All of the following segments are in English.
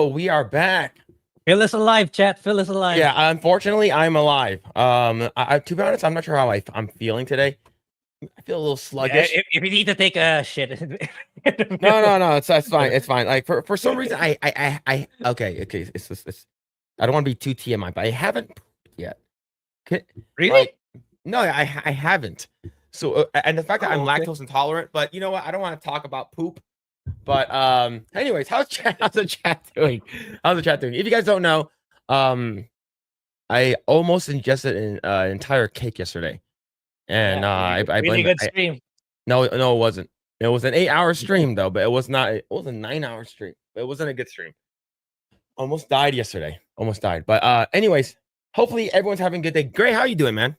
we are back. Phil is alive, chat. Phil is alive. Yeah, unfortunately, I'm alive. To be honest, I'm not sure how I'm feeling today. I feel a little sluggish. If you need to take a shit. No, it's fine. It's fine. Like for some reason, okay. It's I don't want to be too TMI, but I haven't yet. Really? Like, no, I haven't. So, and the fact that I'm okay. lactose intolerant, but you know what? I don't want to talk about poop. But anyways, how's the chat doing? How's the chat doing? If you guys don't know, I almost ingested an entire cake yesterday, and I really blame good stream. No, it wasn't. It was an 8-hour stream though, but it was not. It was a 9-hour stream. But it wasn't a good stream. Almost died yesterday. Almost died. But anyways, hopefully everyone's having a good day. Grae, how you doing, man?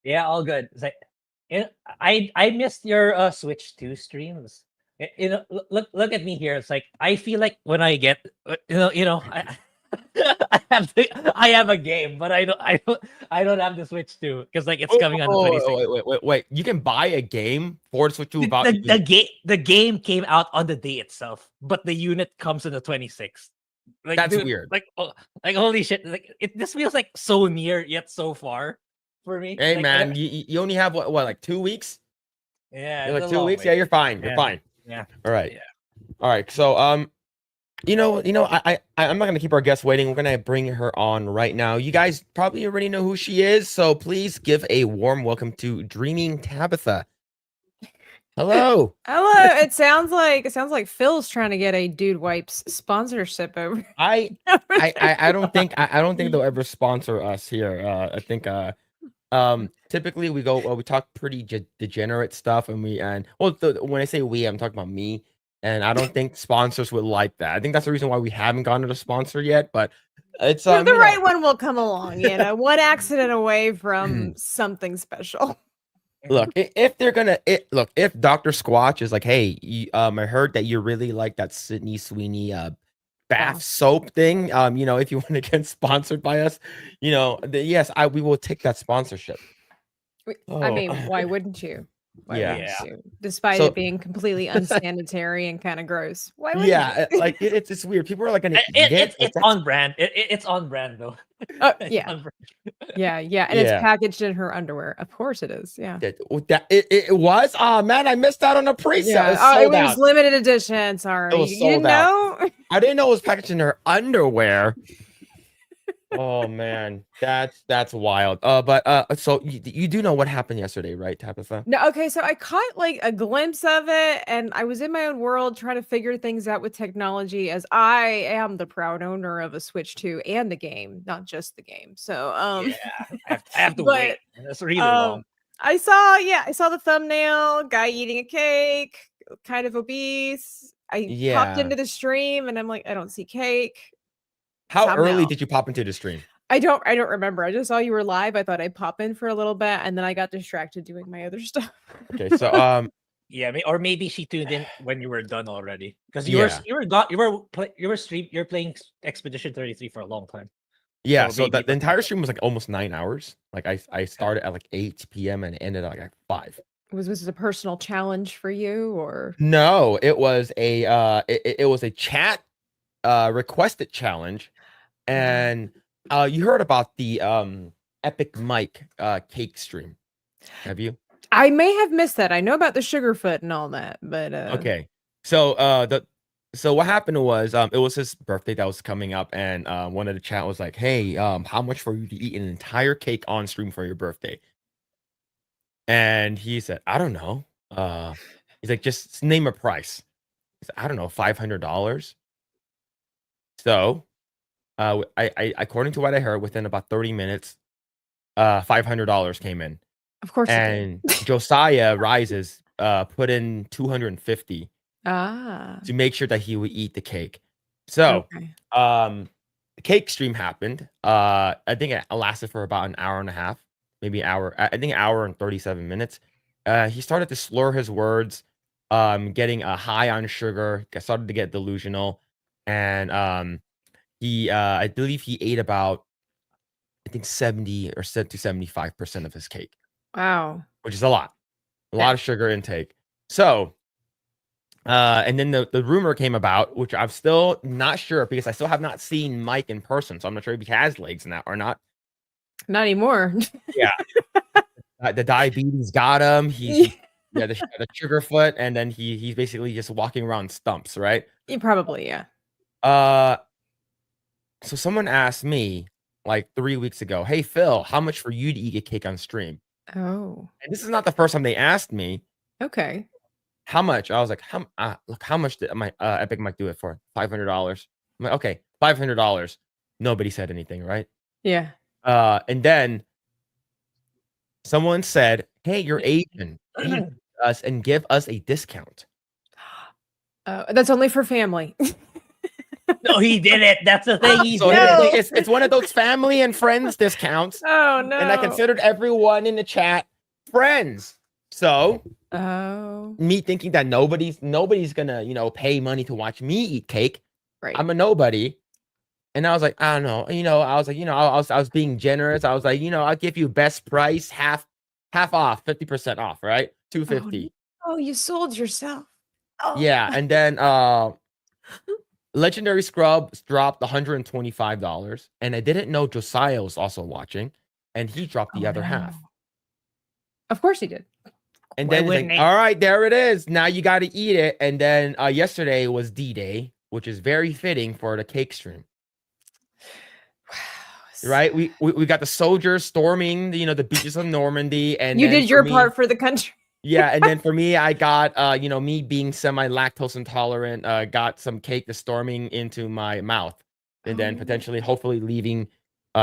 Yeah, all good. It's like, I missed your Switch 2 streams. You know, look at me here. It's like I feel like when I get, I I have a game, but I don't have the Switch 2 because like it's coming on the 26th. Wait! You can buy a game for the Switch 2 about the game came out on the day itself, but the unit comes on the 26th. Like, that's weird. Like holy shit! Like this feels like so near yet so far for me. Hey like, man, you only have what like 2 weeks? Yeah, like 2 weeks. Way. Yeah, you're fine. You're fine. Yeah. All right. Yeah. All right. So I'm not gonna keep our guest waiting. We're gonna bring her on right now. You guys probably already know who she is, so please give a warm welcome to DreamingTabitha. Hello. Hello. It sounds like Phil's trying to get a Dude Wipes sponsorship over. I don't think they'll ever sponsor us here. I think typically we talk pretty degenerate stuff, and when I say we, I'm talking about me, and I don't think sponsors would like that. I think that's the reason why we haven't gotten a sponsor yet, but it's the right one will come along, one accident away from something special. Look, if they're gonna if Dr. Squatch is like, hey, I heard that you really like that Sydney Sweeney bath soap thing. If you want to get sponsored by us, yes, we will take that sponsorship. I mean, why wouldn't you? Despite it being completely unsanitary and kind of gross. Why wouldn't you? Like it's weird. People are like, it's on brand. It's on brand though. Yeah, and it's packaged in her underwear. Of course it is. Yeah, it was. Oh man, I missed out on a pre-sale. It was limited edition. Sorry, you didn't know. I didn't know it was packaged in her underwear. Oh man, that's wild. But so you do know what happened yesterday, right, Tabitha? No, okay. So I caught like a glimpse of it, and I was in my own world trying to figure things out with technology, as I am the proud owner of a Switch 2 and the game, not just the game. So I have to wait. That's really long. I saw the thumbnail, guy eating a cake, kind of obese. I popped into the stream, and I'm like, I don't see cake. How early did you pop into the stream? I don't remember. I just saw you were live. I thought I'd pop in for a little bit, and then I got distracted doing my other stuff. Okay, so or maybe she tuned in when you were done already, because you were playing Expedition 33 for a long time. Yeah, so the entire stream was like almost 9 hours. Like I started at like 8 p.m. and ended at like 5. Was this a personal challenge for you, or no? It was a chat requested challenge. And you heard about the Epic Mike cake stream, have you? I may have missed that. I know about the Sugarfoot and all that, but okay. So so what happened was it was his birthday that was coming up, and one of the chat was like, hey, how much for you to eat an entire cake on stream for your birthday? And he said, I don't know. He's like, just name a price. He said, I don't know, $500. So I according to what I heard, within about 30 minutes, $500 came in. Of course. And Josiah Rises put in 250 to make sure that he would eat the cake. So the cake stream happened. I think it lasted for about an hour and a half, maybe an hour. I think an hour and 37 minutes. He started to slur his words, getting high on sugar, started to get delusional, and I believe he ate about, I think 70 or 75% of his cake. Wow. Which is a lot of sugar intake. So And then the rumor came about, which I'm still not sure because I still have not seen Mike in person, so I'm not sure if he has legs now or not. Not anymore. Yeah. The diabetes got him. He the sugar foot, and then he's basically just walking around stumps, right? Probably, yeah. So someone asked me like 3 weeks ago, "Hey Phil, how much for you to eat a cake on stream?" Oh. And this is not the first time they asked me. Okay. How much? I was like, look, how much did my Epic Mike do it for? $500. I'm like, okay, $500. Nobody said anything, right? Yeah. And then someone said, "Hey, you're Asian. Email us and give us a discount." That's only for family. No, he did it. That's the thing. He So did it. it's one of those family and friends discounts. Oh no! And I considered everyone in the chat friends. So me thinking that nobody's gonna pay money to watch me eat cake. Right. I'm a nobody. And I was like, I don't know, I was like, I was being generous. I was like, I'll give you best price, half off, 50% off, right? $250. Oh, you sold yourself. Oh. Yeah, and then Legendary Scrubs dropped $125, and I didn't know Josiah was also watching, and he dropped the other half. Of course he did. And then he's like, all right, there it is. Now you got to eat it. And then yesterday was D-Day, which is very fitting for the cake stream. Right? We got the soldiers storming, the beaches of Normandy, and you did your part for the country. Yeah, and then for me, I got me being semi-lactose intolerant, got some cake that's storming into my mouth, and then potentially, hopefully, leaving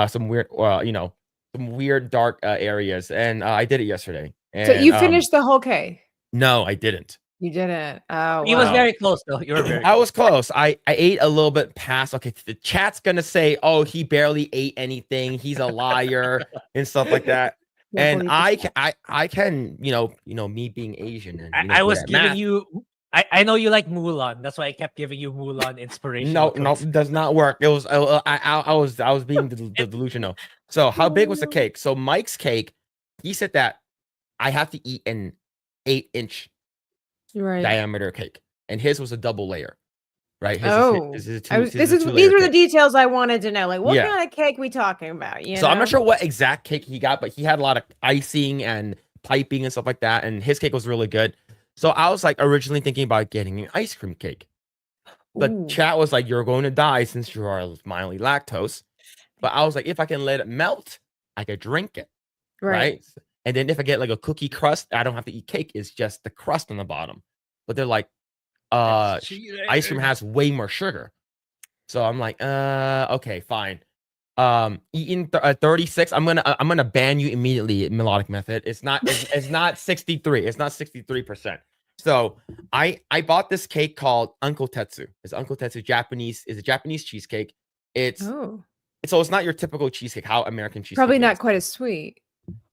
some weird, some weird dark areas. And I did it yesterday. And, so you finished the whole cake? No, I didn't. You didn't. Oh, he was very close though. You were very. I was close. I ate a little bit past. Okay, the chat's gonna say, "Oh, he barely ate anything. He's a liar," and stuff like that. And I can, me being Asian, and I was giving you. I know you like Mulan. That's why I kept giving you Mulan inspiration. No, it does not work. It was I was being delusional. So how big was the cake? So Mike's cake, he said that I have to eat an 8-inch diameter cake, and his was a double layer. Right. These were the details I wanted to know. Like, what kind of cake we talking about? So I'm not sure what exact cake he got, but he had a lot of icing and piping and stuff like that, and his cake was really good. So I was like originally thinking about getting an ice cream cake. The chat was like, "You're going to die since you are mildly lactose." But I was like, if I can let it melt, I could drink it. Right. And then if I get like a cookie crust, I don't have to eat cake. It's just the crust on the bottom. But they're like, ice cream has way more sugar. So I'm like, okay, fine. Eating 36, I'm gonna ban you immediately. Melodic method. It's not 63. It's not 63%. So I bought this cake called Uncle Tetsu. It's Uncle Tetsu Japanese. It's a Japanese cheesecake. So it's not your typical cheesecake. How American cheesecake probably not quite as sweet.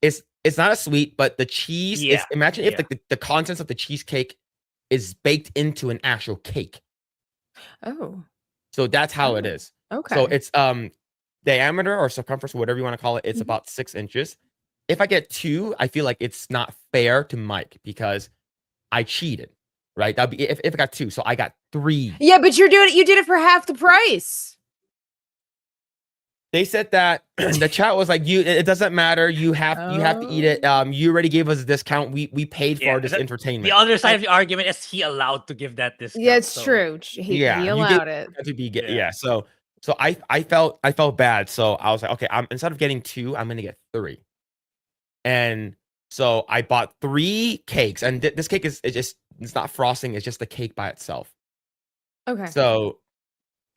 It's not as sweet, but the cheese is. Imagine if the contents of the cheesecake is baked into an actual cake. Oh. So that's how it is. Okay. So it's diameter or circumference, whatever you want to call it, it's about 6 inches. If I get 2, I feel like it's not fair to Mike because I cheated. Right? That'd be if I got 2. So I got 3. Yeah, but you did it for half the price. They said that the chat was like, it doesn't matter. You have to eat it. You already gave us a discount. We paid for this entertainment. The other side of the argument is he allowed to give that discount. Yeah, it's true. He allowed it. To be So I felt bad. So I was like, okay, instead of getting 2, I'm gonna get 3. And so I bought 3 cakes, and this cake it's not frosting. It's just the cake by itself. Okay. So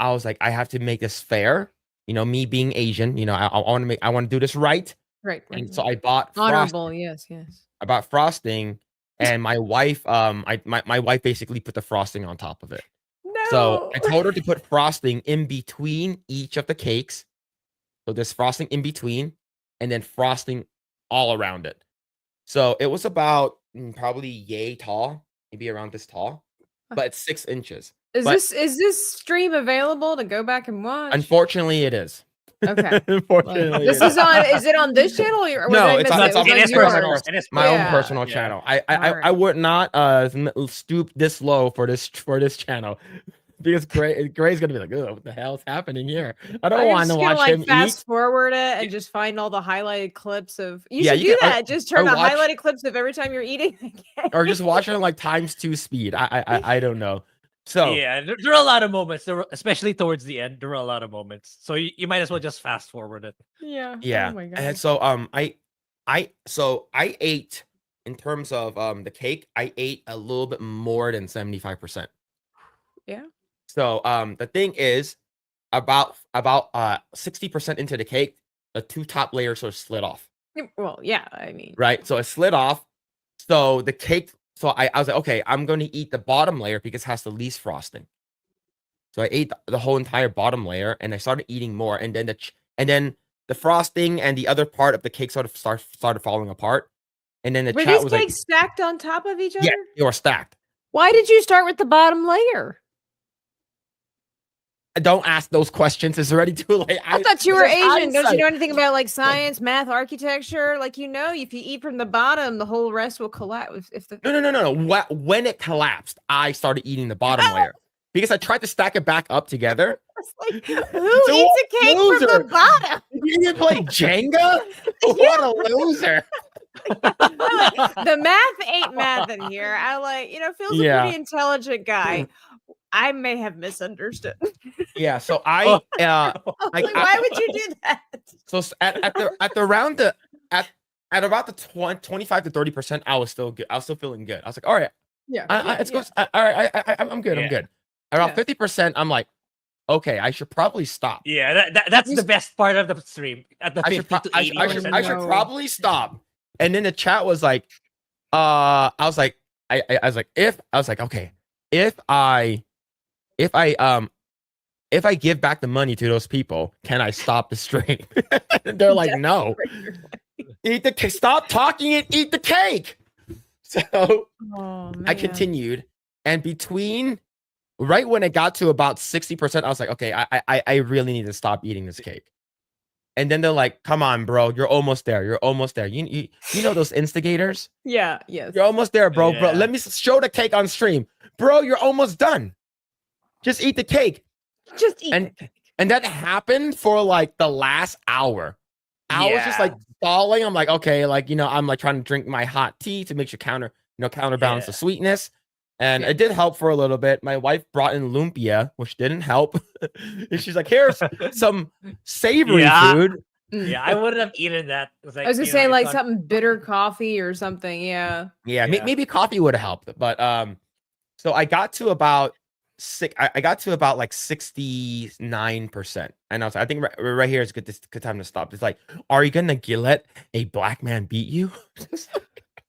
I was like, I have to make this fair. Me being Asian, I want to do this right. Right. And so I bought honorable. frosting. Yes. I bought frosting, and my wife, my wife basically put the frosting on top of it. No. So I told her to put frosting in between each of the cakes. So there's frosting in between, and then frosting all around it. So it was about probably yay tall, maybe around this tall, but it's 6 inches. Is this stream available to go back and watch? Unfortunately, it is. Okay. Unfortunately, This is on. Is it on this channel or No, was I it's missing on- it? it's It was on- It on is yours. personal. yours. It is my own Yeah. personal Yeah. channel. I Alright. would not stoop this low for this channel because Gray's gonna be like, oh, what the hell's happening here? I don't I'm want to just gonna watch like him fast eat. forward it and just find all the highlighted clips of. You Yeah, should you do can- that. Just turn or the watch- highlighted clips of every time you're eating. Or just watch it on like ×2 speed. I don't know. So Yeah, there are a lot of moments. Especially towards the end, there are a lot of moments. So you might as well just fast forward it. Yeah. yeah, Oh my god. and so I ate in terms of the cake. I ate a little bit more than 75%. Yeah. So the thing is about 60% into the cake, the 2 top layers sort of slid off. Well, yeah. I mean, Right, so it slid off. So the cake. So I was like, okay, I'm going to eat the bottom layer because it has the least frosting. So I ate the whole entire bottom layer, and I started eating more, and then the frosting and the other part of the cake sort of started falling apart. And then the were chat these was cakes like, stacked on top of each other? yeah, they were stacked. Why did you start with the bottom layer? Don't ask those questions. It's already too late. I thought you were it's Asian. Don't you hindsight. know anything about like science, math, architecture? Like if you eat from the bottom, the whole rest will collapse. If the No. When it collapsed, I started eating the bottom layer because I tried to stack it back up together. like, who eats a cake from the bottom? You didn't play Jenga? What a loser! The math ain't math in here. Phil's a pretty intelligent guy. I may have misunderstood. Yeah, so why would you do that? So at about the 25 to 30%, I was still good. I was still feeling good. I was like, all right, it's good. All right, I'm good. I'm good. Around 50%, I'm like, okay, I should probably stop. Yeah, that's the best part of the stream. At the 50 to 80%. I should probably stop. And then the chat was like, I was like, okay, if I give back the money to those people, can I stop the stream? They're like, no. Eat the cake. Stop talking and eat the cake. So I continued, and right when it got to about 60%, I was like, okay, I really need to stop eating this cake. And then they're like, come on, bro, you're almost there. You're almost there. You know those instigators? Yeah, yes. You're almost there, bro. Yeah. Bro, let me show the cake on stream. Bro, you're almost done. Just eat the cake. Just eat the cake. And that happened for like the last hour. I was just like stalling. I'm like, okay, I'm like trying to drink my hot tea to make sure counterbalance the sweetness. And it did help for a little bit. My wife brought in lumpia, which didn't help. And she's like, here's some savory food. Yeah, I wouldn't have eaten that. I was gonna say like something bitter coffee or something. Yeah. Maybe coffee would have helped. But so I got to about like 69%. And I think right here is a good time to stop. It's like, are you gonna let a black man beat you?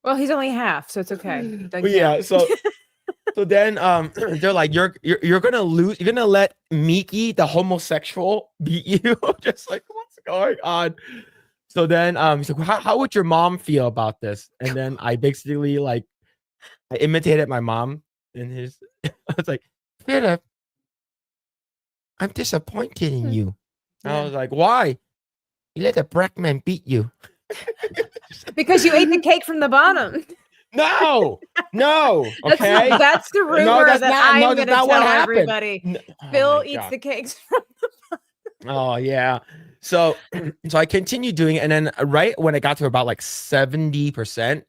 Well, he's only half, so it's okay. Yeah, so then they're like, you're gonna lose. You're gonna let Miki, the homosexual, beat you. Just like, what's going on? So then he's like, how would your mom feel about this? And then I basically I imitated my mom in I was like, Phillip, I'm disappointed in you. I was like, why? You let a black man beat you. Because you ate the cake from the bottom. No. Okay, that's the rumor I'm gonna tell everybody. Phil eats the cakes from the bottom. Oh yeah. So I continued doing it, and then right when it got to about like 70%,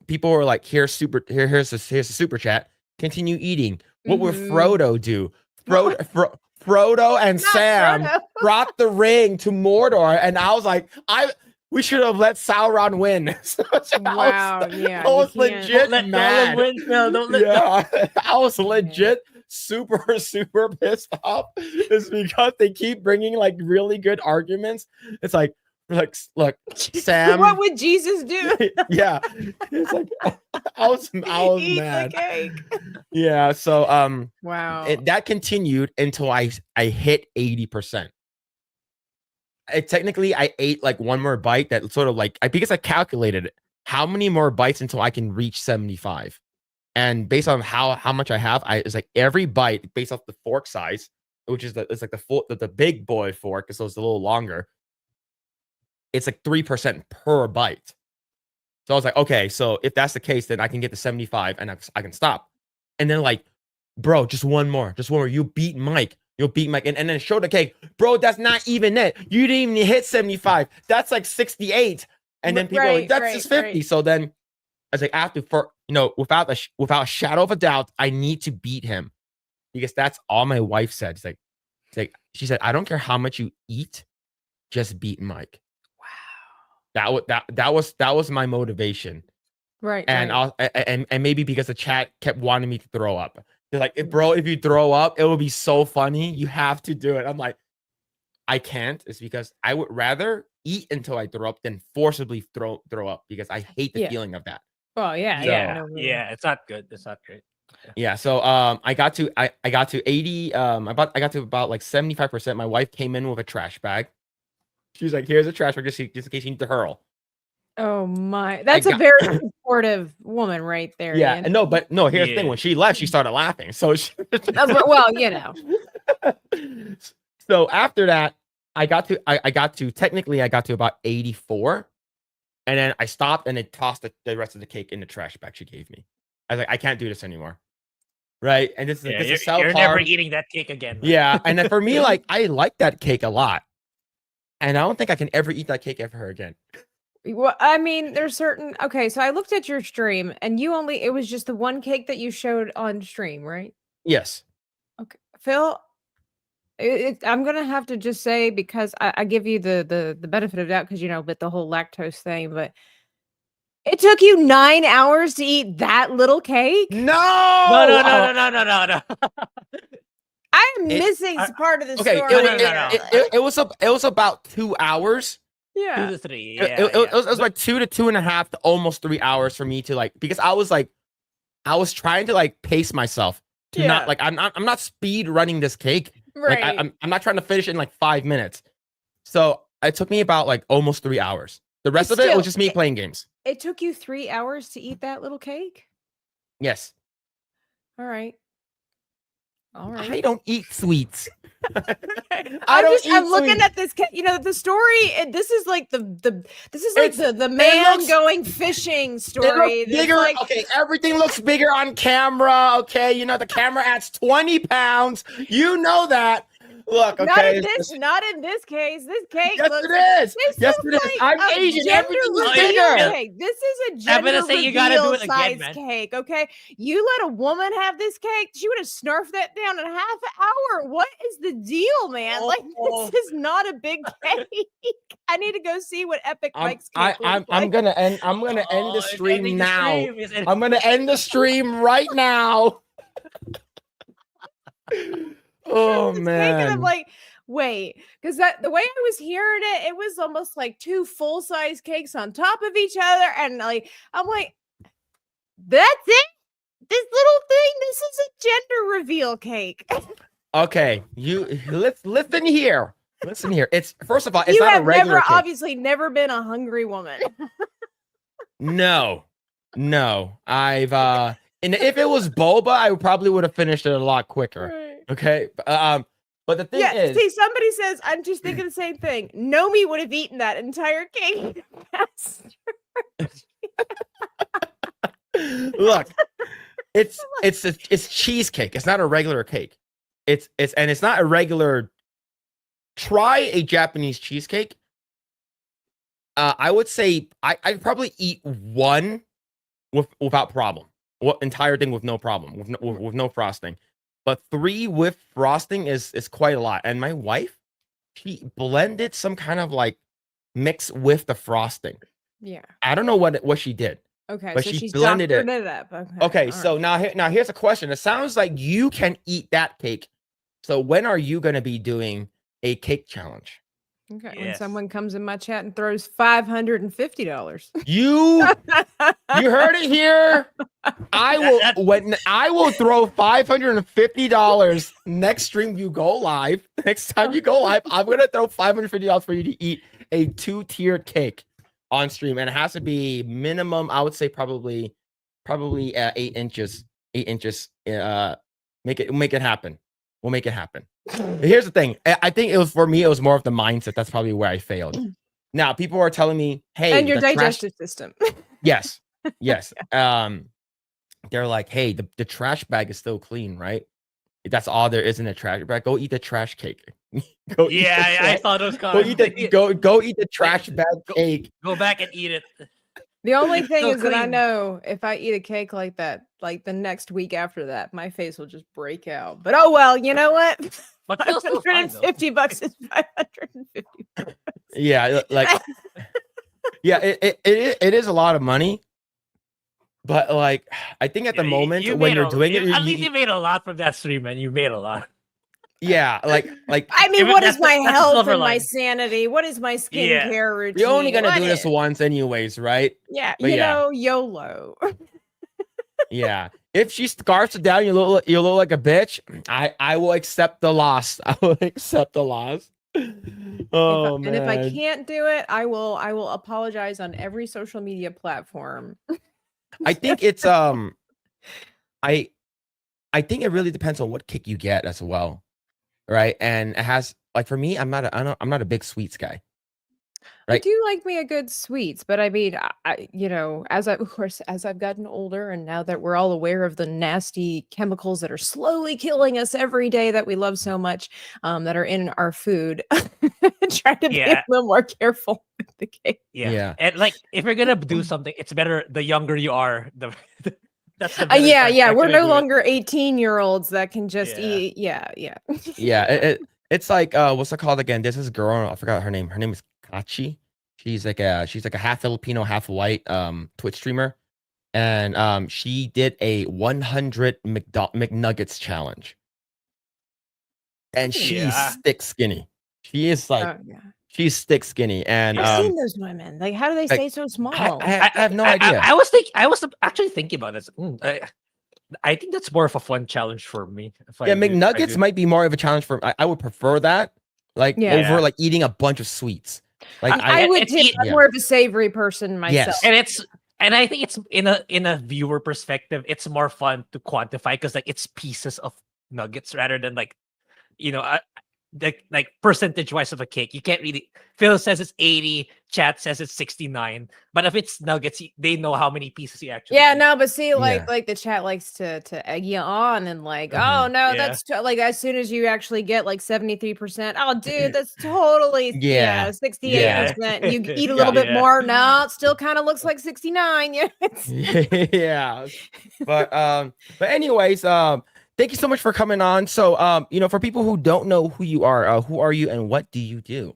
people were like, here's the super chat. Continue eating. What would Frodo do? Frodo and Sam brought the ring to Mordor, and I was like, we should have let Sauron win. I was legit mad. I was legit super pissed off. It's because they keep bringing like really good arguments. It's like, look, Sam. What would Jesus do? Yeah, it's like I was Eat mad. The cake. Yeah, so wow, that continued until I hit 80%. Technically, I ate like one more bite. That sort of like because I calculated it, how many more bites until I can reach 75. And based on how much I have, it's like every bite based off the fork size which is it's like the big boy fork, so it's a little longer. It's like 3% per bite. So I was like, okay, so if that's the case, then I can get to 75 and I can stop. And then like, bro, just one more. You beat Mike. You'll beat Mike. And then it showed the cake. Bro, that's not even it. You didn't even hit 75. That's like 68. And then people are like, that's just 50. Right. So then I was like, after without a shadow of a doubt, I need to beat him. Because that's all my wife said. She said, I don't care how much you eat, just beat Mike. That was my motivation. Right. And and maybe because the chat kept wanting me to throw up. They're like, bro, if you throw up, it will be so funny. You have to do it. I'm like, I can't. It's because I would rather eat until I throw up than forcibly throw up because I hate the feeling of that. Oh yeah, yeah. It's not good. It's not great. Yeah. So I got to 80. I got to about like 75%. My wife came in with a trash bag. She's like, here's a trash bag just in case you need to hurl. Oh my, that's a very supportive woman right there. Yeah, Ian. But here's the thing. When she left, she started laughing. So well, So after that, I got to about 84. And then I stopped and then tossed the rest of the cake in the trash bag she gave me. I was like, I can't do this anymore. Right. And this is you're never eating that cake again. Right? Yeah. And then for me, like, I like that cake a lot. And I don't think I can ever eat that cake ever again. Well, I mean, there's certain. Okay, so I looked at your stream, and it was just the one cake that you showed on stream, right? Yes. Okay, Phil, I'm gonna have to just say, because I give you the benefit of doubt, because with the whole lactose thing, but it took you 9 hours to eat that little cake. No. I'm missing part of the story. It was about 2 hours. Yeah. 2 to 3. It was like 2 to 2.5 to almost 3 hours for me to because I was trying to pace myself to not I'm not speed running this cake. Right. I'm not trying to finish it in 5 minutes. So it took me about almost 3 hours. The rest of it was just me playing games. It took you 3 hours to eat that little cake? Yes. All right. I don't eat sweets. I'm looking at this, the story. This is like the man going fishing story. Bigger. Okay, everything looks bigger on camera. Okay, the camera adds 20 pounds. You know that. Look, okay. Not in this case. This cake. Yes, it is. Yes, it is. I'm Asian. Everything is bigger. Cake. This is a gender reveal size cake. Okay, you let a woman have this cake, she would have snarfed that down in half an hour. What is the deal, man? This is not a big cake. I need to go see what Epic Mike's cake I'm gonna end the stream now. I'm gonna end the stream right now. Oh man! And I'm like, wait, because the way I was hearing it, it was almost like 2 full-size cakes on top of each other, and I'm like, that's it. This little thing. This is a gender reveal cake. Okay, you listen here. Listen here. It's first of all, it's not a regular cake. Obviously never been a hungry woman. No, I've and if it was boba, I probably would have finished it a lot quicker. Right. Okay, but the thing is, see, somebody says, I'm just thinking the same thing. Nomi would have eaten that entire cake faster. Look, it's cheesecake. It's not a regular cake. It's not a regular. Try a Japanese cheesecake. I would say I'd probably eat one without problem. Entire thing with no problem, with no frosting. But 3 with frosting is quite a lot. And my wife, she blended some kind of mix with the frosting. Yeah. I don't know what she did. Okay, but so she blended it up. Okay, so right. now here's a question. It sounds like you can eat that cake. So when are you going to be doing a cake challenge? Okay, when someone comes in my chat and throws $550. You heard it here. I will throw $550 next stream you go live. Next time you go live, I'm gonna throw $550 for you to eat a 2-tiered cake on stream, and it has to be minimum. I would say probably 8 inches. 8 inches. Make it happen. We'll make it happen. Here's the thing. I think it was for me. It was more of the mindset. That's probably where I failed. Now people are telling me, "Hey, and your digestive system." Yes, yes. They're like, "Hey, the trash bag is still clean, right? That's all there is in a trash bag. Go eat the trash cake." Go I saw those comments. Go eat the trash bag cake. Go back and eat it. The only thing is that I know if I eat a cake like that, like the next week after that, my face will just break out. But oh well, you know what? But $550 is $550. Yeah, like yeah, it is a lot of money. But like, I think at the moment when you're doing it, at least you made a lot from that stream, man. You made a lot. Yeah, like I mean, what is my health and my sanity? What is my skincare routine? You're only gonna do this once, anyways, right? Yeah, but you know, YOLO. Yeah, if she scarfs it down, you look like a bitch. I will accept the loss. I will accept the loss. Oh man! And if I can't do it, I will apologize on every social media platform. I think it's I think it really depends on what kick you get as well. Right, and it has like for me, I'm not a big sweets guy. Right? I do like me a good sweets, but I mean, you know, as I've gotten older, and now that we're all aware of the nasty chemicals that are slowly killing us every day that we love so much, that are in our food, try to be a little more careful with the cake. Yeah, and like if you're gonna do something, it's better the younger you are, the that's the we're no longer 18-year-olds that can just eat. Yeah. It's like what's it called again? This is a girl, I forgot her name. Her name is Kachi. She's like a half Filipino, half white Twitch streamer, and she did a 100 McNuggets challenge, and she's stick skinny. She is like she's stick skinny, and I've seen those women. Like, how do they stay so small? I have no idea. I was actually thinking about this. I think that's more of a fun challenge for me. McNuggets might be more of a challenge for. I would prefer that, over like eating a bunch of sweets. Like I would take more of a savory person myself. Yes. And I think it's in a viewer perspective, it's more fun to quantify because like it's pieces of nuggets rather than like, you know, like percentage wise of a cake. You can't really. Phil says it's 80, chat says it's 69, but if it's nuggets, they know how many pieces you actually eat. No, but see, like the chat likes to egg you on and like, oh no, that's like as soon as you actually get like 73%, oh dude, that's totally 68%. You eat a little bit more, no, it still kind of looks like 69. But anyways, thank you so much for coming on. So, you know, for people who don't know who you are, who are you and what do you do?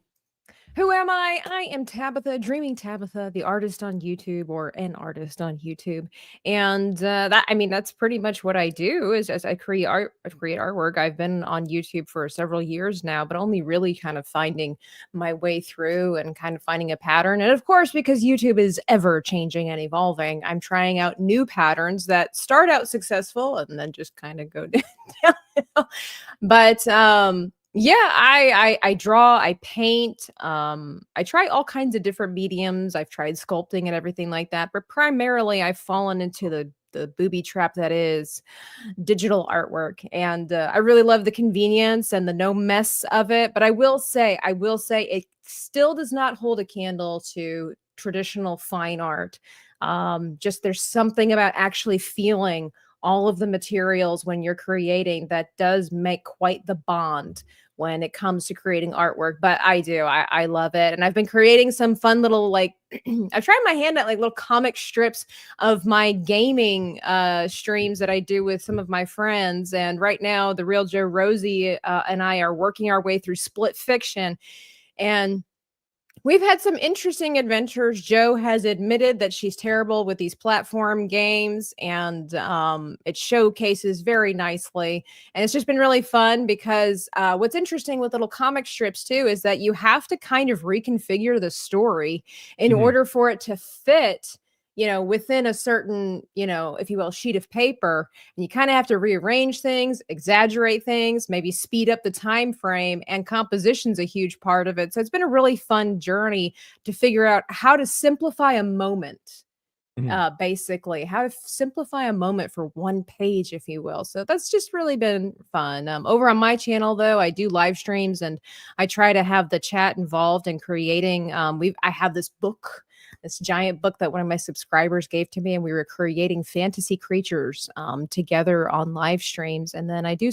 Who am I? I am Tabitha, Dreaming Tabitha, the artist on YouTube, or an artist on YouTube. And that's pretty much what I do is as I create artwork. I've been on YouTube for several years now, but only really kind of finding my way through and kind of finding a pattern. And of course, because YouTube is ever changing and evolving, I'm trying out new patterns that start out successful and then just kind of go downhill. But I draw, I paint, I try all kinds of different mediums. I've tried sculpting and everything like that, but primarily I've fallen into the booby trap that is digital artwork. And I really love the convenience and the no mess of it. But I will say it still does not hold a candle to traditional fine art. Just there's something about actually feeling all of the materials when you're creating that does make quite the bond when it comes to creating artwork. But I love it. And I've been creating some fun little, like, I've tried my hand at like little comic strips of my gaming streams that I do with some of my friends. And right now, the real Joe Rosie and I are working our way through Split Fiction. And we've had some interesting adventures. Joe has admitted that she's terrible with these platform games, and it showcases very nicely. And it's just been really fun because what's interesting with little comic strips too is that you have to kind of reconfigure the story in order for it to fit, you know, within a certain, you know, if you will, sheet of paper. And you kind of have to rearrange things, exaggerate things, maybe speed up the time frame, and composition's a huge part of it. So it's been a really fun journey to figure out how to simplify a moment basically how to simplify a moment for one page, if you will. So that's just really been fun. Over on my channel, though, I do live streams and I try to have the chat involved in creating. I have this book, this giant book that one of my subscribers gave to me, and we were creating fantasy creatures together on live streams. And then I do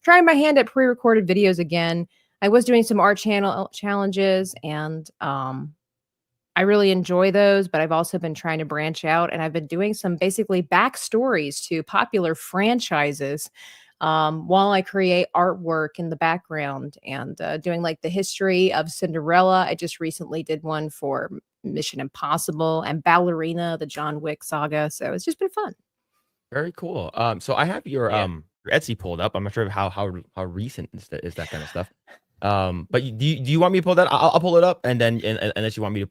trying my hand at pre-recorded videos again. I was doing some art channel challenges, and I really enjoy those, but I've also been trying to branch out, and I've been doing some basically backstories to popular franchises while I create artwork in the background, and doing like the history of Cinderella. I just recently did one for Mission Impossible and Ballerina, the John Wick saga. So it's just been fun. Very cool. So I have your Etsy pulled up. I'm not sure how recent is that kind of stuff. But do you want me to pull that? I'll pull it up, and then unless you want me to,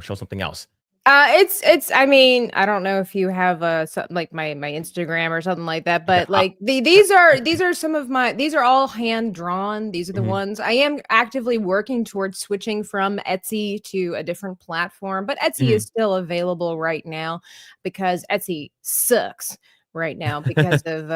show something else. It's I mean, I don't know if you have like my Instagram or something like that, but like these are some of these are all hand drawn. These are the ones I am actively working towards switching from Etsy to a different platform, but Etsy is still available right now because Etsy sucks right now because of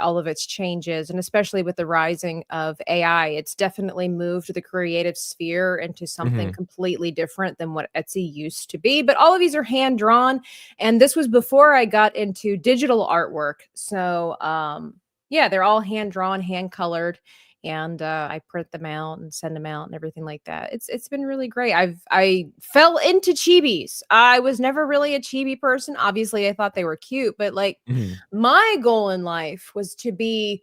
all of its changes, and especially with the rising of AI, it's definitely moved the creative sphere into something completely different than what Etsy used to be. But all of these are hand drawn, and this was before I got into digital artwork. So yeah, they're all hand drawn, hand colored, and I print them out and send them out and everything like that. It's been really great. I fell into chibis. I was never really a chibi person. Obviously, I thought they were cute, but like my goal in life was to be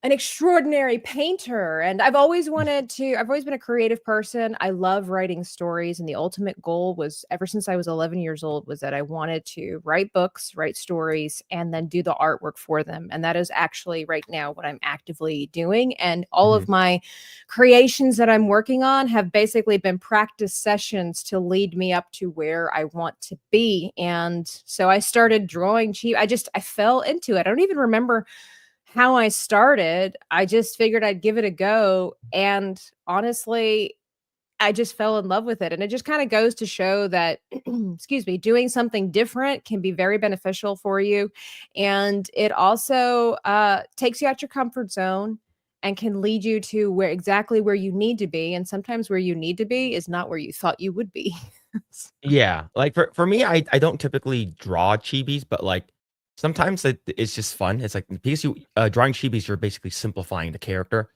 an extraordinary painter, and I've always been a creative person. I love writing stories, and the ultimate goal was, ever since I was 11 years old, was that I wanted to write books, write stories, and then do the artwork for them. And that is actually right now what I'm actively doing. And all of my creations that I'm working on have basically been practice sessions to lead me up to where I want to be. And so I started drawing cheap. I fell into it. I don't even remember how I started. I just figured I'd give it a go, and honestly, I just fell in love with it. And it just kind of goes to show that excuse me, doing something different can be very beneficial for you, and it also takes you out your comfort zone and can lead you to exactly where you need to be. And sometimes where you need to be is not where you thought you would be. Yeah, like for me, I don't typically draw chibis, but like sometimes it's just fun. It's like, because drawing chibis, you're basically simplifying the character.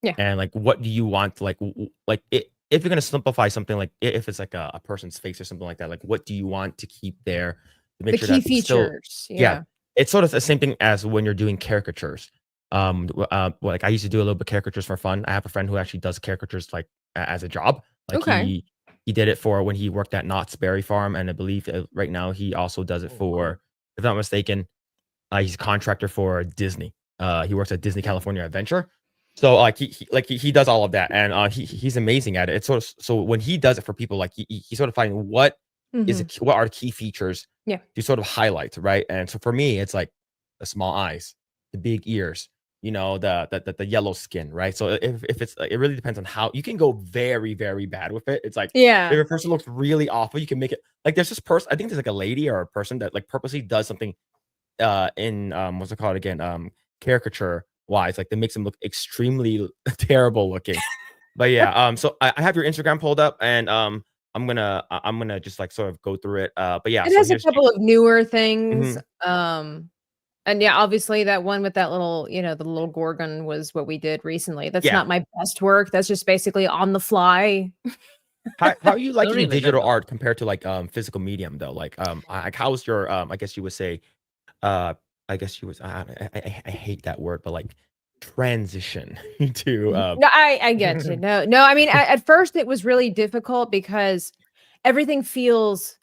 Yeah. And like, what do you want to if you're gonna simplify something, like if it's like a person's face or something like that, like what do you want to keep there to make The sure key that it's still, features. Yeah. it's sort of the same thing as when you're doing caricatures. Like I used to do a little bit of caricatures for fun. I have a friend who actually does caricatures like as a job. Like Okay. he did it for when he worked at Knott's Berry Farm, and I believe right now he also does it for, if I'm not mistaken, he's a contractor for Disney. He works at Disney California Adventure. So like he does all of that, and he's amazing at it. It's sort of, so when he does it for people, like he sort of finding what are key features to sort of highlight, right? And so for me, it's like the small eyes, the big ears, the yellow skin, right? So if it's, it really depends on how you can go very, very bad with it. It's like, if a person looks really awful, you can make it like, there's this person, I think there's like a lady or a person that like purposely does something in what's it called again, caricature wise, like that makes them look extremely terrible looking. But yeah, so I have your Instagram pulled up, and I'm gonna just like sort of go through it. But yeah, It so has a here's couple of newer things. And yeah, obviously that one with that little, the little Gorgon was what we did recently. That's not my best work. That's just basically on the fly. How are you liking really digital good, art compared to like physical medium though? Like how's your I guess you would say I guess you was I hate that word, but like transition to No, I get you. No, I mean, at first it was really difficult because everything feels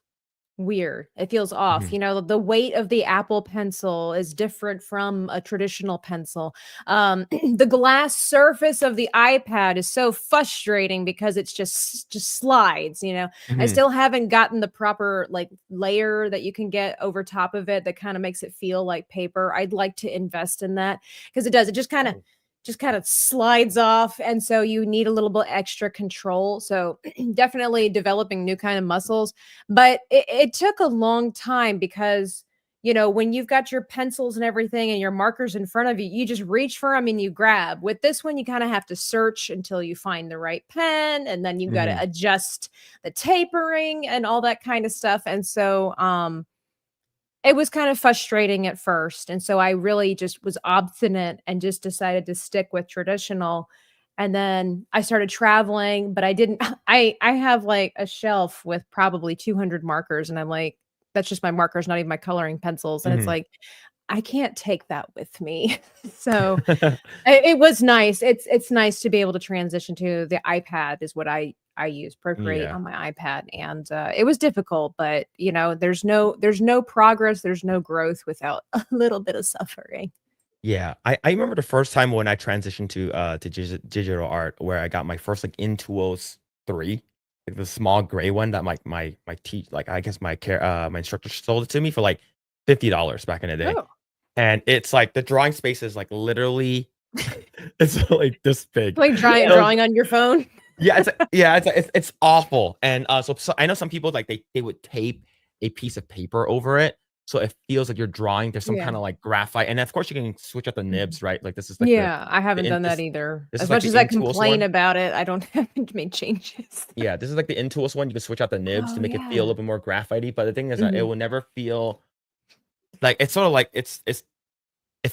weird. It feels off. The weight of the Apple Pencil is different from a traditional pencil. The glass surface of the iPad is so frustrating because it's just slides. I still haven't gotten the proper like layer that you can get over top of it that kind of makes it feel like paper. I'd like to invest in that, because it does. It just kind of just kind of slides off, and so you need a little bit extra control. So definitely developing new kind of muscles, but it took a long time because when you've got your pencils and everything and your markers in front of you, you just reach for them and you grab. With this one, you kind of have to search until you find the right pen, and then you've got to adjust the tapering and all that kind of stuff. And so it was kind of frustrating at first. And so I really just was obstinate and just decided to stick with traditional. And then I started traveling, but I didn't I have like a shelf with probably 200 markers, and I'm like, that's just my markers, not even my coloring pencils. And it's like, I can't take that with me. So it was nice. It's nice to be able to transition to the iPad is what I use Procreate on my iPad. And it was difficult, but there's no progress, there's no growth without a little bit of suffering. Yeah, I remember the first time when I transitioned to digital art, where I got my first like Intools 3, like the small gray one that my like I guess my instructor sold it to me for like $50 back in the day. Oh. And it's like the drawing space is like literally it's like this big. Like drawing on your phone. Yeah, it's awful. And so I know some people like they would tape a piece of paper over it, so it feels like you're drawing. There's some kind of like graphite, and of course you can switch out the nibs, right? Like this is like I haven't done that either. As much like as I complain about it, I haven't made changes. Yeah, this is like the Intools one. You can switch out the nibs to make it feel a little bit more graphite-y, but the thing is that it will never feel like it's sort of like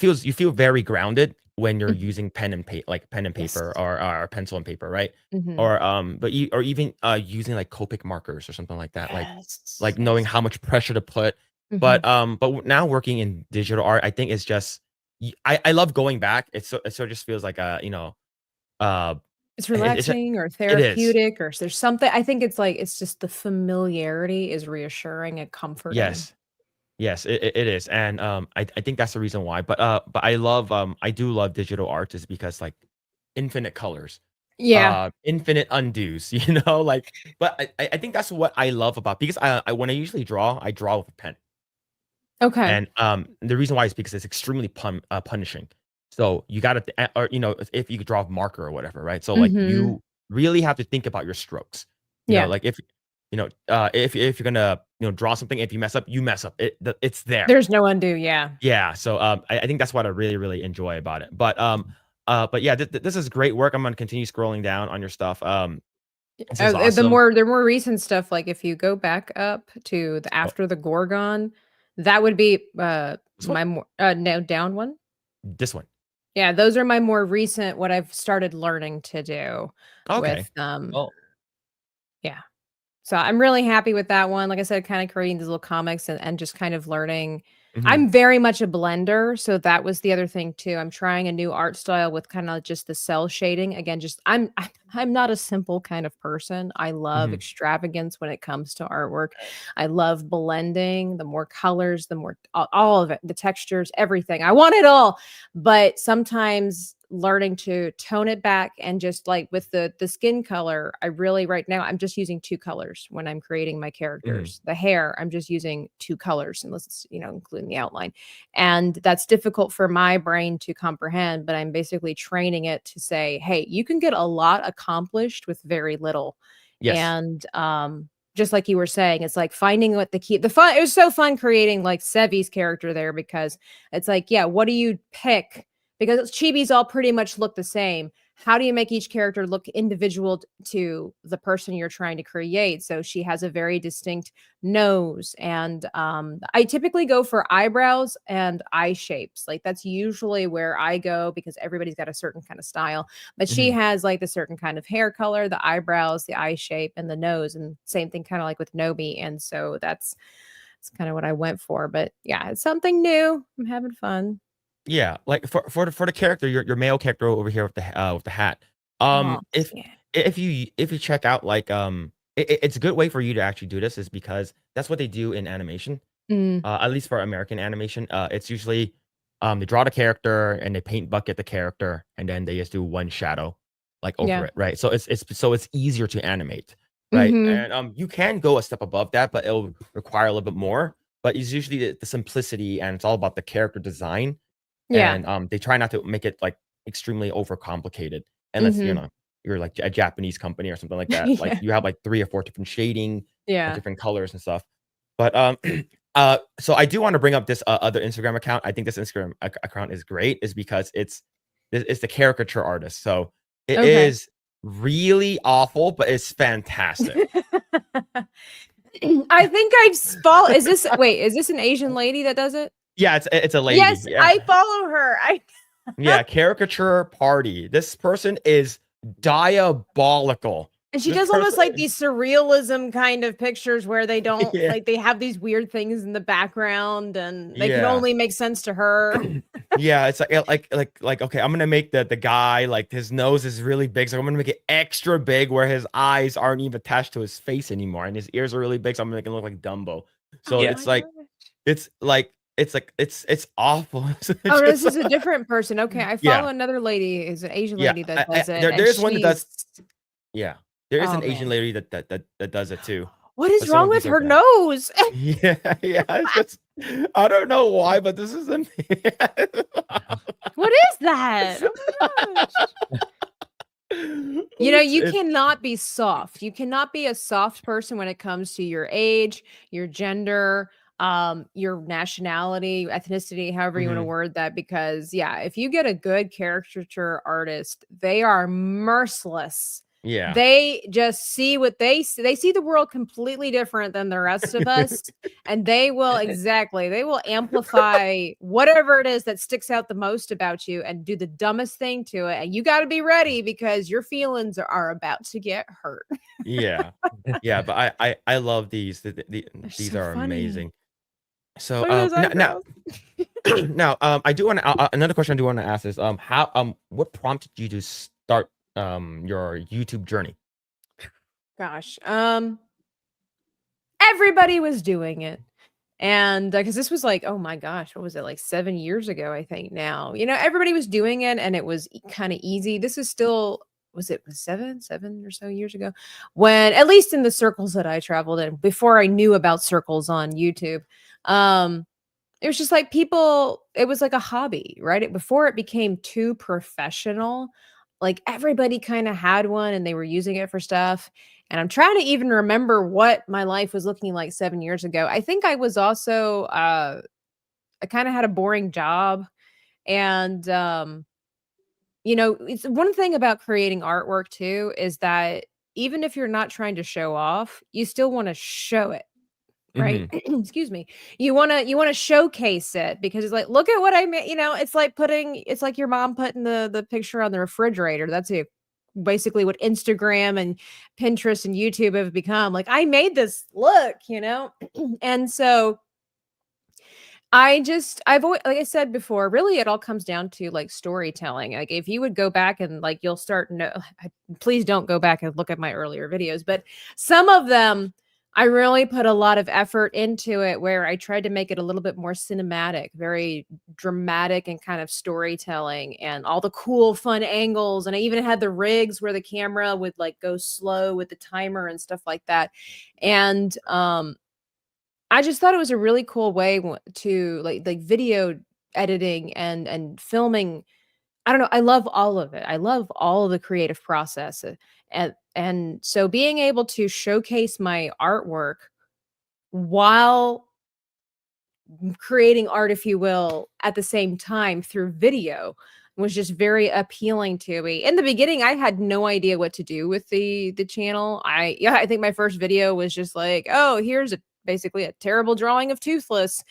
you feel very grounded when you're using pen and paper or pencil and paper, right? Or or even using like Copic markers or something like that, like knowing how much pressure to put. But now working in digital art, I think it's just I love going back. It sort of just feels like it's relaxing or therapeutic, or there's something. I think it's just the familiarity is reassuring and comforting. Yes, it is. And I think that's the reason why. But I do love digital art is because like infinite colors. Yeah. Infinite undos, like, but I think that's what I love about, because I when I usually draw, I draw with a pen. Okay. And the reason why is because it's extremely punishing. So you gotta or if you could draw a marker or whatever, right? So like you really have to think about your strokes. Like if you're gonna draw something, if you mess up, it's there. There's no undo. Yeah. So I think that's what I really, really enjoy about it. But yeah, this is great work. I'm gonna continue scrolling down on your stuff. This is awesome. The more recent stuff, like if you go back up to the After the Gorgon, that would be my more no, down one. This one. Yeah, those are my more recent, what I've started learning to do. Okay. With yeah. So I'm really happy with that one. Like I said, kind of creating these little comics and just kind of learning. I'm very much a blender. So that was the other thing too. I'm trying a new art style with kind of just the cell shading. Again, just I'm not a simple kind of person. I love extravagance when it comes to artwork. I love blending. The more colors, the more all of it, the textures, everything. I want it all. But sometimes learning to tone it back, and just like with the skin color, I really right now I'm just using 2 colors when I'm creating my characters. The hair, I'm just using 2 colors, unless including the outline, and that's difficult for my brain to comprehend. But I'm basically training it to say, hey, you can get a lot accomplished with very little. And just like you were saying, it's like finding what the fun. It was so fun creating like Sevi's character there, because it's like, yeah, what do you pick? Because chibis all pretty much look the same. How do you make each character look individual to the person you're trying to create? So she has a very distinct nose. And I typically go for eyebrows and eye shapes. Like that's usually where I go, because everybody's got a certain kind of style. But she has like the certain kind of hair color, the eyebrows, the eye shape, and the nose. And same thing kind of like with Nobi. And so that's kind of what I went for. But yeah, it's something new. I'm having fun. Yeah, like for the character, your male character over here with the hat. If you check out like it's a good way for you to actually do this, is because that's what they do in animation. At least for American animation, it's usually they draw the character and they paint bucket the character, and then they just do one shadow like over it, right? So it's easier to animate, right? And you can go a step above that, but it'll require a little bit more. But it's usually the simplicity, and it's all about the character design. And they try not to make it like extremely overcomplicated, unless you're like a Japanese company or something like that. Like you have like 3 or 4 different shading, different colors and stuff. But so I do want to bring up this other Instagram account. I think this Instagram account is great, is because it's the caricature artist. So it is really awful, but it's fantastic. I think I've followed. Is this an Asian lady that does it? Yeah, it's a lady. Yes, yeah. I follow her. Yeah, caricature party. This person is diabolical. And she does almost like these surrealism kind of pictures where they don't like they have these weird things in the background and they can only make sense to her. Yeah, it's like okay, I'm gonna make the guy, like his nose is really big, so I'm gonna make it extra big where his eyes aren't even attached to his face anymore, and his ears are really big, so I'm gonna make him look like Dumbo. So it's awful. Oh, this is a different person. Okay, I follow another lady, is an Asian lady that does it. There's one that does. Yeah, there is an Asian lady that does it too. What is wrong with her nose? Yeah. It's just, I don't know why, but this is what is that? Oh you cannot be soft. You cannot be a soft person when it comes to your age, your gender, your nationality, ethnicity, however you want to word that, because if you get a good caricature artist, they are merciless. Yeah, they just see what they see the world completely different than the rest of us, and they will amplify whatever it is that sticks out the most about you and do the dumbest thing to it, and you got to be ready because your feelings are about to get hurt. yeah, but I love these. These so are funny. Amazing. So now I do want to another question I do want to ask is what prompted you to start your YouTube journey? Gosh, everybody was doing it, and because this was like, oh my gosh, what was it, like 7 years ago, I think now, everybody was doing it and it was kind of easy. This is still, was it seven or so years ago, when, at least in the circles that I traveled in before I knew about circles on YouTube, it was just like people, it was like a hobby, right? Before it became too professional, like everybody kind of had one and they were using it for stuff. And I'm trying to even remember what my life was looking like 7 years ago. I think I was also, I kind of had a boring job. And, it's one thing about creating artwork too, is that even if you're not trying to show off, you still want to show it. Right. Excuse me. You want to showcase it because it's like, look at what I made. It's like your mom putting the picture on the refrigerator. That's basically what Instagram and Pinterest and YouTube have become. Like, I made this, look, and so I've always, like I said before, really it all comes down to like storytelling. Like if you would go back and like, you'll start, please don't go back and look at my earlier videos, but some of them, I really put a lot of effort into it where I tried to make it a little bit more cinematic, very dramatic and kind of storytelling and all the cool, fun angles. And I even had the rigs where the camera would like go slow with the timer and stuff like that. And I just thought it was a really cool way to like video editing and filming. I don't know. I love all of it. I love all of the creative process. And so being able to showcase my artwork while creating art, if you will, at the same time through video was just very appealing to me. In the beginning, I had no idea what to do with the channel. I think my first video was just like, oh, here's basically a terrible drawing of Toothless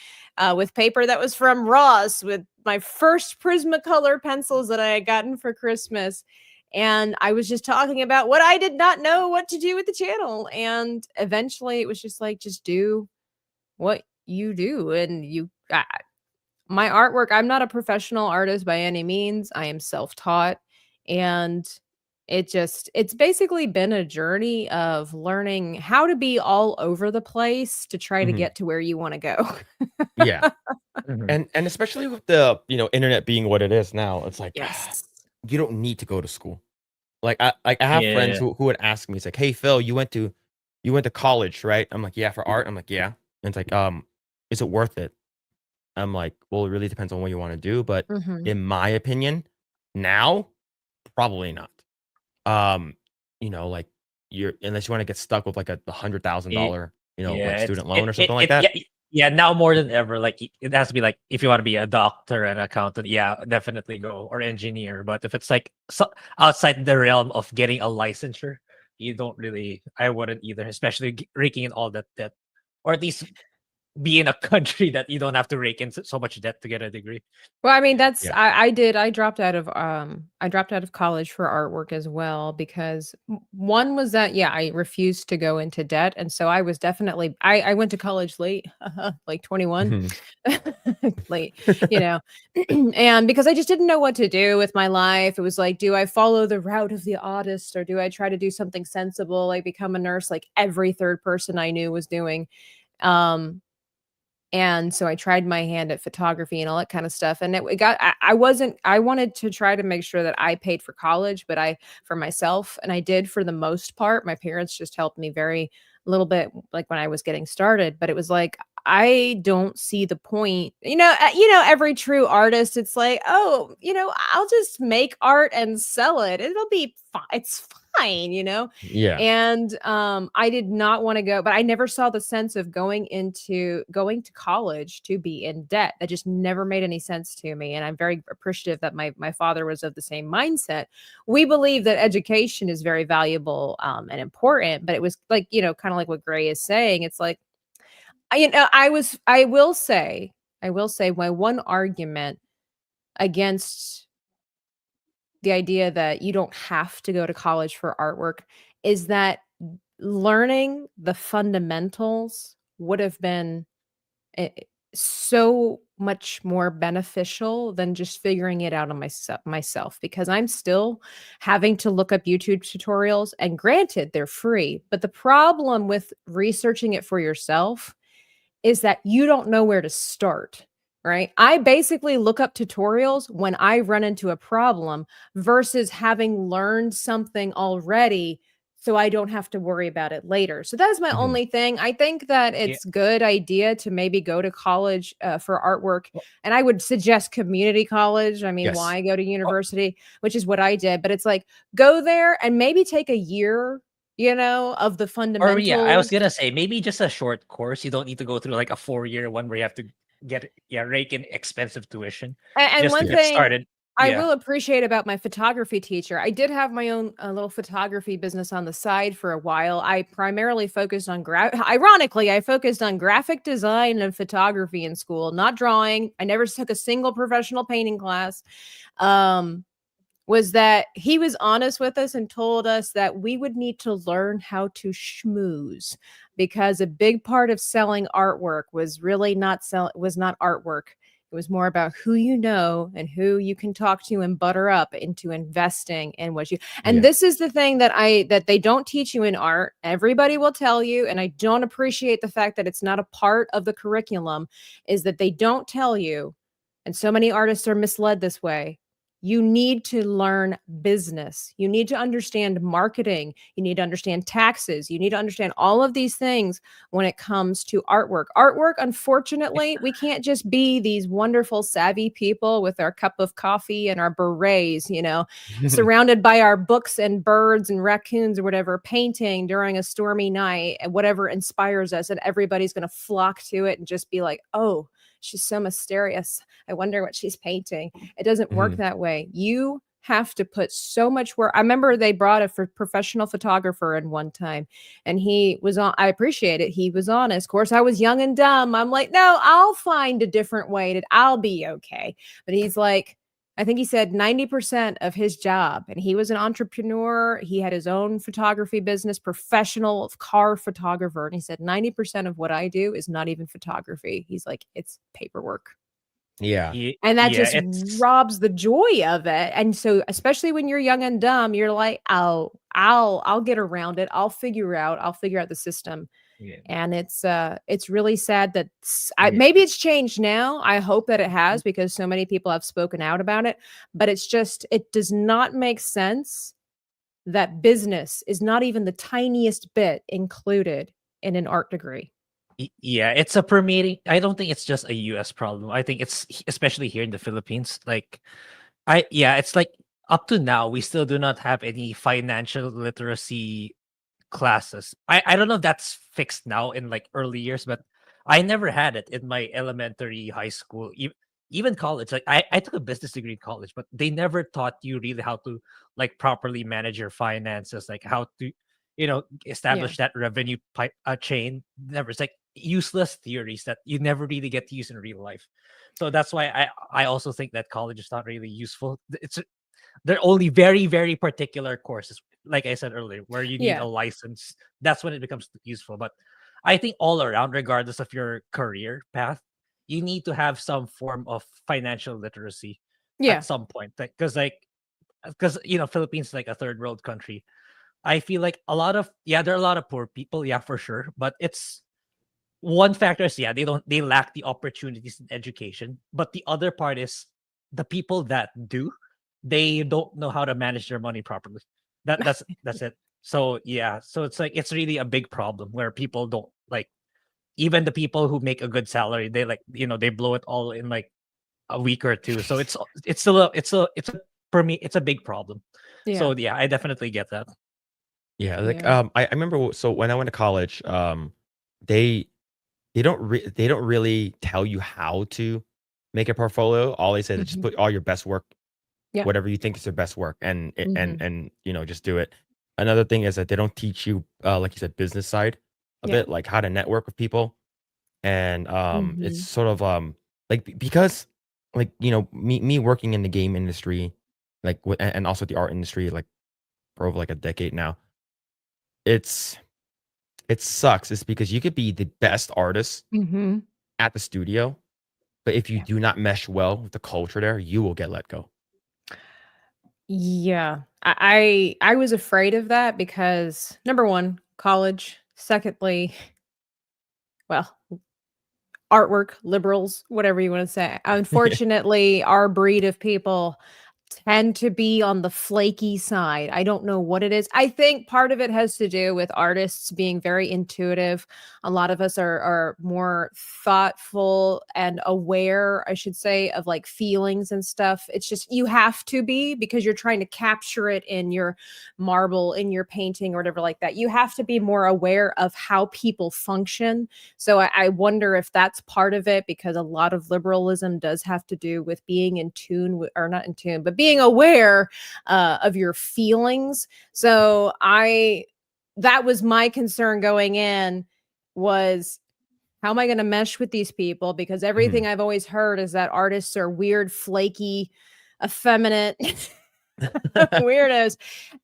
with paper that was from Ross with my first Prismacolor pencils that I had gotten for Christmas. And I was just talking about what I did not know what to do with the channel. And eventually it was just like, just do what you do. And my artwork, I'm not a professional artist by any means. I am self-taught. And it's basically been a journey of learning how to be all over the place to try to get to where you want to go. Yeah. And especially with the, internet being what it is now, it's like, yes, you don't need to go to school. Like I have friends who would ask me, it's like, hey Phil, you went to college, right? I'm like, yeah, for art. I'm like, yeah. And it's like, is it worth it? I'm like, well, it really depends on what you want to do. But in my opinion, Now, probably not. You know, like unless you want to get stuck with like a $100,000, like student loan or something like that. Yeah, now more than ever, like it has to be like if you want to be a doctor and accountant, yeah, definitely go, or engineer. But if it's like outside the realm of getting a licensure, you don't really. I wouldn't either, especially raking in all that debt, or at least be in a country that you don't have to rake in so much debt to get a degree. Well, I mean, that's I dropped out of college for artwork as well because one was that I refused to go into debt, and so I was definitely I went to college late, like 21, late, and because I just didn't know what to do with my life. It was like, do I follow the route of the artist, or do I try to do something sensible, like become a nurse, like every third person I knew was doing? And so I tried my hand at photography and all that kind of stuff. And I wanted to try to make sure that I paid for college, but for myself, and I did for the most part. My parents just helped me very little bit, like when I was getting started, but it was like, I don't see the point, every true artist, it's like, oh, I'll just make art and sell it. It'll be fine. It's fine, Yeah. And I did not want to go, but I never saw the sense of going to college to be in debt. That just never made any sense to me. And I'm very appreciative that my father was of the same mindset. We believe that education is very valuable and important, but it was like, kind of like what Grae is saying. It's like, I will say my one argument against the idea that you don't have to go to college for artwork is that learning the fundamentals would have been so much more beneficial than just figuring it out on myself, because I'm still having to look up YouTube tutorials, and granted, they're free, but the problem with researching it for yourself is that you don't know where to start, right? I basically look up tutorials when I run into a problem versus having learned something already, so I don't have to worry about it later. So that's my only thing. I think that it's good idea to maybe go to college for artwork. And I would suggest community college. I mean, why go to university, which is what I did. But it's like, go there and maybe take a year, of the fundamentals. Or yeah, I was gonna say maybe just a short course. You don't need to go through like a 4-year one where you have to rake in expensive tuition. And just one to get thing started. I will appreciate about my photography teacher, I did have my own little photography business on the side for a while. I primarily focused on ironically, I focused on graphic design and photography in school, not drawing. I never took a single professional painting class. Was that he was honest with us and told us that we would need to learn how to schmooze, because a big part of selling artwork was really not artwork. It was more about who you know and who you can talk to and butter up into investing in what you. And this is the thing that they don't teach you in art. Everybody will tell you, and I don't appreciate the fact that it's not a part of the curriculum, is that they don't tell you, and so many artists are misled this way. You need to learn business. You need to understand marketing. You need to understand taxes. You need to understand all of these things when it comes to artwork. Artwork, unfortunately, we can't just be these wonderful, savvy people with our cup of coffee and our berets, surrounded by our books and birds and raccoons or whatever, painting during a stormy night and whatever inspires us. And everybody's going to flock to it and just be like, oh, she's so mysterious. I wonder what she's painting. It doesn't work that way. You have to put so much work. I remember they brought a professional photographer in one time, and he was on. I appreciate it. He was honest. Of course, I was young and dumb. I'm like, no, I'll find a different way. I'll be okay. But he's like, I think he said 90% of his job, and he was an entrepreneur. He had his own photography business, professional car photographer. And he said 90% of what I do is not even photography. He's like, it's paperwork. Yeah. And that just robs the joy of it. And so, especially when you're young and dumb, you're like, oh, I'll get around it. I'll figure out the system. Yeah. And it's really sad that maybe it's changed now. I hope that it has, because so many people have spoken out about it, but it does not make sense that business is not even the tiniest bit included in an art degree. Yeah, it's a permeating. I don't think it's just a US problem. I think it's especially here in the Philippines. Like, it's like up to now, we still do not have any financial literacy classes. I don't know if that's fixed now in like early years, but I never had it in my elementary, high school, even college. Like I took a business degree in college, but they never taught you really how to like properly manage your finances, like how to, establish that revenue pipe chain. Never. It's like useless theories that you never really get to use in real life. So that's why I also think that college is not really useful. They're only very, very particular courses, like I said earlier, where you need a license. That's when it becomes useful. But I think all around, regardless of your career path, you need to have some form of financial literacy at some point. Because Philippines is like a third world country. I feel like there are a lot of poor people, for sure. But it's one factor is they lack the opportunities in education. But the other part is the people that do, they don't know how to manage their money properly. That's it. So so it's like it's really a big problem where people don't like, even the people who make a good salary, they they blow it all in like a week or two. So it's for me it's a big problem. So I definitely get that. Yeah, like I remember, so when I went to college, they don't really tell you how to make a portfolio. All they said is just put all your best work, whatever you think is your best work, and just do it. Another thing is that they don't teach you, like you said, business side of it, like how to network with people, and it's sort of like because like me working in the game industry, like and also the art industry, like for over like a decade now. It sucks. It's because you could be the best artist at the studio, but if you do not mesh well with the culture there, you will get let go. Yeah. I was afraid of that because number one, college. Secondly, well, artwork, liberals, whatever you want to say. Unfortunately, our breed of people tend to be on the flaky side. I don't know what it is. I think part of it has to do with artists being very intuitive. A lot of us are more thoughtful and aware, I should say, of like feelings and stuff. It's just you have to be because you're trying to capture it in your marble, in your painting or whatever like that. You have to be more aware of how people function. So I wonder if that's part of it, because a lot of liberalism does have to do with being in tune with, or not in tune, but being aware of your feelings. So that was my concern going in, was how am I going to mesh with these people? Because everything I've always heard is that artists are weird, flaky, effeminate weirdos.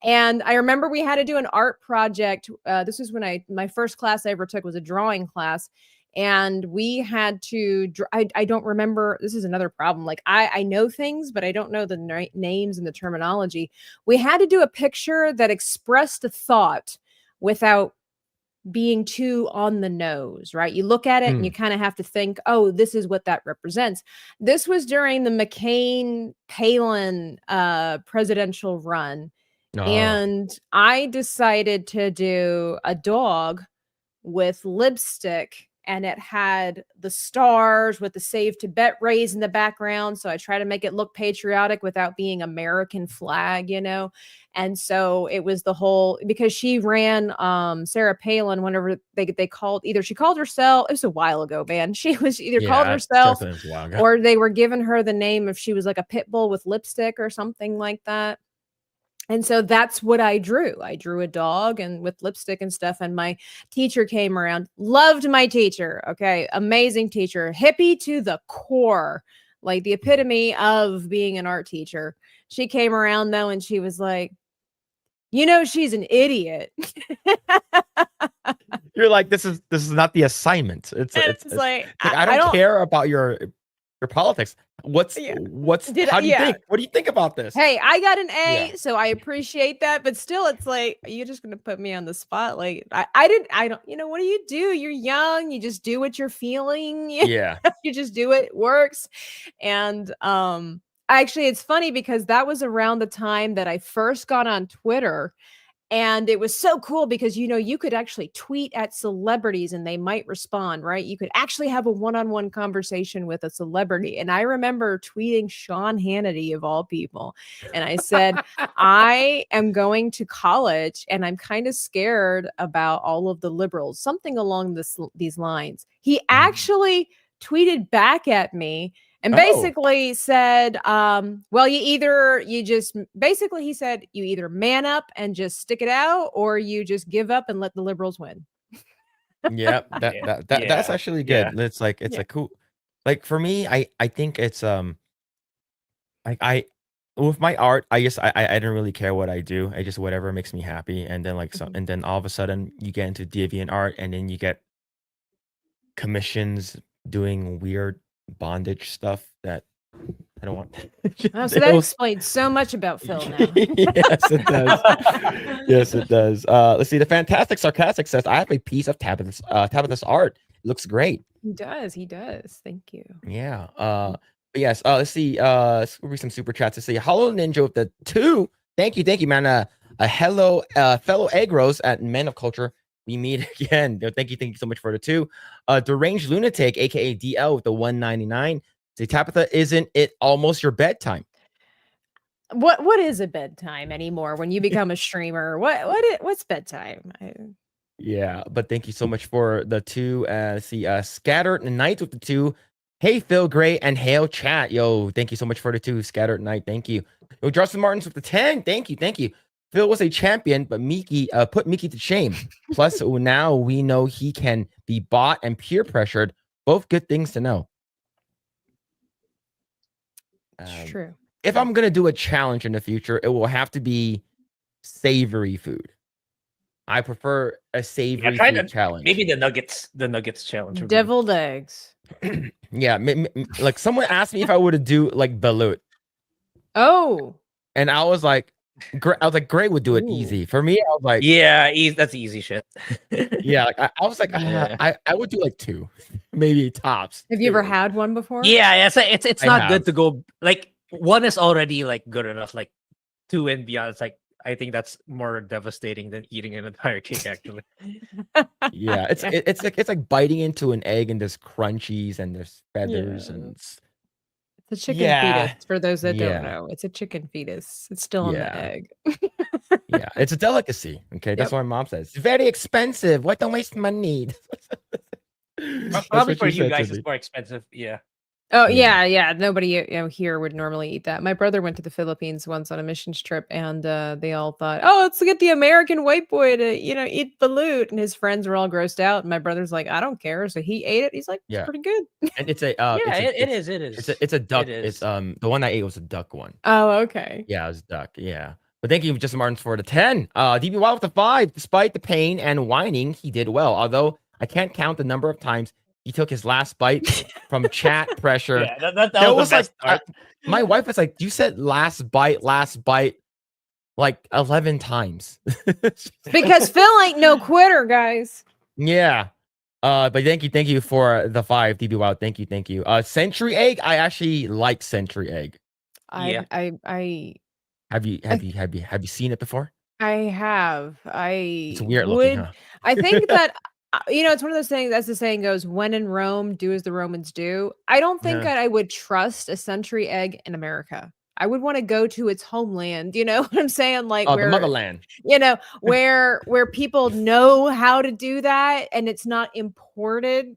And I remember we had to do an art project. This was when my first class I ever took was a drawing class. And we had to I don't remember. This is another problem. Like I know things, but I don't know the names and the terminology. We had to do a picture that expressed a thought without being too on the nose, right? You look at it and you kind of have to think, oh, this is what that represents. This was during the McCain-Palin presidential run. And I decided to do a dog with lipstick, and it had the stars with the Save Tibet rays in the background. So I try to make it look patriotic without being American flag, And so it was the whole, because she ran Sarah Palin whenever they called, either she called herself, it was a while ago, man. She was either called herself or they were giving her the name if she was like a pit bull with lipstick or something like that. And so that's what I drew. I drew a dog and with lipstick and stuff. And my teacher came around. Loved my teacher. Okay. Amazing teacher. Hippie to the core. Like the epitome of being an art teacher. She came around though and she was like, she's an idiot. You're like, this is not the assignment. It's like I don't care about your politics. How do you think? What do you think about this? Hey, I got an A, so I appreciate that. But still, it's like, are you just gonna put me on the spot? Like, I don't. What do you do? You're young. You just do what you're feeling. Yeah, you just do it. Works. And actually, it's funny because that was around the time that I first got on Twitter. And it was so cool because, you know, you could actually tweet at celebrities and they might respond, right? You could actually have a one-on-one conversation with a celebrity. And I remember tweeting Sean Hannity of all people. And I said, I am going to college and I'm kind of scared about all of the liberals, something along these lines. He actually tweeted back at me and basically said, well, he said, you either man up and just stick it out, or you just give up and let the liberals win. Yeah, that's actually good. Yeah. It's like, it's a cool, like for me, I think it's, like with my art, I don't really care what I do. I just, whatever makes me happy. And then like, and then all of a sudden you get into deviant art and then you get commissions doing weird bondage stuff that I don't want. So that explains so much about Phil now. Yes, it does. Yes, it does. Let's see. The Fantastic Sarcastic says, I have a piece of Tabitha's art. It looks great. He does. Thank you. Yeah. But yes. Let's see. Let's read some super chats to see. Hello Ninja with the 2. Thank you, man. Hello, fellow Eggrolls at Men of Culture. We meet again. Thank you so much for the 2. Deranged Lunatic, aka DL with the 199. Say, Tabitha, isn't it almost your bedtime? What is a bedtime anymore when you become a streamer? What's bedtime? Yeah, but thank you so much for the 2. See, Scattered Night with the 2. Hey, Phil, Grae, and hail chat. Yo, thank you so much for the 2. Scattered Night, thank you. Yo, Justin Martins with the 10. Thank you. Phil was a champion, but Miki put Miki to shame. Plus, now we know he can be bought and peer pressured. Both good things to know. It's true. If I'm gonna do a challenge in the future, it will have to be savory food. I prefer a savory food challenge. Maybe the nuggets challenge. Deviled eggs. Yeah, like someone asked me if I would do like balut. Oh. And I was like, Grae would do it easy. For me, I was like, yeah, that's easy shit. Yeah, like I was like, I would do like 2, maybe tops. Have you ever had one before? Yeah, it's not good to go like 1 is already like good enough. Like 2 and beyond, it's like I think that's more devastating than eating an entire cake. Actually, yeah, it's like biting into an egg and there's crunchies and there's feathers and. It's a chicken fetus, for those that don't know. It's a chicken fetus. It's still on the egg. Yeah, it's a delicacy. Okay, that's what my mom says. It's very expensive. Why don't waste money? Probably for you guys, it's more expensive. Yeah. Oh yeah. Nobody here would normally eat that. My brother went to the Philippines once on a missions trip, and they all thought, "Oh, let's get the American white boy to eat balut," and his friends were all grossed out. And my brother's like, "I don't care," so he ate it. He's like, "It's pretty good." And it's a it is. It's a duck. It's the one I ate was a duck one. Oh, okay. Yeah, it was duck. Yeah. But thank you, Justin Martins, for the 10. DB Wild with the 5. Despite the pain and whining, he did well. Although I can't count the number of times he took his last bite from chat pressure. Yeah, that was like my wife was like, "You said last bite, like 11 times." Because Phil ain't no quitter, guys. Yeah. But thank you for the 5, DB Wild. Thank you. Century egg. I actually like century egg. Have you seen it before? I have. It's weird looking, huh? I think that it's one of those things, as the saying goes, when in Rome, do as the Romans do. I don't think that I would trust a century egg in America. I would want to go to its homeland. You know what I'm saying? Like the motherland. Where people know how to do that and it's not imported.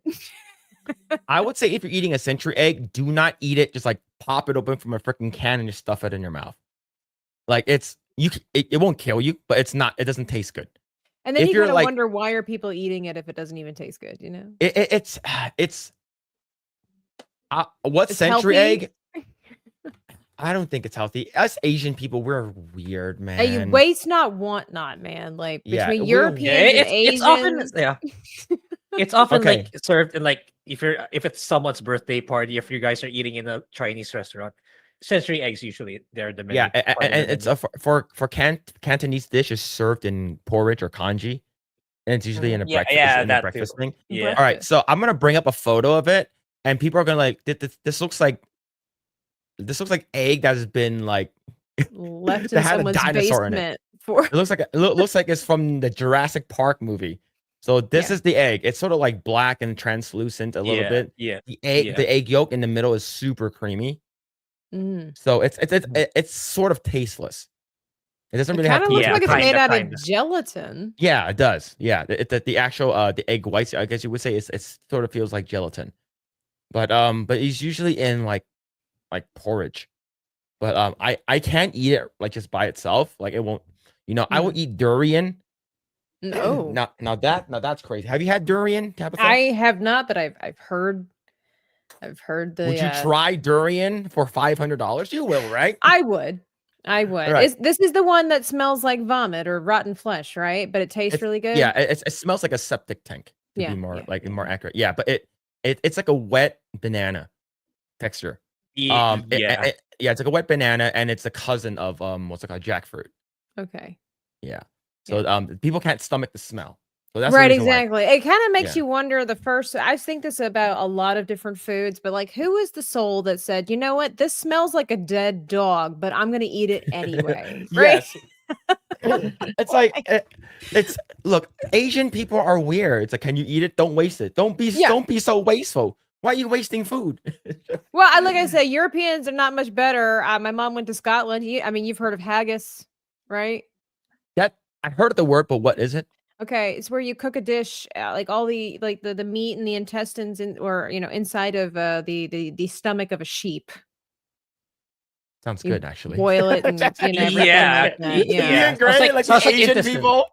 I would say if you're eating a century egg, do not eat it. Just like pop it open from a freaking can and just stuff it in your mouth. Like it won't kill you, but it doesn't taste good. And then you kind of wonder, why are people eating it if it doesn't even taste good, It's century egg? I don't think it's healthy. Us Asian people, we're weird, man. Hey, waste not, want not, man. Like between Europeans and Asians. It's often like served in like if it's someone's birthday party, if you guys are eating in a Chinese restaurant. Century eggs usually they're the menu. Yeah, and it's for Cantonese dish is served in porridge or congee, and it's usually in a breakfast thing. Yeah. All right, so I'm gonna bring up a photo of it, and people are gonna like this looks like egg that has been like left that in had a someone's dinosaur in it. basement for. It looks like it's from the Jurassic Park movie. So this is the egg. It's sort of like black and translucent a little bit. Yeah. The egg yolk in the middle is super creamy. So it's sort of tasteless. It doesn't really have kind of looks too like much it's made out kinda. of gelatin. Yeah, it does. Yeah, the actual the egg whites, I guess you would say, it's sort of feels like gelatin. But it's usually in like porridge. But I can't eat it like just by itself. Like it won't. I will eat durian. No. Now that's crazy. Have you had durian, Tabitha? I have not, but I've heard the. Would you try durian for $500? You will, right? I would. Right. This is the one that smells like vomit or rotten flesh, right? But it tastes really good. Yeah, it smells like a septic tank. To be more more accurate. Yeah, but it's like a wet banana texture. Yeah. It's like a wet banana, and it's a cousin of what's it called, jackfruit. Okay. Yeah. So people can't stomach the smell. So that's right, the reason exactly. why. It kind of makes you wonder I think this about a lot of different foods, but like who is the soul that said, you know what, this smells like a dead dog, but I'm gonna eat it anyway. Right? Yes. It's like look, Asian people are weird. It's like, can you eat it? Don't waste it. Don't be so wasteful. Why are you wasting food? Well, like I say, Europeans are not much better. My mom went to Scotland. You've heard of haggis, right? That I heard of the word, but what is it? Okay, it's where you cook a dish, like all the meat and the intestines inside of the stomach of a sheep. Sounds good, actually. Boil it and everything like that. Yeah. Grae, like the Asian people.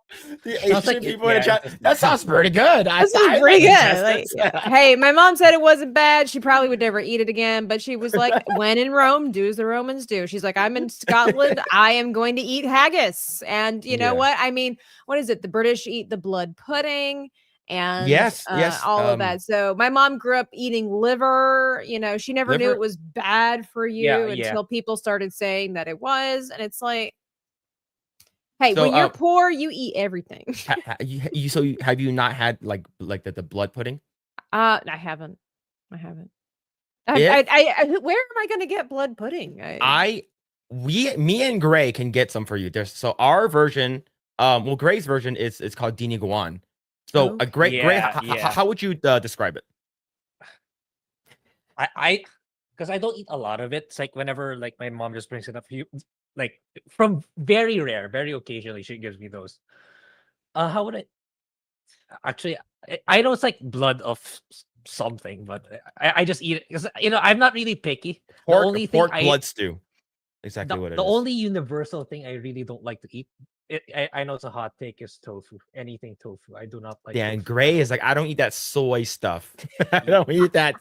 The Asian people in the chat. That sounds pretty good. That sounds pretty good. Hey, my mom said it wasn't bad. She probably would never eat it again, but she was like, when in Rome, do as the Romans do. She's like, I'm in Scotland. I am going to eat haggis. And you know what? I mean, what is it? The British eat the blood pudding. And yes, all of that. So my mom grew up eating liver. She never knew it was bad for you until people started saying that it was. And it's like, hey, when you're poor, you eat everything. Have you not had like the blood pudding? I haven't. Where am I going to get blood pudding? Me and Grae can get some for you. So our version, Grae's version is called Diniguan. So a great, how would you describe it? Because I don't eat a lot of it. It's like whenever like my mom just brings it up for you, like from very occasionally she gives me those. How would actually? I know it's like blood of something, but I just eat it because I'm not really picky. Pork blood stew. Exactly what it is. The only universal thing I really don't like to eat. I know it's a hot take, is tofu. Anything tofu. I do not like tofu. And tofu. Grae is like, I don't eat that soy stuff. I don't eat that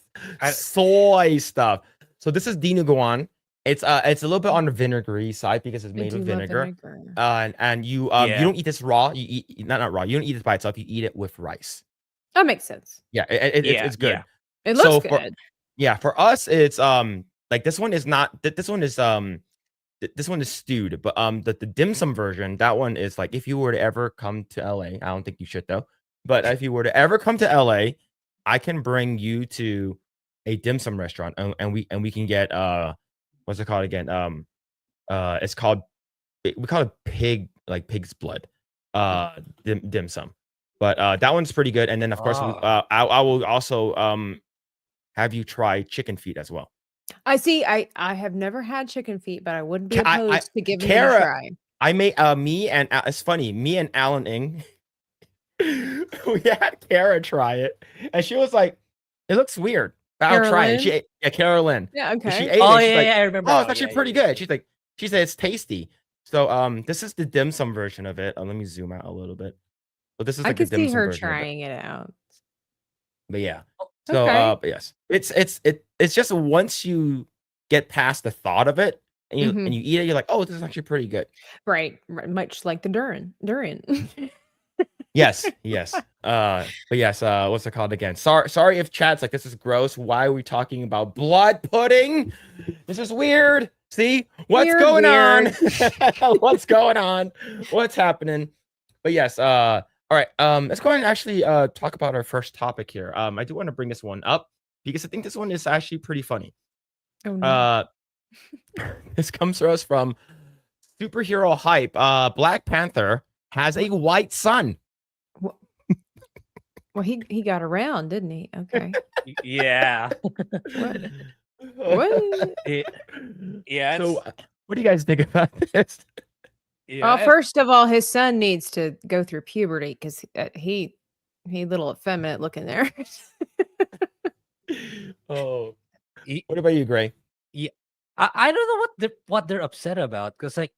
soy stuff. So this is Diniguan. It's a little bit on the vinegary side because it's made with vinegar. And you don't eat this raw. You eat not raw. You don't eat this by itself. You eat it with rice. That makes sense. Yeah, it's good. Yeah. It looks good. For us, it's like this one is not. This one is stewed, but the dim sum version, that one is like, if you were to ever come to LA, I don't think you should though, but if you were to ever come to LA, I can bring you to a dim sum restaurant and we can get what's it called again? It's called, we call it pig's blood dim sum, but that one's pretty good. And then of course I will also have you try chicken feet as well. I see. I have never had chicken feet, but I wouldn't be opposed to giving it a try. I made it's funny. Me and Alan Ing, we had Kara try it, and she was like, "It looks weird." I'll try it. Carolyn. Yeah. Okay. She ate it. I remember. Oh, it's actually pretty good. She said it's tasty. So this is the dim sum version of it. Let me zoom out a little bit. But this is like I could the dim see sum her version trying it out. But yeah. So but yes, it's just once you get past the thought of it and you eat it, you're like, oh, this is actually pretty good. Right. Much like the durian. Yes. But yes, what's it called again? Sorry if chat's like, this is gross. Why are we talking about blood pudding? This is weird. See what's going on? What's going on? What's happening? But yes, all right, let's go ahead and actually talk about our first topic here. I do want to bring this one up because I think this one is actually pretty funny. Oh, no. This comes to us from superhero hype. Black Panther has a white son. Well, he got around, didn't he? Okay. Yeah. What? Yeah. So, what do you guys think about this? Yeah, well, first of all, his son needs to go through puberty because he little effeminate looking there. Oh, what about you, Grae? Yeah, I don't know what they're upset about, because like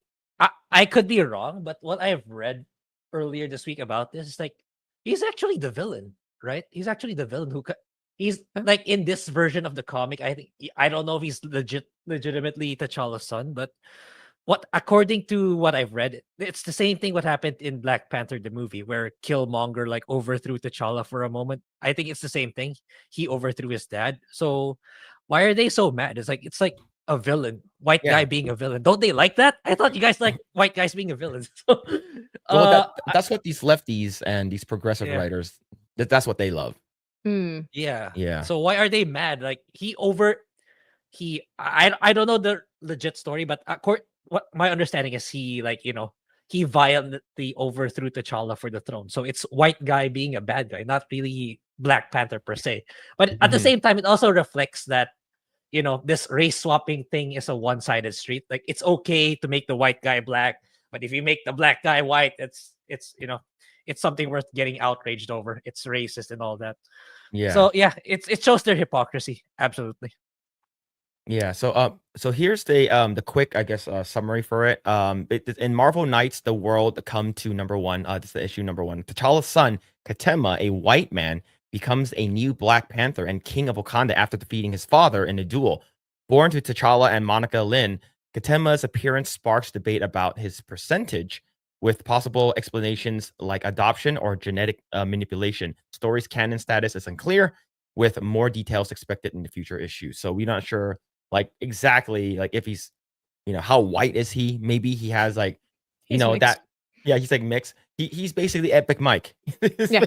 I could be wrong, but what I've read earlier this week about this is like he's actually the villain, right? He's actually the villain he's like in this version of the comic. I don't know if he's legitimately T'Challa's son, but according to what I've read, it's the same thing what happened in Black Panther the movie, where Killmonger like overthrew T'Challa for a moment. I think it's the same thing. He overthrew his dad. So why are they so mad? It's like a villain, white guy being a villain. Don't they like that? I thought you guys like white guys being a villain. So, well, that's what these lefties and these progressive writers, that's what they love. Yeah. So why are they mad? Like I don't know the legit story, but what my understanding is, he he violently overthrew T'Challa for the throne. So it's white guy being a bad guy, not really Black Panther per se. But at the same time, it also reflects that this race swapping thing is a one-sided street. Like, it's okay to make the white guy black, but if you make the black guy white, it's something worth getting outraged over. It's racist and all that. Yeah. So yeah, it shows their hypocrisy. Absolutely. Yeah. So here's the quick, I guess, summary for it. In Marvel Knights, the world come to #1. This is the issue #1. T'Challa's son, Katema, a white man, becomes a new Black Panther and king of Wakanda after defeating his father in a duel. Born to T'Challa and Monica Lynn, Katema's appearance sparks debate about his percentage, with possible explanations like adoption or genetic manipulation. Story's canon status is unclear, with more details expected in the future issues. So we're not sure, like, exactly, like, if he's, how white is he? Maybe he has, like, he's that. Yeah, he's like mixed. He's basically Epic Mike. Yeah.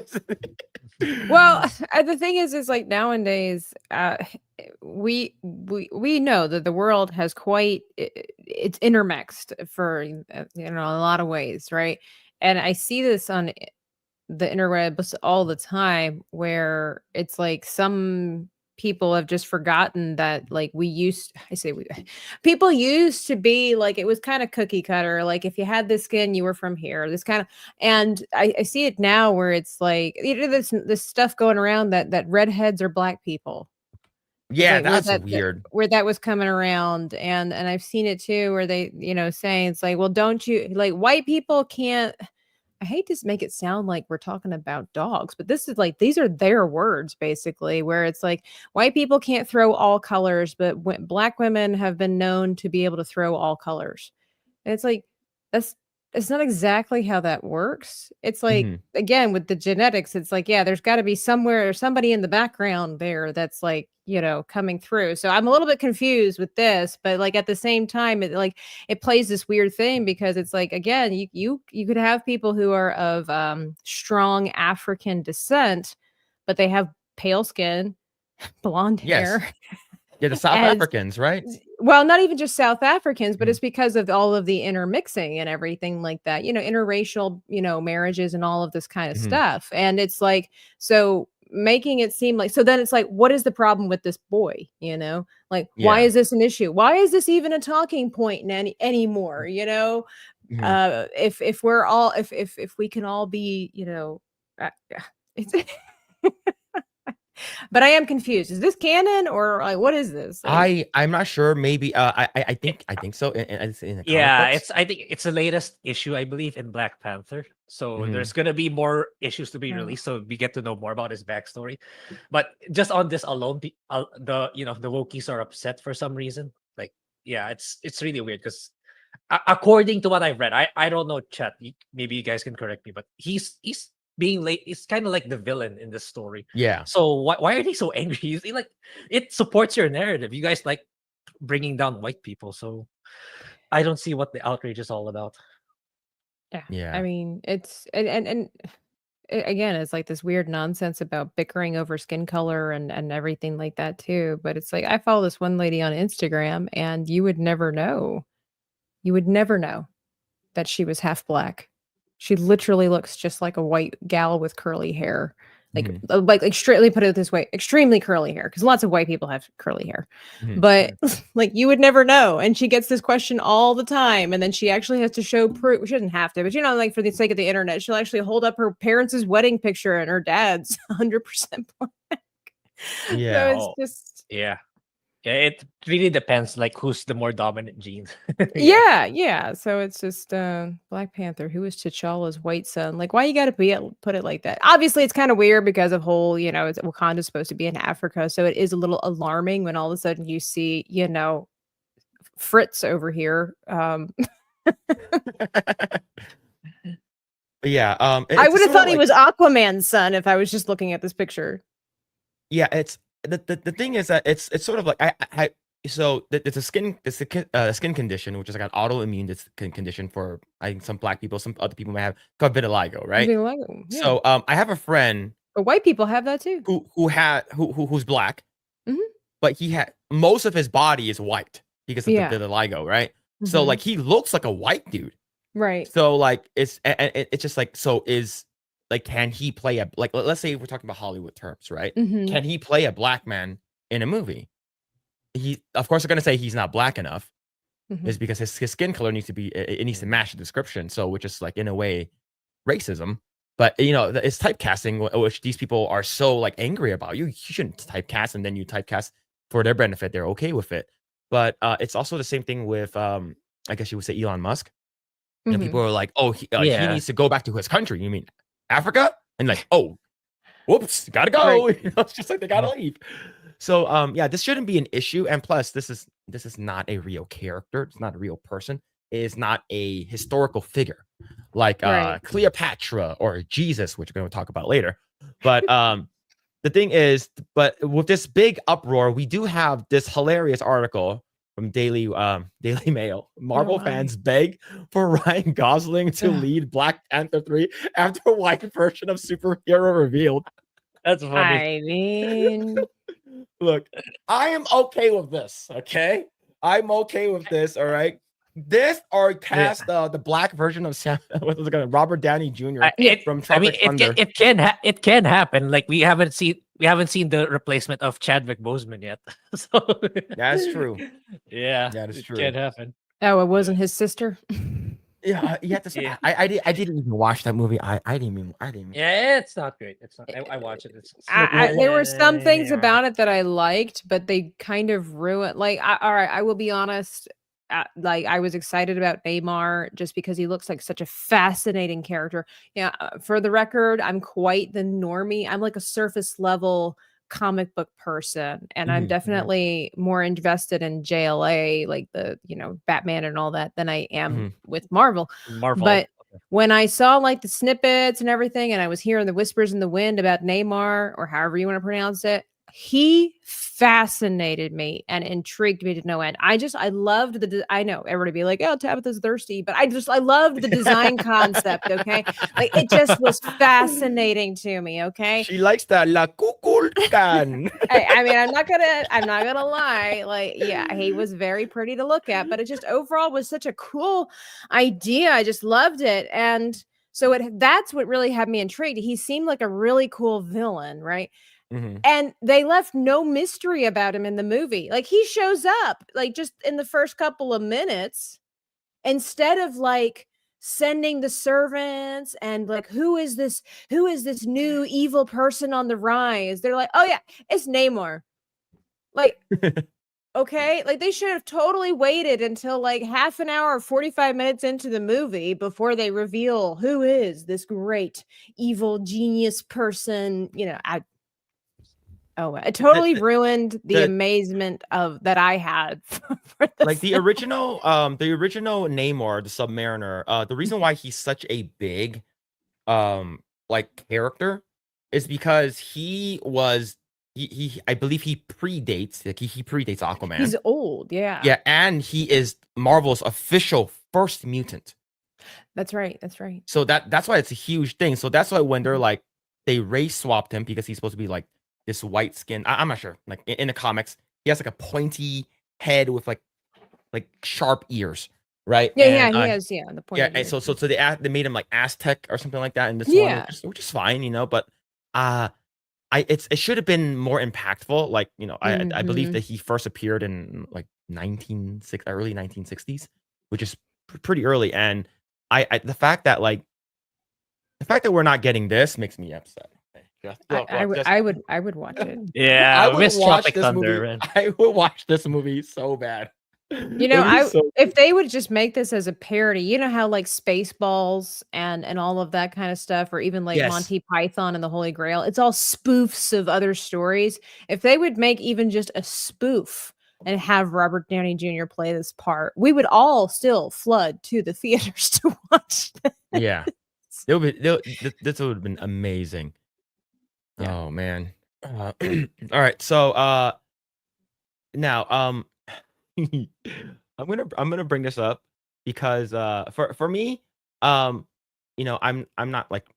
Well, the thing is like nowadays, we know that the world has it's intermixed for a lot of ways, right? And I see this on the interwebs all the time, where it's like some people have just forgotten that, like, people used to be like, it was kind of cookie cutter. Like, if you had this skin, you were from here, this kind of, and I see it now where it's like, this stuff going around that redheads are black people. Yeah, like, that's weird. Where that was coming around, and I've seen it too, where they, saying it's like, well, don't you, like, white people can't. I hate to make it sound like we're talking about dogs, but this is like, these are their words basically, where it's like, white people can't throw all colors, but black women have been known to be able to throw all colors. And it's like, it's not exactly how that works. It's like, again, with the genetics, it's like, yeah, there's got to be somewhere, somebody in the background there that's like, coming through. So I'm a little bit confused with this, but like at the same time, it plays this weird thing, because it's like, again, you could have people who are of strong African descent, but they have pale skin, blonde hair. Yeah, the South Africans, right? Well, not even just South Africans, but it's because of all of the intermixing and everything like that, interracial, marriages and all of this kind of stuff. And it's like, so making it seem like, so then it's like, what is the problem with this boy? Like, why is this an issue? Why is this even a talking point anymore? If we're all, if we can all be, it's but I am confused. Is this canon, or like, what is this? Like, I'm not sure. Maybe I think so. In the books. I think it's the latest issue, I believe, in Black Panther. So there's gonna be more issues to be released, so we get to know more about his backstory. But just on this alone, the Wokies are upset for some reason. Like, yeah, it's really weird, because according to what I've read, I don't know, chat. Maybe you guys can correct me, but he's being late is kind of like the villain in this story. Yeah. So why are they so angry? You see, like, it supports your narrative. You guys like bringing down white people, so I don't see what the outrage is all about. Yeah. I mean, it's and again, it's like this weird nonsense about bickering over skin color and everything like that too. But it's like, I follow this one lady on Instagram, and you would never know. You would never know that she was half black. She literally looks just like a white gal with curly hair. Like straightly put it this way, extremely curly hair, because lots of white people have curly hair. But like you would never know. And she gets this question all the time. And then she actually has to show proof. She doesn't have to, but you know, like for the sake of the internet, she'll actually hold up her parents' wedding picture and her dad's 100% black. Yeah. So it's just Yeah, it really depends, like who's the more dominant genes. yeah. So it's just Black Panther, who is T'Challa's white son. Like, why you gotta put it like that? Obviously, it's kind of weird because of whole, you know, Wakanda's supposed to be in Africa, so it is a little alarming when all of a sudden you see, you know, Fritz over here. Yeah. I would have thought he was Aquaman's son if I was just looking at this picture. Yeah, it's the thing is that it's sort of like it's a skin condition, which is like an autoimmune condition for I think some black people, some other people may have, called vitiligo, right? Vitiligo, yeah. So I have a friend, but white people have that too, who's black, but he had most of his body is white because of the vitiligo, right? So like he looks like a white dude, right? So like it's just like, so is like, can he play a, like, let's say we're talking about Hollywood terms, right? Can he play a black man in a movie? He, of course, they're gonna say he's not black enough, is because his skin color needs to be, it needs to match the description. So, which is like in a way racism, but you know, it's typecasting, which these people are so like angry about. You shouldn't typecast, and then you typecast for their benefit. They're okay with it, but it's also the same thing with I guess you would say Elon Musk. You know, people are like, oh, he needs to go back to his country. You mean Africa? And like, oh, whoops, gotta go. Right. You know, it's just like they gotta leave. So yeah, this shouldn't be an issue. And plus, this is not a real character. It's not a real person. It is not a historical figure like Cleopatra or Jesus, which we're going to talk about later. But the thing is, but with this big uproar, we do have this hilarious article from Daily Mail. Marvel fans beg for Ryan Gosling to lead Black Panther 3 after a white version of superhero revealed. That's funny. I mean, look, I am okay with this. Okay, I'm okay with this. All right, this or cast the black version of Robert Downey Jr. from Tropic Thunder. It can happen. Like we haven't seen the replacement of Chadwick Boseman yet. So that's true. Yeah, that is true. It can happen. Oh, it wasn't his sister. Yeah, you have to say. Yeah. I didn't even watch that movie. I didn't even. Yeah, it's not great. It's not. I watch it. There were some things about it that I liked, but they kind of ruined. Like, all right, I will be honest. Like, I was excited about Neymar just because he looks like such a fascinating character. Yeah, for the record, I'm quite the normie. I'm like a surface level comic book person, and I'm definitely more invested in JLA, like the, you know, Batman and all that, than I am with Marvel. But when I saw like the snippets and everything, and I was hearing the whispers in the wind about Neymar, or however you want to pronounce it, he fascinated me and intrigued me to no end. I loved I know everybody be like, oh, Tabitha's thirsty, but I loved the design concept. Okay, like it just was fascinating to me. Okay, she likes the la kukulkan. I mean, I'm not gonna lie. Like, yeah, he was very pretty to look at, but it just overall was such a cool idea. I just loved it, and so that's what really had me intrigued. He seemed like a really cool villain, right? And they left no mystery about him in the movie. Like, he shows up like just in the first couple of minutes, instead of like sending the servants and like, who is this new evil person on the rise? They're like, oh yeah, it's Neymar. Like, okay, like they should have totally waited until like half an hour or 45 minutes into the movie before they reveal who is this great evil genius person. You know, it totally ruined the amazement of that I had for like the original Namor, the Submariner. The reason why he's such a big like character is because he I believe he predates Aquaman. He's old, yeah. Yeah, and he is Marvel's official first mutant. That's right. So that's why it's a huge thing. So that's why when they're like, they race swapped him because he's supposed to be like this white skin. I'm not sure. Like in the comics, he has like a pointy head with like sharp ears. right? Yeah, And, he has, the point. yeah, and so they made him like Aztec or something like that in this one, Yeah. which is fine, you know. But it should have been more impactful. Like, you know, I believe that he first appeared in like early 1960s, which is pretty early. And the fact that we're not getting this makes me upset. I would watch it. Yeah, I I would miss watch Tropic this Thunder, movie. man. I would watch this movie so bad. You know, if they would just make this as a parody, you know how like Spaceballs and all of that kind of stuff, or even like Yes. Monty Python and the Holy Grail, it's all spoofs of other stories. If they would make even just a spoof and have Robert Downey Jr. play this part, we would all still flood to the theaters to watch this. Yeah. This would have been amazing. Yeah. Oh man. All right. So now I'm gonna bring this up because for me, you know, I'm not like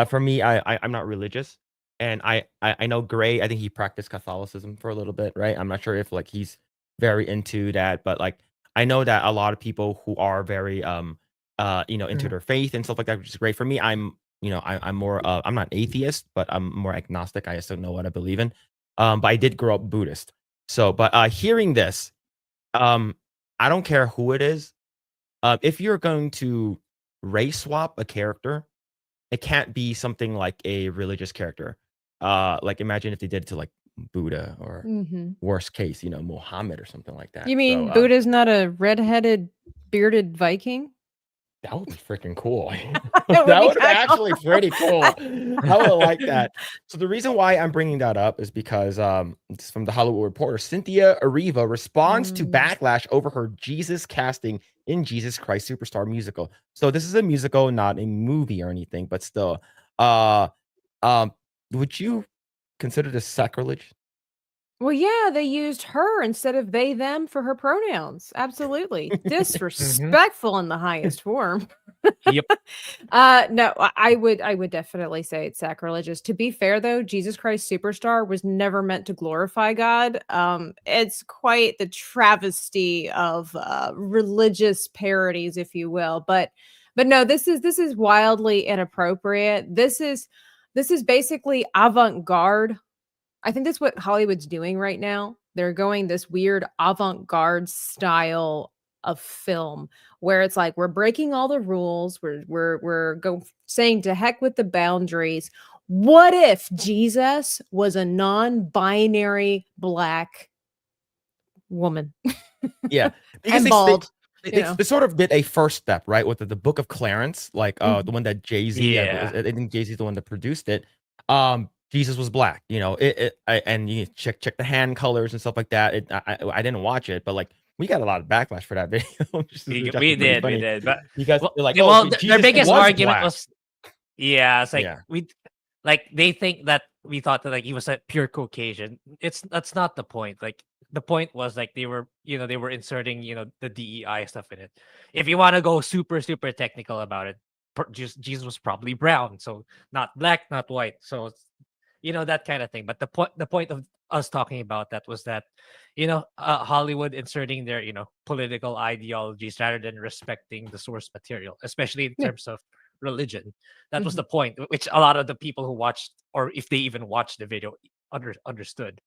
for me, I'm not religious. And I know Grae, I think he practiced Catholicism for a little bit, right? I'm not sure if like he's very into that, but like I know that a lot of people who are very you know, into their faith and stuff like that, which is great. For me, I'm more I'm not atheist, but I'm more agnostic. I just don't know what I believe in. But I did grow up Buddhist. So, but hearing this, I don't care who it is. If you're going to race swap a character, it can't be something like a religious character. Like imagine if they did it to like Buddha or worst case, you know, Muhammad or something like that. You mean Buddha's not a redheaded, bearded Viking? That would be freaking cool. That would be actually pretty cool. I would like that. So the reason why I'm bringing that up is because it's from the Hollywood Reporter. Cynthia Erivo responds to backlash over her Jesus casting in Jesus Christ Superstar musical. So this is a musical, not a movie or anything, but still. Would you consider this sacrilege? Well, yeah, they used her instead of they, them for her pronouns. Absolutely. Disrespectful in the highest form. Yep. No, I would definitely say it's sacrilegious. To be fair though, Jesus Christ Superstar was never meant to glorify God. It's quite the travesty of religious parodies, if you will. But no, this is wildly inappropriate. This is basically avant-garde. I think that's what Hollywood's doing right now. They're going this weird avant-garde style of film where it's like we're breaking all the rules. We're saying to heck with the boundaries. What if Jesus was a non-binary black woman? Yeah, because and bald. They sort of did a first step, right, with the Book of Clarence, like the one that Jay-Z. I think Jay-Z's the one that produced it. Jesus was black, you know. And you check the hand colors and stuff like that. I didn't watch it, but like we got a lot of backlash for that video. we did, but because like, their biggest argument black. Was, it's like they think that we thought that like he was a pure Caucasian. That's not the point. Like the point was like they were inserting the DEI stuff in it. If you want to go super technical about it, Jesus was probably brown, so not black, not white. So that kind of thing. But the point of us talking about that was that Hollywood inserting their political ideologies rather than respecting the source material, especially in terms of religion. That was the point, which a lot of the people who watched, or if they even watched the video, understood.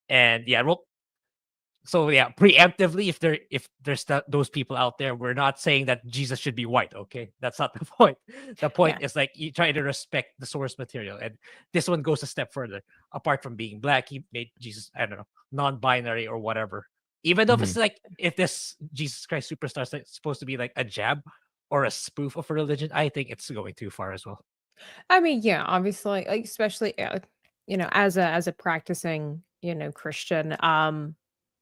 And preemptively, if there's those people out there, we're not saying that Jesus should be white. Okay, that's not the point. The point is like you try to respect the source material, and this one goes a step further. Apart from being black, he made Jesus, I don't know, non-binary or whatever. Even though it's like if this Jesus Christ Superstar is supposed to be like a jab or a spoof of a religion, I think it's going too far as well. I mean, yeah, obviously, like especially as a practicing Christian,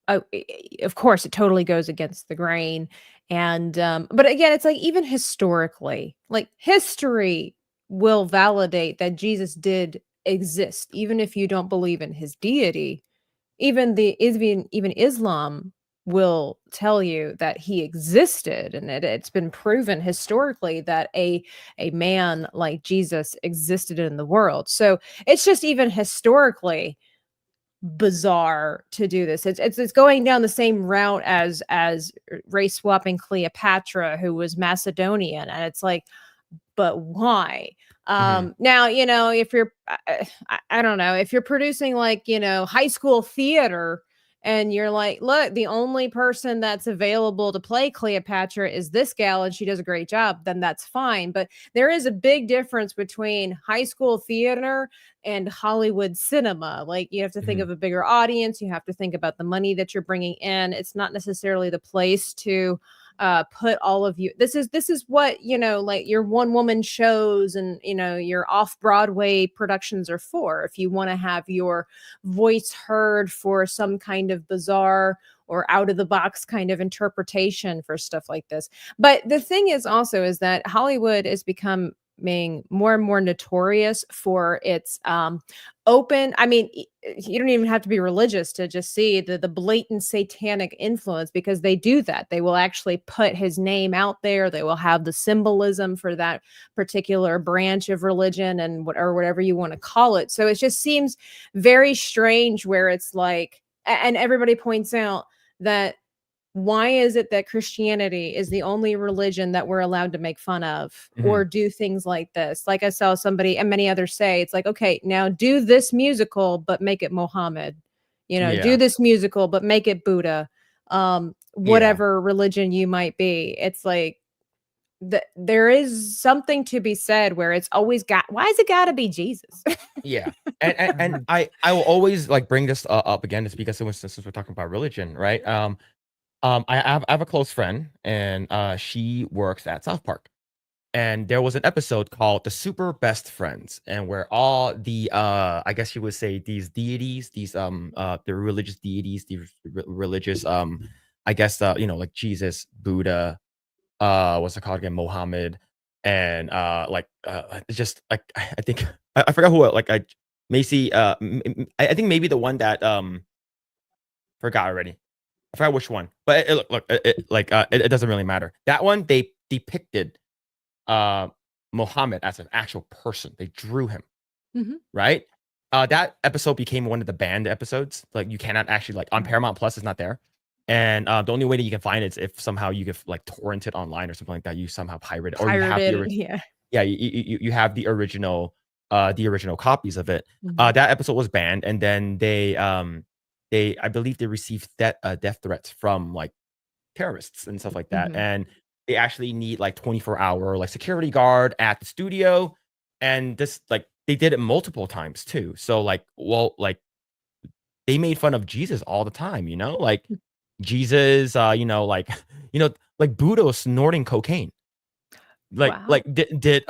of course, it totally goes against the grain. And but again, it's like even historically, like history will validate that Jesus did exist, even if you don't believe in his deity. Even Islam will tell you that he existed, and it's been proven historically that a man like Jesus existed in the world. So it's just even historically bizarre to do this. It's going down the same route as race swapping Cleopatra, who was Macedonian, and it's like, but why? Now, you know, if you're I don't know, if you're producing like, you know, high school theater and you're like, look, the only person that's available to play Cleopatra is this gal and she does a great job, then that's fine. But there is a big difference between high school theater and Hollywood cinema. Like, you have to think of a bigger audience, you have to think about the money that you're bringing in. It's not necessarily the place to put all of you. This is what, you know, like your one woman shows and, you know, your off Broadway productions are for. If you want to have your voice heard for some kind of bizarre or out of the box kind of interpretation for stuff like this. But the thing is also is that Hollywood has become more and more notorious for its open, I mean, you don't even have to be religious to just see the blatant satanic influence, because they do that. They will actually put his name out there. They will have the symbolism for that particular branch of religion and whatever you want to call it. So it just seems very strange where it's like, and everybody points out that why is it that Christianity is the only religion that we're allowed to make fun of or do things like this? Like I saw somebody and many others say, it's like, okay, now do this musical, but make it Mohammed, you know, do this musical, but make it Buddha, whatever religion you might be. It's like, there is something to be said where it's always why is it gotta be Jesus? And I will always like bring this up again, is because since we're talking about religion, right? I have a close friend, and she works at South Park, and there was an episode called "The Super Best Friends," and where all the I guess you would say these deities, these the religious deities, these religious I guess you know, like Jesus, Buddha, what's it called again, Mohammed, and it's just like I think I forgot who, like Macy, I think maybe the one that forgot already. I forgot which one, but it doesn't really matter. That one, they depicted Muhammad as an actual person. They drew him, right? That episode became one of the banned episodes. Like, you cannot actually, like, on Paramount Plus, it's not there. And the only way that you can find it is if somehow you could like torrent it online or something like that. You somehow pirate it, or you have you have the original copies of it. That episode was banned, and then they I believe they received death threats from like terrorists and stuff like that. And they actually need like 24-hour like security guard at the studio. And this, like, they did it multiple times too. So like, well, like, they made fun of Jesus all the time, you know, like Jesus, you know, like, like Buddha was snorting cocaine. Like did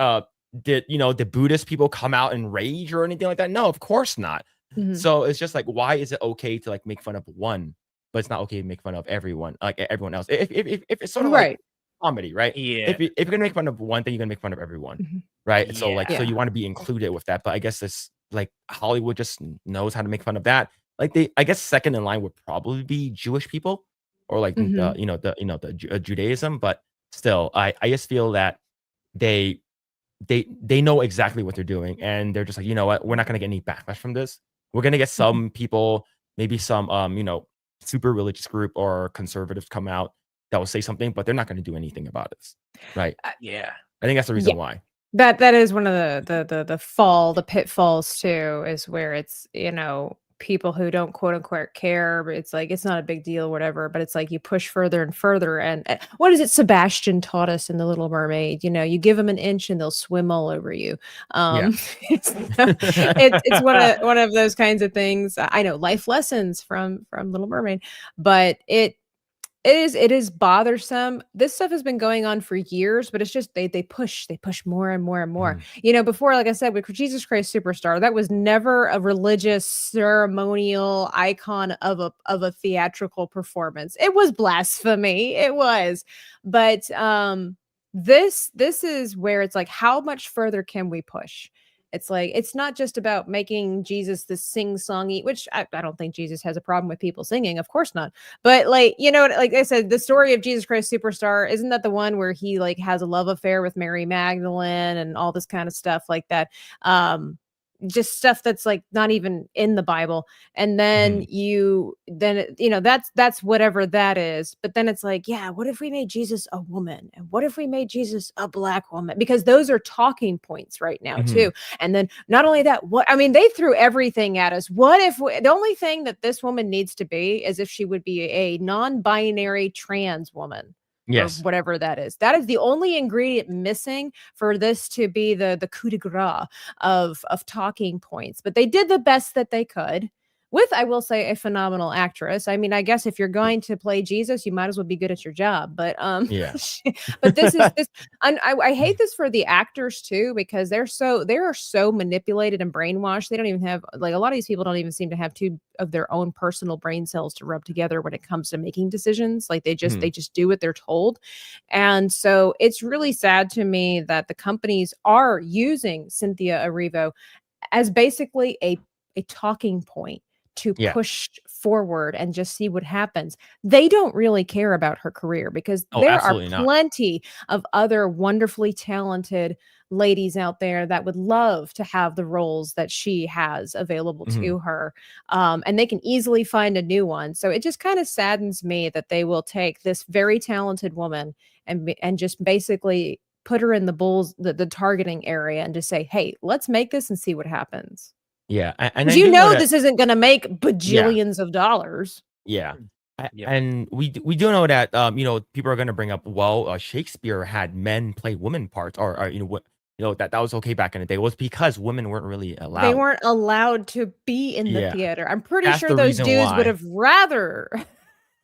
you know, did Buddhist people come out in rage or anything like that? No, of course not. So it's just like, why is it okay to like make fun of one, but it's not okay to make fun of everyone, like everyone else? If it's sort of like comedy, right? If you're gonna make fun of one, then you're gonna make fun of everyone, right? So like, so you want to be included with that. But I guess this, like, Hollywood just knows how to make fun of that. Like, I guess second in line would probably be Jewish people, or like the Judaism. But still, I just feel that they know exactly what they're doing, and they're just like, you know what, we're not gonna get any backlash from this. We're gonna get some people, maybe some you know, super religious group or conservatives come out that will say something, but they're not gonna do anything about it, right? I think that's the reason why. That is one of the pitfalls too, is where it's, you know, people who don't quote unquote care, but it's like, it's not a big deal, whatever. But it's like you push further and further. And what is it Sebastian taught us in The Little Mermaid? You know, you give them an inch and they'll swim all over you. It's one of those kinds of things. I know, life lessons from Little Mermaid, but it is bothersome. This stuff has been going on for years, but it's just they push more and more and more. You know, before, like I said, with Jesus Christ Superstar, that was never a religious ceremonial icon of a theatrical performance. It was blasphemy. It was. But this is where it's like, how much further can we push? It's like, it's not just about making Jesus the sing-songy, which I don't think Jesus has a problem with people singing. Of course not. But like, you know, like I said, the story of Jesus Christ Superstar, isn't that the one where he like has a love affair with Mary Magdalene and all this kind of stuff like that? just stuff that's like not even in the Bible. And then that's whatever that is. But then it's like, yeah, what if we made Jesus a woman? And what if we made Jesus a black woman? Because those are talking points right now too. And then not only that, they threw everything at us. What if the only thing that this woman needs to be is if she would be a non-binary trans woman? Yes. Or whatever that is. That is the only ingredient missing for this to be the coup de grace of talking points. But they did the best that they could with, I will say, a phenomenal actress. I mean, I guess if you're going to play Jesus, you might as well be good at your job. But yeah. But this is this. I hate this for the actors too, because they are so manipulated and brainwashed. They don't even have, like, a lot of these people don't even seem to have two of their own personal brain cells to rub together when it comes to making decisions. Like they just do what they're told. And so it's really sad to me that the companies are using Cynthia Erivo as basically a talking point to push forward and just see what happens. They don't really care about her career, because there are plenty of other wonderfully talented ladies out there that would love to have the roles that she has available to her. And they can easily find a new one. So it just kind of saddens me that they will take this very talented woman and just basically put her in the targeting area and just say, hey, let's make this and see what happens. Yeah, and this isn't going to make bajillions of dollars. Yeah, and we do know that people are going to bring up, well, Shakespeare had men play women parts, or that was okay back in the day. It was because women weren't really allowed. They weren't allowed to be in the theater. I'm pretty sure those dudes would have rather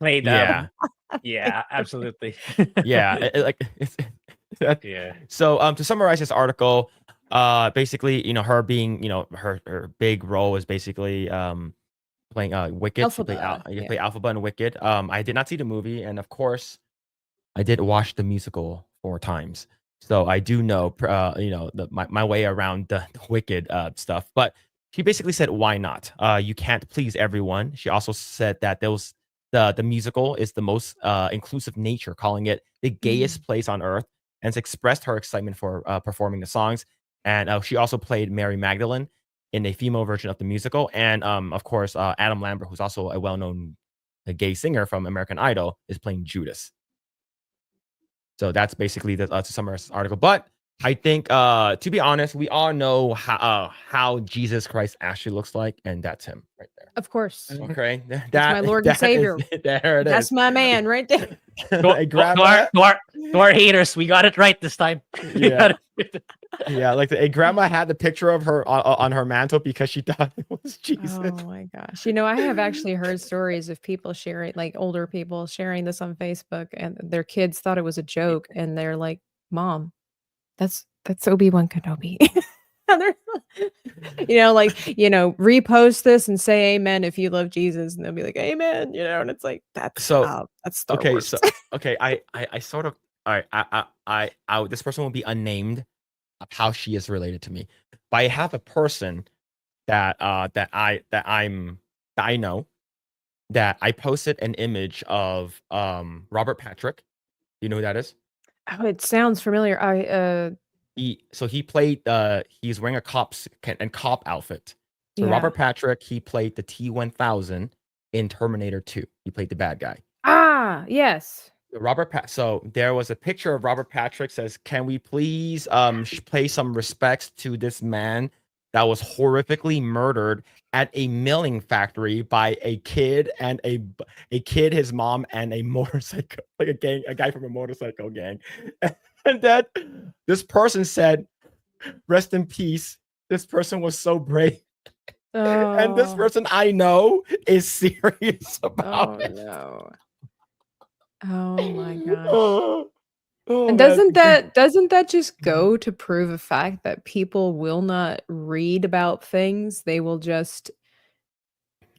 played them. Yeah, absolutely. So to summarize this article, basically, her being, her big role is basically playing Wicked. Elphaba. You play Elphaba and Wicked. I did not see the movie, and of course, I did watch the musical 4 times, so I do know my way around the Wicked stuff. But she basically said, "Why not? You can't please everyone." She also said that the musical is the most inclusive nature, calling it the gayest place on earth, and has expressed her excitement for performing the songs. And she also played Mary Magdalene in a female version of the musical. And of course, Adam Lambert, who's also a well-known gay singer from American Idol, is playing Judas. So that's basically to summarize this article. But I think, to be honest, we all know how Jesus Christ actually looks like, and that's him right there. Of course. Okay, that's my Lord and Savior. There it is. That's my man right there. To our haters, we got it right this time. Yeah, like grandma had the picture of her on her mantle because she thought it was Jesus. Oh my gosh. I have actually heard stories of people sharing, like older people sharing this on Facebook, and their kids thought it was a joke, and they're like, Mom, that's Obi-Wan Kenobi. Repost this and say amen if you love Jesus, and they'll be like, amen, and it's like, that's Star Wars. I sort of, all right, I this person will be unnamed of how she is related to me, but I have a person that I know, that I posted an image of Robert Patrick. You know who that is? Oh, it sounds familiar. He played he's wearing a cop outfit. So Robert Patrick, he played the T-1000 in Terminator 2. He played the bad guy. Ah, yes. So there was a picture of Robert Patrick, says, "Can we please pay some respects to this man that was horrifically murdered at a milling factory by a kid and a kid, his mom, and a motorcycle, like a guy from a motorcycle gang." And then this person said, "Rest in peace. This person was so brave." Oh. And this person I know is serious about it. No. Oh my gosh. And doesn't that just go to prove a fact that people will not read about things? They will just,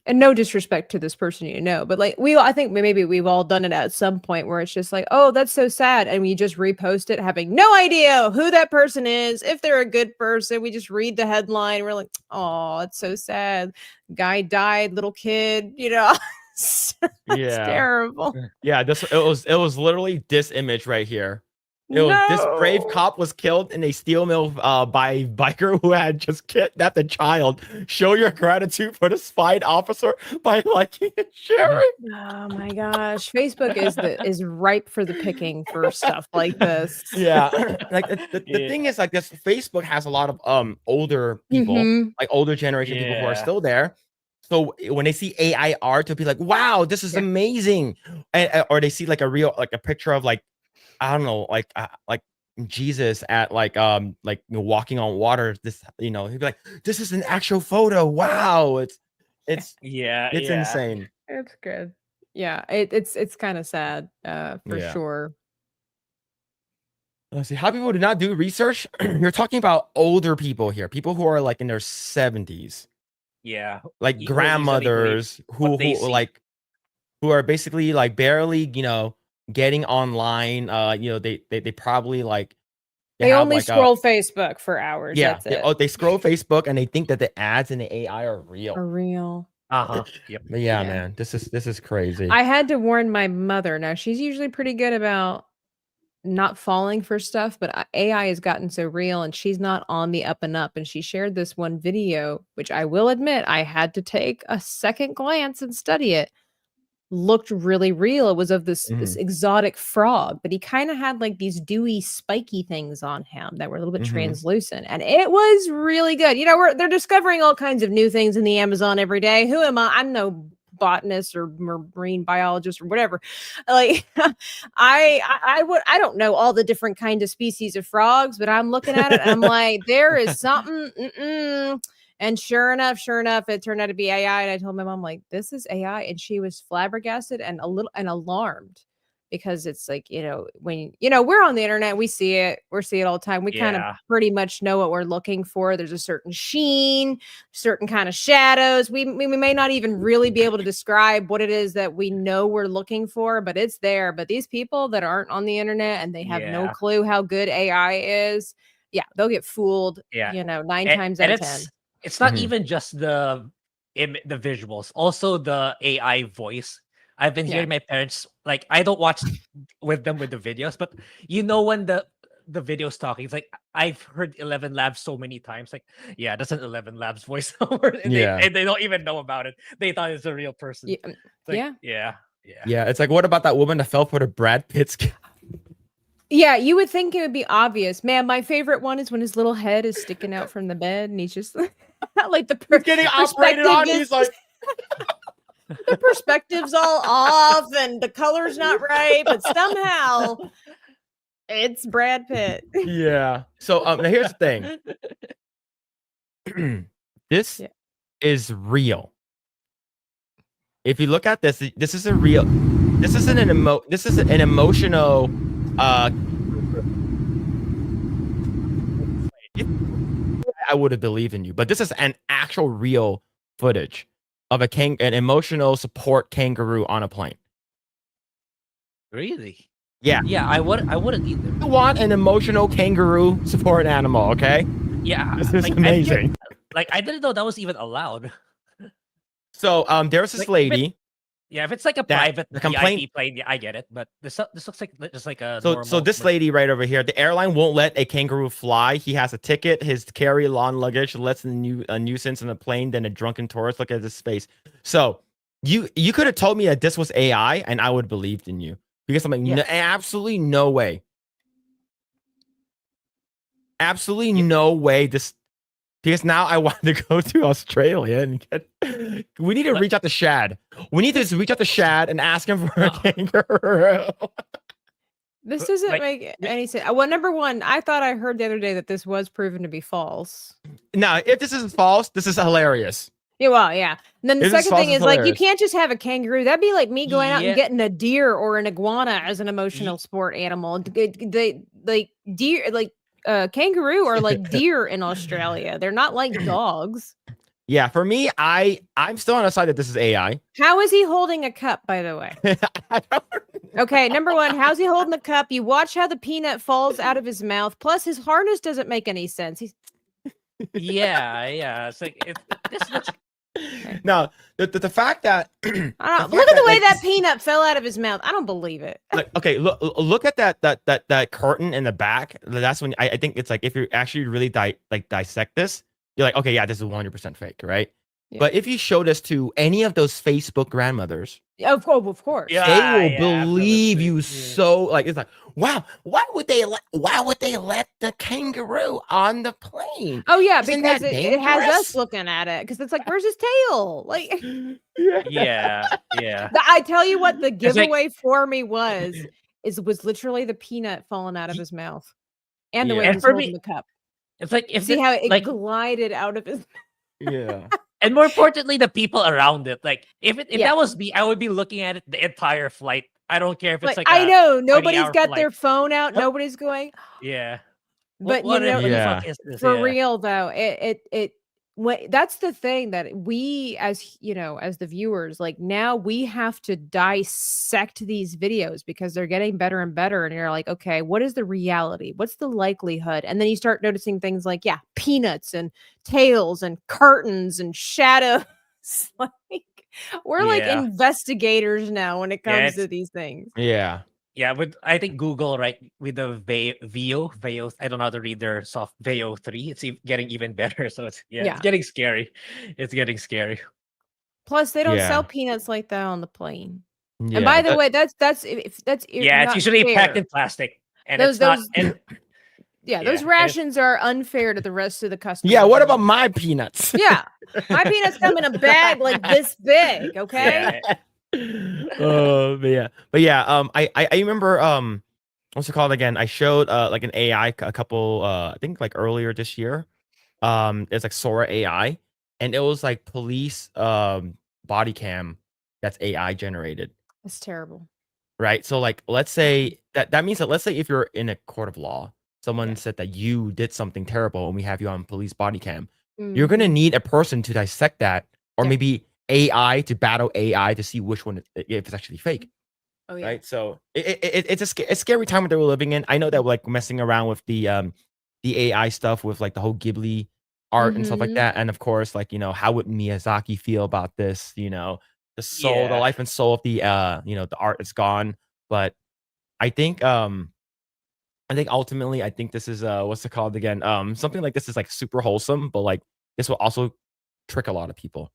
and no disrespect to this person, but like I think maybe we've all done it at some point where it's just like, oh, that's so sad, and we just repost it having no idea who that person is, if they're a good person. We just read the headline, we're like, oh, it's so sad, guy died, little kid, It's terrible. Yeah, it was literally this image right here. This brave cop was killed in a steel mill by a biker who had just kidnapped a child. Show your gratitude for the spied officer by liking and sharing. Oh my gosh, Facebook is ripe for the picking for stuff like this. Yeah, like the thing is, like, this Facebook has a lot of older people, like older generation people who are still there. So when they see AI art, they'll be like, "Wow, this is amazing," or they see like a picture of like, I don't know, like Jesus at walking on water. This, he'd be like, "This is an actual photo. Wow, it's it's insane." It's good. Yeah, it's kind of sad, for sure. Let's see. How people do not do research. You're talking about older people here, people who are like in their 70s. Yeah, like grandmothers who are basically like barely, getting online. They probably like they only scroll Facebook for hours. Yeah, that's it. they scroll Facebook and they think that the ads in the AI are real. Yep. But yeah, man, this is crazy. I had to warn my mother. Now she's usually pretty good about not falling for stuff, but AI has gotten so real and she's not on the up and up. And she shared this one video, which I will admit I had to take a second glance and study it. Looked really real. It was of this exotic frog, but he kind of had like these dewy, spiky things on him that were a little bit translucent, and it was really good. They're discovering all kinds of new things in the Amazon every day. Who am I? I'm no botanist or marine biologist or whatever. Like I don't know all the different kinds of species of frogs, but I'm looking at it and I'm like, there is something. And sure enough, it turned out to be AI. And I told my mom, like, this is AI. And she was flabbergasted and alarmed, because it's like, when, we're on the internet, we see it all the time. We kind of pretty much know what we're looking for. There's a certain sheen, certain kind of shadows. We may not even really be able to describe what it is that we know we're looking for, but it's there. But these people that aren't on the internet and they have no clue how good AI is, they'll get fooled, 9 times out of 10. It's not even just the visuals, also the AI voice. I've been hearing my parents, like, I don't watch with them with the videos, but when the video's talking, it's like, I've heard 11 Labs so many times, like, that's an 11 Labs voiceover, and they don't even know about it. They thought it's a real person. It's like, what about that woman that fell for the Brad Pitt's? Yeah, you would think it would be obvious. Man, my favorite one is when his little head is sticking out from the bed and he's just like he's getting operated on. He's like, the perspective's all off and the color's not right, but somehow it's Brad Pitt. Yeah. So now here's the thing. This is real. If you look at this, this is an emotional. I would have believed in you, but this is an actual real footage of an emotional support kangaroo on a plane. Really? Yeah. Yeah, I wouldn't either. You want an emotional kangaroo support animal, okay? Yeah. This is amazing. I didn't know that was even allowed. So there's this lady. If it's like a private VIP plane, I get it. But this looks like just like a normal. So this lady right over here, the airline won't let a kangaroo fly. He has a ticket. His carry-on luggage lets a nuisance in the plane. Then a drunken tourist. Look at this space. So you could have told me that this was AI, and I would have believed in you, because I'm like, absolutely no way. Absolutely no way. Because now I want to go to Australia and we need to reach out to Shad. We need to reach out to Shad and ask him for a kangaroo. This doesn't make any sense. Well, number one, I thought I heard the other day that this was proven to be false. Now, if this is false, this is hilarious. Yeah, well, yeah. And then the second thing is like, you can't just have a kangaroo. That'd be like me going out and getting a deer or an iguana as an emotional sport animal. Kangaroo are like deer in Australia. They're not like dogs. Yeah, for me, I'm still on the side that this is AI. How is he holding a cup, by the way? Okay, number one, how's he holding the cup? You watch how the peanut falls out of his mouth. Plus, his harness doesn't make any sense. Yeah. It's like this looks. No, the fact that look at the way that peanut fell out of his mouth. I don't believe it. Like, okay, look at that curtain in the back. That's when I think it's like if you actually really dissect this, you're like, okay, yeah, this is 100% fake, right? Yeah. But if you show this to any of those Facebook grandmothers, of course, they will believe you. So like, it's like, wow, why would they let the kangaroo on the plane? Oh yeah, because it has us looking at it because it's like, where's his tail? Like, yeah. I tell you what, the giveaway for me was literally the peanut falling out of his mouth, and the way he was holding the cup. It's like, if see how it glided out of his. Yeah. And more importantly, the people around it. Like, if that was me, I would be looking at it the entire flight. I don't care if it's like I know nobody's got their phone out. Nope. Nobody's going. Yeah. But what you know, the fuck is this? For real though, that's the thing that we, as you know, as the viewers, like now we have to dissect these videos because they're getting better and better. And you're like, okay, what is the reality? What's the likelihood? And then you start noticing things like, yeah, peanuts and tails and curtains and shadows. Like we're like investigators now when it comes to these things. Yeah. Yeah, but I think Google, right, with the Veo, I don't know how to read their Veo 3. It's getting even better. So it's getting scary. It's getting scary. Plus, they don't sell peanuts like that on the plane. Yeah, and by the way, that's it's usually fair. Packed in plastic. And those rations are unfair to the rest of the customers. Yeah, what about my peanuts? Yeah, my peanuts come in a bag like this big. Okay. Yeah. But yeah, I remember what's it called again? I showed like an AI a couple I think like earlier this year. It's like Sora AI, and it was like police body cam that's AI generated. That's terrible. Right? So like let's say that means that let's say if you're in a court of law, someone said that you did something terrible and we have you on police body cam. You're gonna need a person to dissect that, or maybe AI to battle AI to see which one if it's actually fake. Oh yeah. Right. So it's a scary time that we're living in. I know that we're like messing around with the AI stuff with like the whole Ghibli art and stuff like that. And of course, like, you know, how would Miyazaki feel about this? You know, the soul, the life and soul of the the art is gone. But I think ultimately this is what's it called again? Something like this is like super wholesome, but like this will also trick a lot of people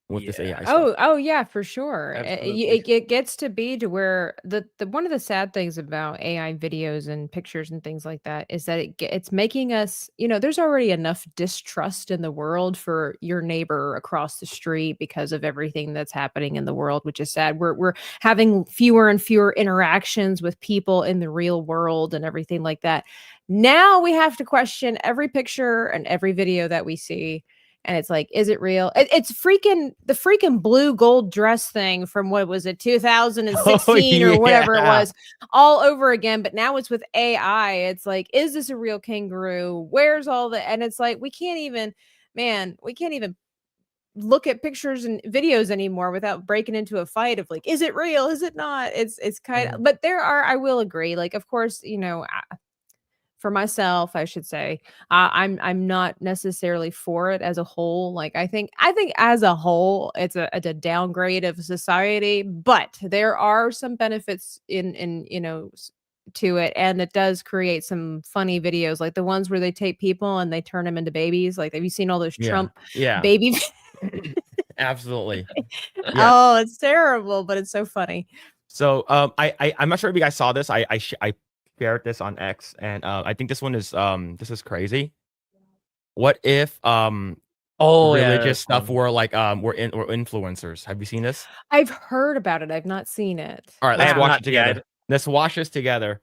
with this AI stuff. Oh yeah, for sure. It gets to be to where the one of the sad things about AI videos and pictures and things like that is that it's making us, you know, there's already enough distrust in the world for your neighbor across the street because of everything that's happening in the world, which is sad. We're having fewer and fewer interactions with people in the real world and everything like that. Now we have to question every picture and every video that we see. And it's like, is it real? It's the freaking blue gold dress thing from what was it, 2016 or whatever it was, all over again. But now it's with AI. It's like, is this a real kangaroo? Where's all the? And it's like, we can't even look at pictures and videos anymore without breaking into a fight of like, is it real? Is it not? It's kind of, but I will agree. Like, of course, you know, for myself, I should say, I'm not necessarily for it as a whole. Like I think as a whole, it's a downgrade of society, but there are some benefits in you know to it, and it does create some funny videos, like the ones where they take people and they turn them into babies. Like, have you seen all those Trump baby? Absolutely. Oh, it's terrible, but it's so funny. So I'm not sure if you guys saw this. I shared this on X, and I think this one is this is crazy. What if religious stuff were like were influencers? Have you seen this? I've heard about it. I've not seen it. All right, let's watch it together. Let's watch this together.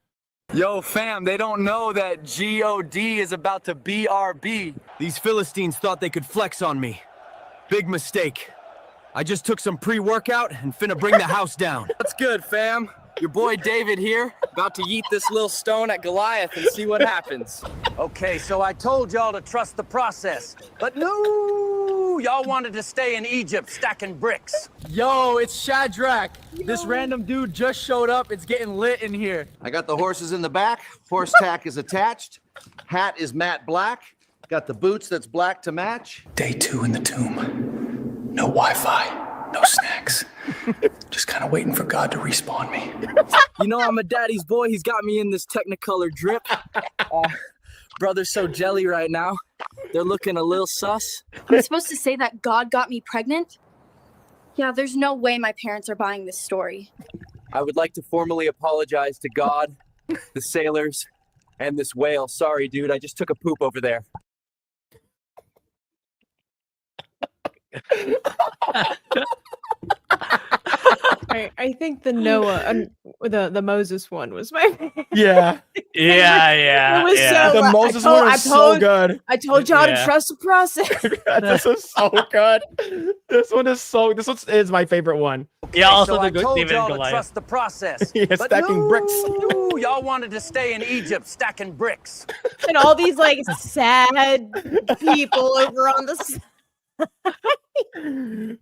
Yo, fam, they don't know that God is about to BRB. These Philistines thought they could flex on me. Big mistake. I just took some pre-workout and finna bring the house down. That's good, fam. Your boy David here, about to yeet this little stone at Goliath and see what happens. Okay, so I told y'all to trust the process, but no, y'all wanted to stay in Egypt stacking bricks. Yo, it's Shadrach. This random dude just showed up. It's getting lit in here. I got the horses in the back. Horse tack is attached. Hat is matte black. Got the boots that's black to match. Day 2 in the tomb. No Wi-Fi, no snacks. Just kind of waiting for God to respawn me. You know I'm a daddy's boy. He's got me in this Technicolor drip. Brother's so jelly right now. They're looking a little sus. I'm supposed to say that God got me pregnant? Yeah, there's no way my parents are buying this story. I would like to formally apologize to God, the sailors, and this whale. Sorry, dude. I just took a poop over there. I think the Noah, the Moses one was my favorite. Yeah. Yeah. It was so. The Moses one is so good. I told y'all to trust the process. This is so good. This one is my favorite one. Yeah, also so the I good told David y'all and to Goliath. trust the process. Yeah, but stacking bricks. no, y'all wanted to stay in Egypt stacking bricks. And all these like sad people over on the.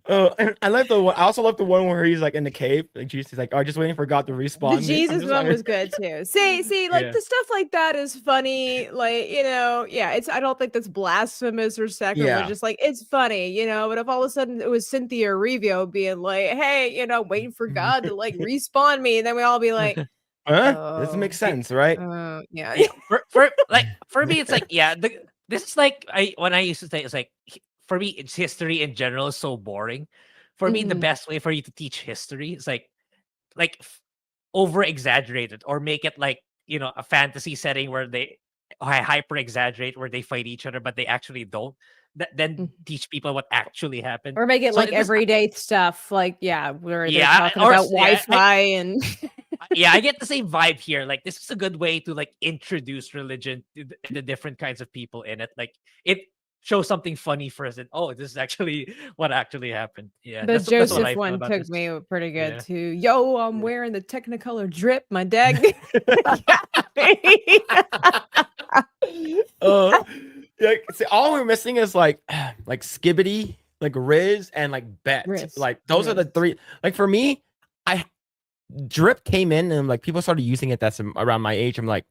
Oh, and I like the one. I also love the one where he's like in the cave. Like Jesus is like, "Oh, just waiting for God to respawn." The Jesus one was good too. See, like the stuff like that is funny. Like, it's. I don't think that's blasphemous or sacrilegious. Like, it's funny, But if all of a sudden it was Cynthia Erivo being like, "Hey, waiting for God to like respawn me," and then we all be like, "Huh? Doesn't make sense, right?" Yeah. For me, it's like this is like when I used to say it's like. For me, it's history in general is so boring. For me, the best way for you to teach history is like over exaggerate it or make it like a fantasy setting where they hyper exaggerate where they fight each other but they actually don't. Then teach people what actually happened, or make it like everyday stuff. Like where they're talking or, about Wi-Fi and. I get the same vibe here. Like this is a good way to like introduce religion to the different kinds of people in it. Like it. Show something funny first, and this is actually what actually happened. Yeah, the Joseph one took me pretty good too. Yo, I'm wearing the Technicolor drip. My dad. See, all we're missing is like Skibbity, like Riz, and like Bet. Like those are the three. Like for me, drip came in and like people started using it. That's around my age. I'm like,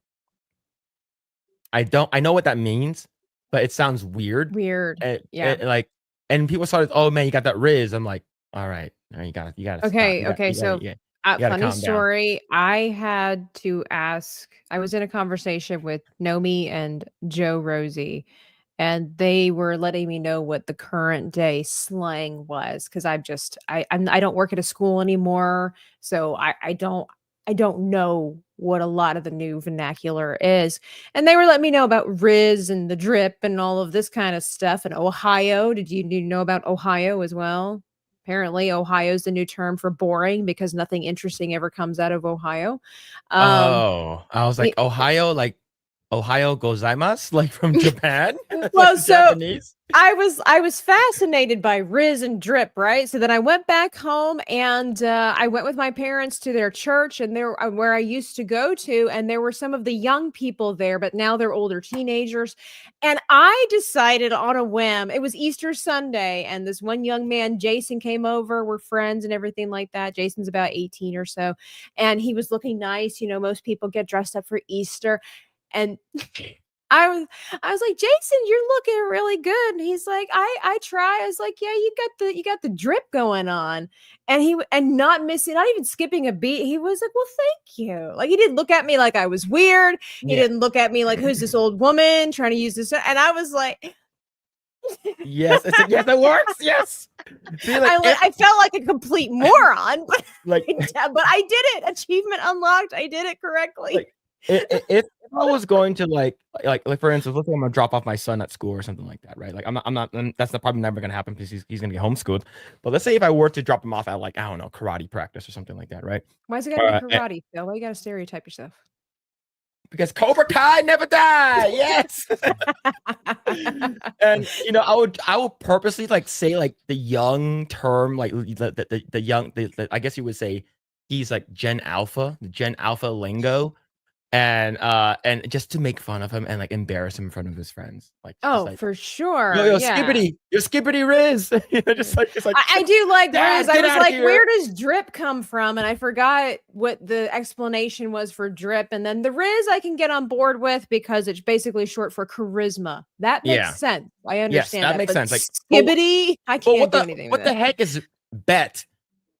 I know what that means. But it sounds weird. And people started, oh man, you got that Riz. I'm like, all right, you got it. Okay. So, funny story. I had to ask. I was in a conversation with Nomi and Joe Rosie, and they were letting me know what the current day slang was because I don't work at a school anymore, so I don't know what a lot of the new vernacular is. And they were letting me know about Riz and the drip and all of this kind of stuff. And Ohio, do you know about Ohio as well? Apparently, Ohio is the new term for boring because nothing interesting ever comes out of Ohio. I was like, Ohio, like Ohio gozaimasu, like from Japan. Well, so Japanese. I was fascinated by Riz and drip, right? So then I went back home and I went with my parents to their church and there where I used to go to, and there were some of the young people there, but now they're older teenagers. And I decided on a whim, it was Easter Sunday, and this one young man, Jason, came over. We're friends and everything like that. Jason's about 18 or so, and he was looking nice. Most people get dressed up for Easter. And I was like, Jason, you're looking really good. And he's like, I try. I was like, yeah, you got the drip going on. And not even skipping a beat. He was like, well, thank you. Like he didn't look at me like I was weird. He didn't look at me like, who's this old woman trying to use this? And I was like, yes, that works. Yes. See, I felt like a complete moron, but I did it. Achievement unlocked. I did it correctly. If I was going to like for instance, let's say I'm gonna drop off my son at school or something like that, right? Like I'm not that's probably never gonna happen because he's gonna get homeschooled. But let's say if I were to drop him off at like, I don't know, karate practice or something like that, right? Why is it gotta be karate, Phil? Why you gotta stereotype yourself? Because Cobra Kai never die. Yes. And I would purposely like say like the young term, like the young, I guess you would say he's like Gen Alpha, the Gen Alpha lingo. and just to make fun of him and like embarrass him in front of his friends. Like, like, for sure. yo, yeah. Skibbity, you're Skibbity Riz. Just like, I do like Riz. I was like, here. where does drip come from? And I forgot what the explanation was for drip. And then the Riz I can get on board with because it's basically short for charisma. That makes sense. I understand that makes sense. Like Skibbity, I can't do anything. What the heck is bet?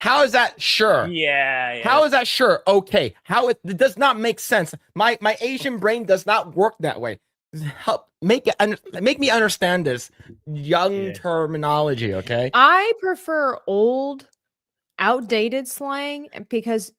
How is that sure? Yeah. How is that sure? Okay. How it does not make sense. My Asian brain does not work that way. Help make me understand this young terminology, okay? I prefer old, outdated slang because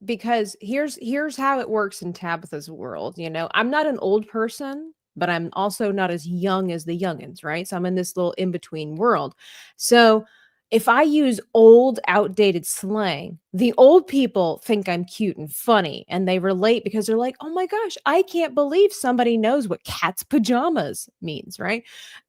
here's how it works in Tabitha's world. You know, I'm not an old person, but I'm also not as young as the youngins, right? So I'm in this little in-between world. So if I use old, outdated slang, the old people think I'm cute and funny, and they relate because they're like, oh my gosh, I can't believe somebody knows what cat's pajamas means, right?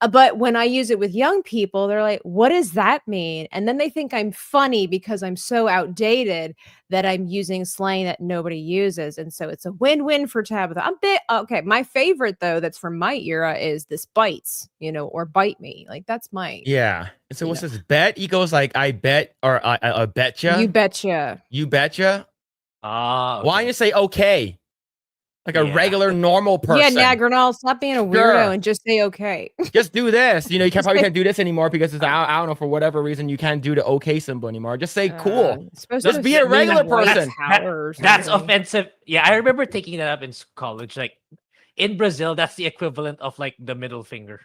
But when I use it with young people, they're like, what does that mean? And then they think I'm funny because I'm so outdated that I'm using slang that nobody uses. And so it's a win-win for Tabitha. Okay. My favorite, though, that's from my era is this bites, or bite me. Like, that's my. Yeah. And so what's this bet? He goes like, I bet, or I betcha. You betcha. You betcha. Okay. Why don't you say okay? Like a regular, normal person. Yeah, Eggroll, stop being a weirdo and just say okay. Just do this. You probably can't do this anymore because it's, I don't know, for whatever reason, you can't do the okay symbol anymore. Just say cool. Just be a regular person. That's offensive. Yeah, I remember taking that up in college. Like in Brazil, that's the equivalent of like the middle finger.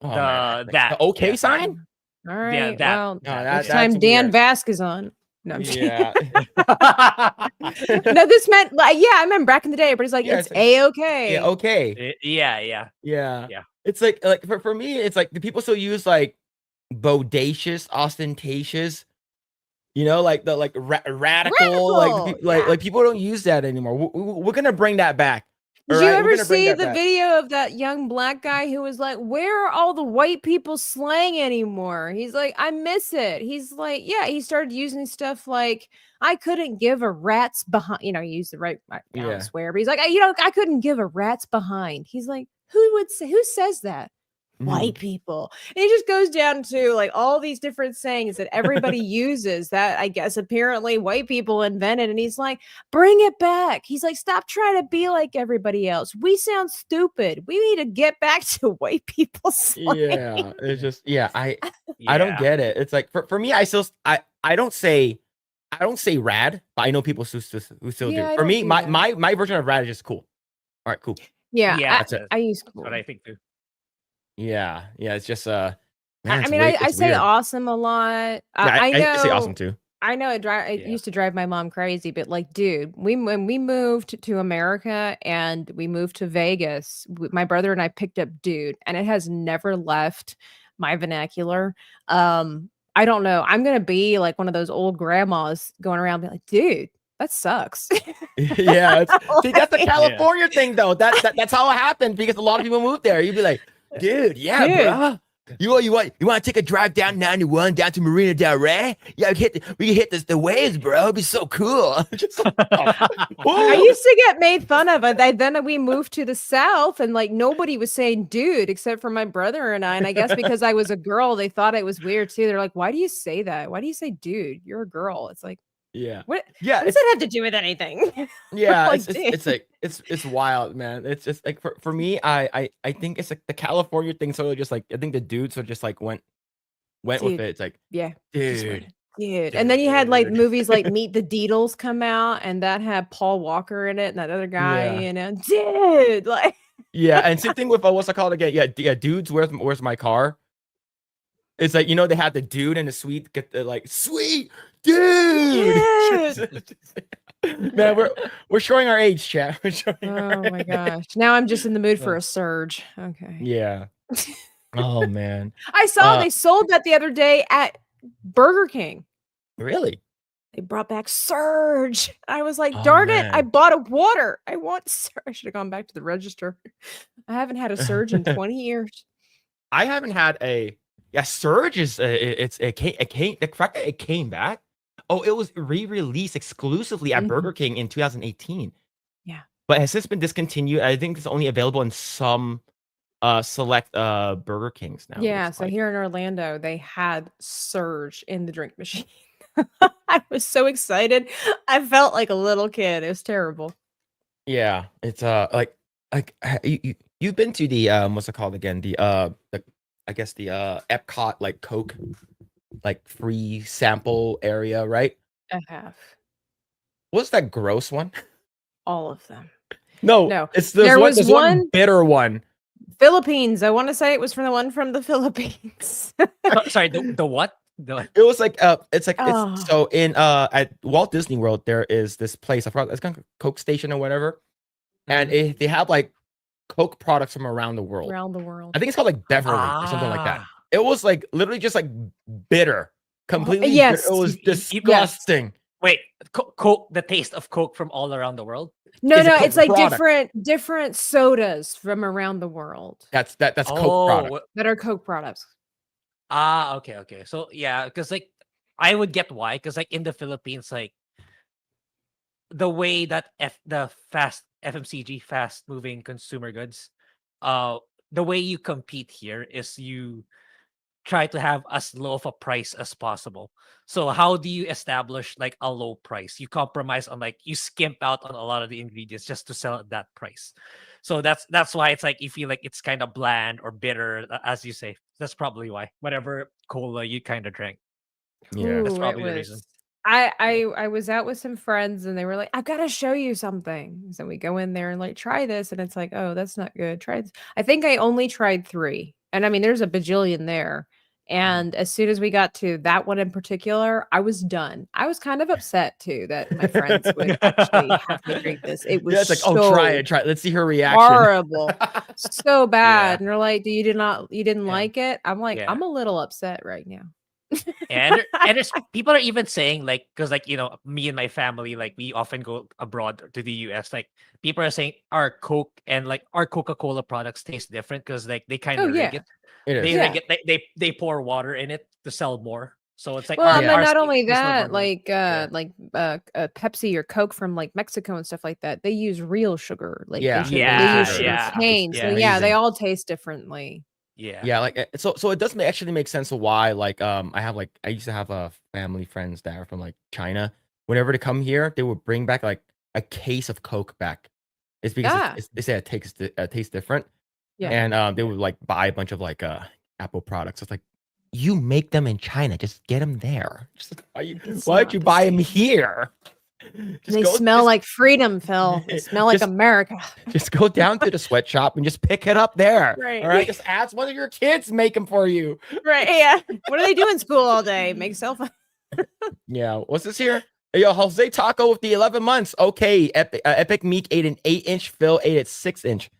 The okay sign? All right. Yeah, next time Dan Vasquez on. No, I'm yeah. No, this meant like, I remember back in the day, but it's like it's A-okay. Yeah, okay. Yeah. It's like for me, it's like the people still use like bodacious, ostentatious, like the radical. Like people don't use that anymore. We're gonna bring that back. Did you ever see the video of that young black guy who was like, where are all the white people slang anymore? He's like, I miss it. He's like, he started using stuff like, I couldn't give a rat's behind, he used the right, I don't swear, but he's like, I couldn't give a rat's behind. He's like, who says that? White people. And it just goes down to like all these different sayings that everybody uses that I guess apparently white people invented. And he's like, bring it back. He's like, stop trying to be like everybody else. We sound stupid. We need to get back to white people slang. Yeah, it's just I don't get it. It's like for me, I don't say rad, but I know people who still do. For me, my version of rad is just cool. All right, cool. Yeah, that's it. I use cool. What I think too. Yeah, it's just man, I say awesome a lot. I know, I say awesome too. I know it used to drive my mom crazy, but like, dude, when we moved to America and we moved to Vegas, my brother and I picked up dude, and it has never left my vernacular. I don't know. I'm gonna be like one of those old grandmas going around being like, dude, that sucks. Yeah, see, that's the California thing though. That's how it happened because a lot of people moved there. You'd be like, dude, bro. You want to take a drive down 91 down to Marina Del Rey? Yeah, we can hit the waves, bro. It'd be so cool. I used to get made fun of it. Then we moved to the South, and like nobody was saying dude except for my brother and I. And I guess because I was a girl, they thought it was weird too. They're like, why do you say that? Why do you say dude? You're a girl. It's like, what does it have to do with anything? Yeah, like, it's wild, man. It's just like for me, I think it's like the California thing. So just like I think the dudes are just like went with it. It's like dude. And then you had like movies like Meet the Deedles come out, and that had Paul Walker in it, and that other guy, dude, like and same thing with what's it called again? Yeah, dudes. Where's my car? It's like they had the dude and the sweet get the like sweet dude. Man, we're showing our age, chat. Oh my gosh! Now I'm just in the mood for a surge. Okay. Yeah. Oh man. I saw they sold that the other day at Burger King. Really? They brought back Surge. I was like, darn it! I bought a water. I want Surge. I should have gone back to the register. I haven't had a Surge in 20 years. I haven't had a. Yeah, Surge is it came back. Oh, it was re-released exclusively at Burger King in 2018. Yeah. but has since been discontinued. I think it's only available in some select Burger Kings now. Yeah, so here in Orlando, they had Surge in the drink machine. I was so excited. I felt like a little kid. It was terrible. Yeah, it's you've been to the what's it called again? The I guess the Epcot like Coke like free sample area, right? I have What's that gross one? all of them. No, it's there was there's one bitter one. Philippines. I want to say it was from the one from the Philippines. Sorry, the what? It was like it's like Oh. it's so in at Walt Disney World there is this place, I forgot, it's kind of Coke station or whatever, and they have like Coke products from around the world. Around the world. I think it's called like Beverly or something like that. It was like literally just like bitter, completely. yes. Bitter. It was disgusting. Wait, Coke, the taste of Coke from all around the world? No, it's like product. different sodas from around the world. That's Coke product. That are Coke products. Okay. So yeah, because like I would get why, because like in the Philippines, like the way that the FMCG, fast moving consumer goods, the way you compete here is you try to have as low of a price as possible. So how do you establish like a low price? You compromise on like you skimp out on a lot of the ingredients just to sell at that price. So that's why it's like you feel like it's kind of bland or bitter, as you say. That's probably why. Whatever cola you kind of drank. Yeah, that's probably the reason. I was out with some friends and they were like, I've got to show you something. So we go in there and like try this, and it's like, oh, that's not good. Try this. I think I only tried 3. And I mean, there's a bajillion there. And as soon as we got to that one in particular, I was done. I was kind of upset too that my friends would actually have to drink this. It was it's like, so oh, try it. Let's see her reaction. horrible, so bad. And they're like, you didn't like it? I'm like, I'm a little upset right now. and there's people are even saying like, because like me and my family, like we often go abroad to the US, like people are saying our Coke and like our Coca-Cola products taste different because like they kind of rig it. They pour water in it to sell more. So it's like not only that, like Pepsi or Coke from like Mexico and stuff like that, they use real sugar. Like they use sugar cane. So they all taste differently. Yeah, like so it does actually make sense of why like I used to have family friends that are from like China. Whenever they come here, they would bring back like a case of Coke back. It's because they say it tastes different. Yeah. And they would like buy a bunch of like Apple products. It's like, you make them in China, just get them there. Why don't you buy them here? They smell like freedom, Phil. They smell like America. Just go down to the sweatshop and just pick it up there. Right. All right. Just ask one of your kids make them for you. Right. Yeah. What do they do in school all day? Make cell phone. Yeah. What's this here? Hey, yo, Jose Taco with the 11 months. Okay. Epic Meek ate an 8-inch. Phil ate it 6-inch.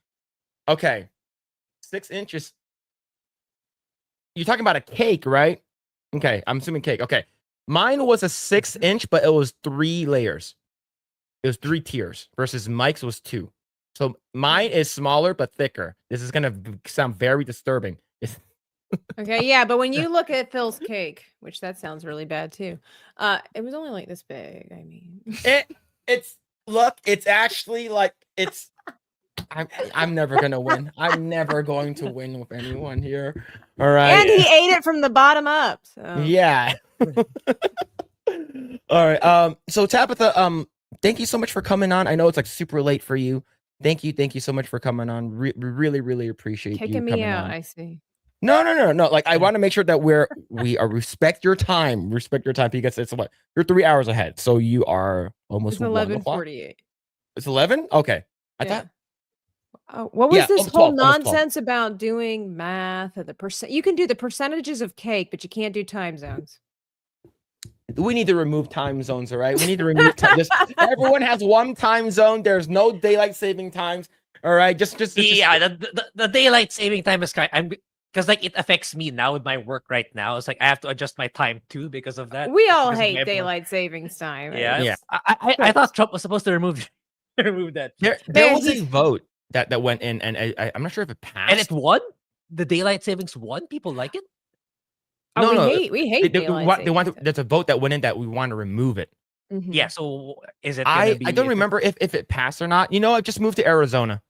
Okay. 6 inches. You're talking about a cake, right? Okay. I'm assuming cake. Okay. Mine was a 6-inch, but it was 3 layers. It was 3 tiers versus Mike's was 2. So mine is smaller but thicker. This is gonna sound very disturbing. Okay, yeah, but when you look at Phil's cake, which that sounds really bad too, it was only like this big. I mean, it's actually like it's. I'm never gonna win. I'm never going to win with anyone here. All right. And he ate it from the bottom up. So. Yeah. All right. So Tabitha, thank you so much for coming on. I know it's like super late for you. Thank you so much for coming on. Really appreciate kicking you me coming out. on. I see. No. Like I want to make sure that we respect your time. Respect your time because it's what you're 3 hours ahead. So you are almost 11:48. It's 11. Okay. I thought. What was this whole nonsense about doing math and the percent? You can do the percentages of cake, but you can't do time zones. We need to remove time zones, all right? We need to remove time. Everyone has one time zone. There's no daylight saving times, all right? The daylight saving time is kind. Because like it affects me now with my work right now. It's like I have to adjust my time too because of that. We all hate daylight savings time. Right? Yeah. I thought Trump was supposed to remove that. There was a vote that went in, and I'm not sure if it passed. And it won? The daylight savings won? People like it? We hate daylight savings. There's a vote that went in that we want to remove it. Yeah. So is it gonna I be? don't remember if it passed or not. You know, I just moved to Arizona.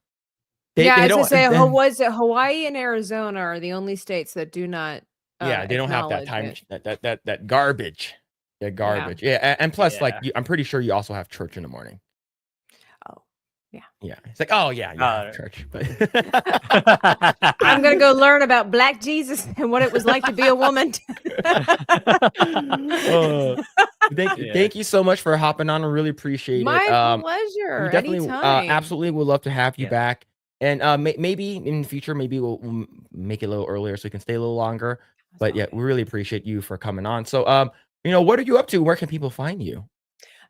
I was They gonna say don't. was it Hawaii and Arizona are the only states that do not Yeah, they don't have that acknowledge time it. that garbage. That garbage. Yeah, and plus, like, I'm pretty sure you also have church in the morning. Oh, yeah. Yeah, it's like, oh yeah, have church. But I'm gonna go learn about Black Jesus and what it was like to be a woman. Thank you so much for hopping on. I really appreciate it. My pleasure. We definitely, Anytime. absolutely would love to have you back. And maybe in the future, maybe we'll make it a little earlier so you can stay a little longer. But yeah, we really appreciate you for coming on. So, what are you up to? Where can people find you?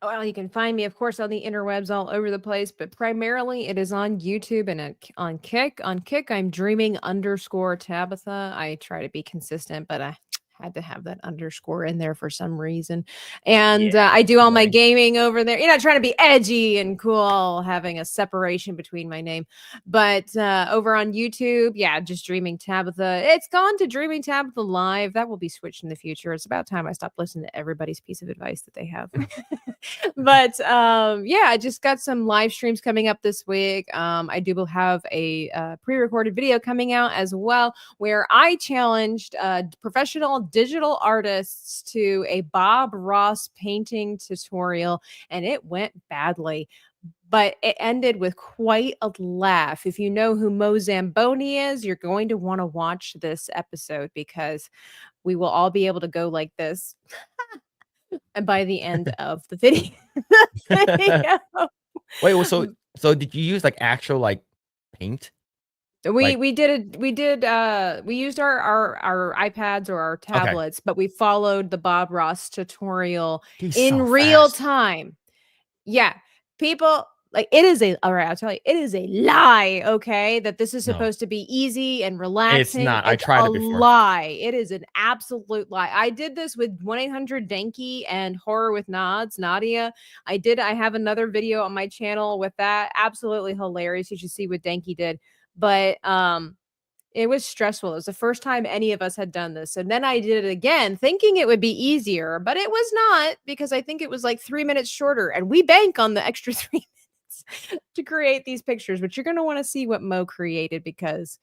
Well, you can find me, of course, on the interwebs all over the place, but primarily it is on YouTube and on Kick. On Kick, I'm dreaming_Tabitha. I try to be consistent, but I had to have that underscore in there for some reason. And I do all my gaming over there. You're not trying to be edgy and cool, having a separation between my name. But over on YouTube, yeah, just Dreaming Tabitha. It's gone to Dreaming Tabitha Live. That will be switched in the future. It's about time I stopped listening to everybody's piece of advice that they have. But yeah, I just got some live streams coming up this week. I do have a pre-recorded video coming out as well, where I challenged professional digital artists to a Bob Ross painting tutorial, and it went badly. But it ended with quite a laugh. If you know who Mo Zamboni is, you're going to want to watch this episode because we will all be able to go like this. And by the end of the video. Wait, well, so did you use like actual like paint? We used our iPads or our tablets, but we followed the Bob Ross tutorial in real time. Yeah, people like it is all right. I'll tell you, it is a lie. Okay, that this is supposed to be easy and relaxing. It's not. I tried it before. Lie. It is an absolute lie. I did this with 1-800-DENKI and Horror with Nadia. I have another video on my channel with that. Absolutely hilarious. You should see what DENKI did. But it was stressful. It was the first time any of us had done this. So then I did it again, thinking it would be easier, but it was not, because I think it was like 3 minutes shorter. And we bank on the extra 3 minutes to create these pictures. But you're going to want to see what Mo created because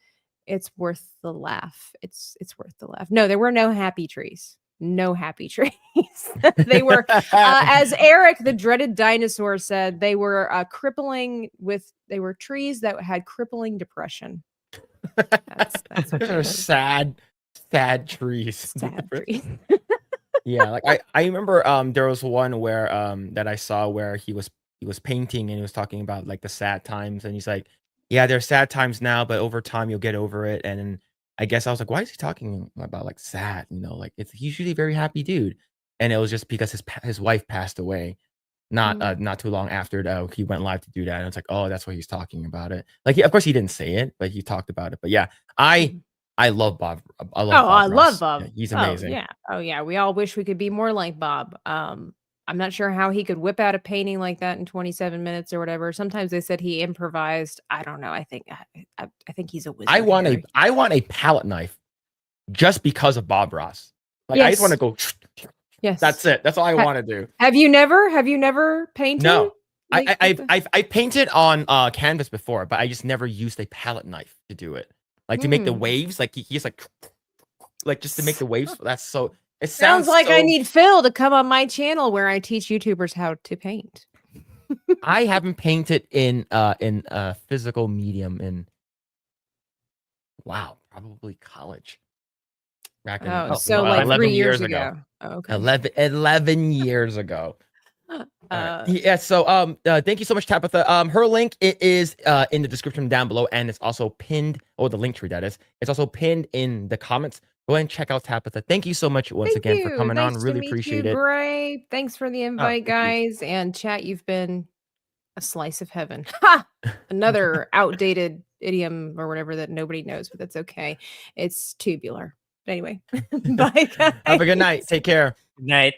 it's worth the laugh. It's worth the laugh. No, there were no happy trees. No happy trees. They were, as Eric, the dreaded dinosaur, said, they were they were trees that had crippling depression. That's Those are sad trees. Sad trees. Yeah, like I remember there was one where that I saw where he was painting and he was talking about like the sad times, and he's like, yeah, there's sad times now, but over time you'll get over it. And then I guess I was like, why is he talking about like sad? Like it's usually a very happy dude. And it was just because his wife passed away not too long after he went live to do that. And it's like, oh, that's why he's talking about it. Like, of course he didn't say it, but he talked about it. But yeah, I love Bob. I love Bob. Yeah, he's amazing. Oh yeah. We all wish we could be more like Bob. I'm not sure how he could whip out a painting like that in 27 minutes or whatever. Sometimes they said he improvised. I don't know. I think he's a wizard. I want a palette knife just because of Bob Ross. Like, I just want to go. Yes, that's it. That's all I want to do. Have you never painted? No, I've painted on canvas before, but I just never used a palette knife to do it. Like to make the waves. Like he's like just to make the waves. That's so. It sounds like I need Phil to come on my channel where I teach YouTubers how to paint. I haven't painted in a physical medium in probably college. Back in, so like 3 years ago. Oh, okay. 11 years ago. Yeah, so thank you so much, Tabitha. Her link is in the description down below, and it's also pinned, or the link tree that is. It's also pinned in the comments. Go ahead and check out Tabitha. Thank you so much once again for coming on. Really appreciate it. Grae. Thanks for the invite, guys. And chat, you've been a slice of heaven. Ha! Another outdated idiom or whatever that nobody knows, but that's okay. It's tubular. But anyway, bye, guys. Have a good night. Take care. Good night.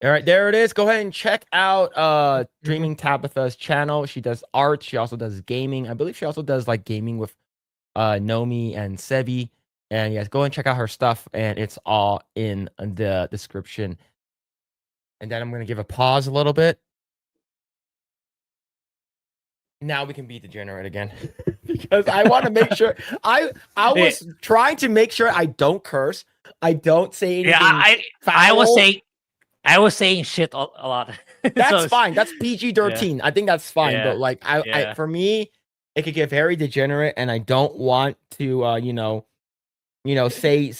All right, there it is. Go ahead and check out Dreaming Tabitha's channel. She does art. She also does gaming. I believe she also does like gaming with Nomi and Sebi. And yes, go and check out her stuff, and it's all in the description And then I'm going to give a pause a little bit. Now we can be degenerate again. Because I want to make sure I was trying to make sure I don't curse. I don't say anything. Yeah, I was saying shit a lot. That's fine. That's PG-13. Yeah. I think that's fine. Yeah. But like I for me, it could get very degenerate, and I don't want to say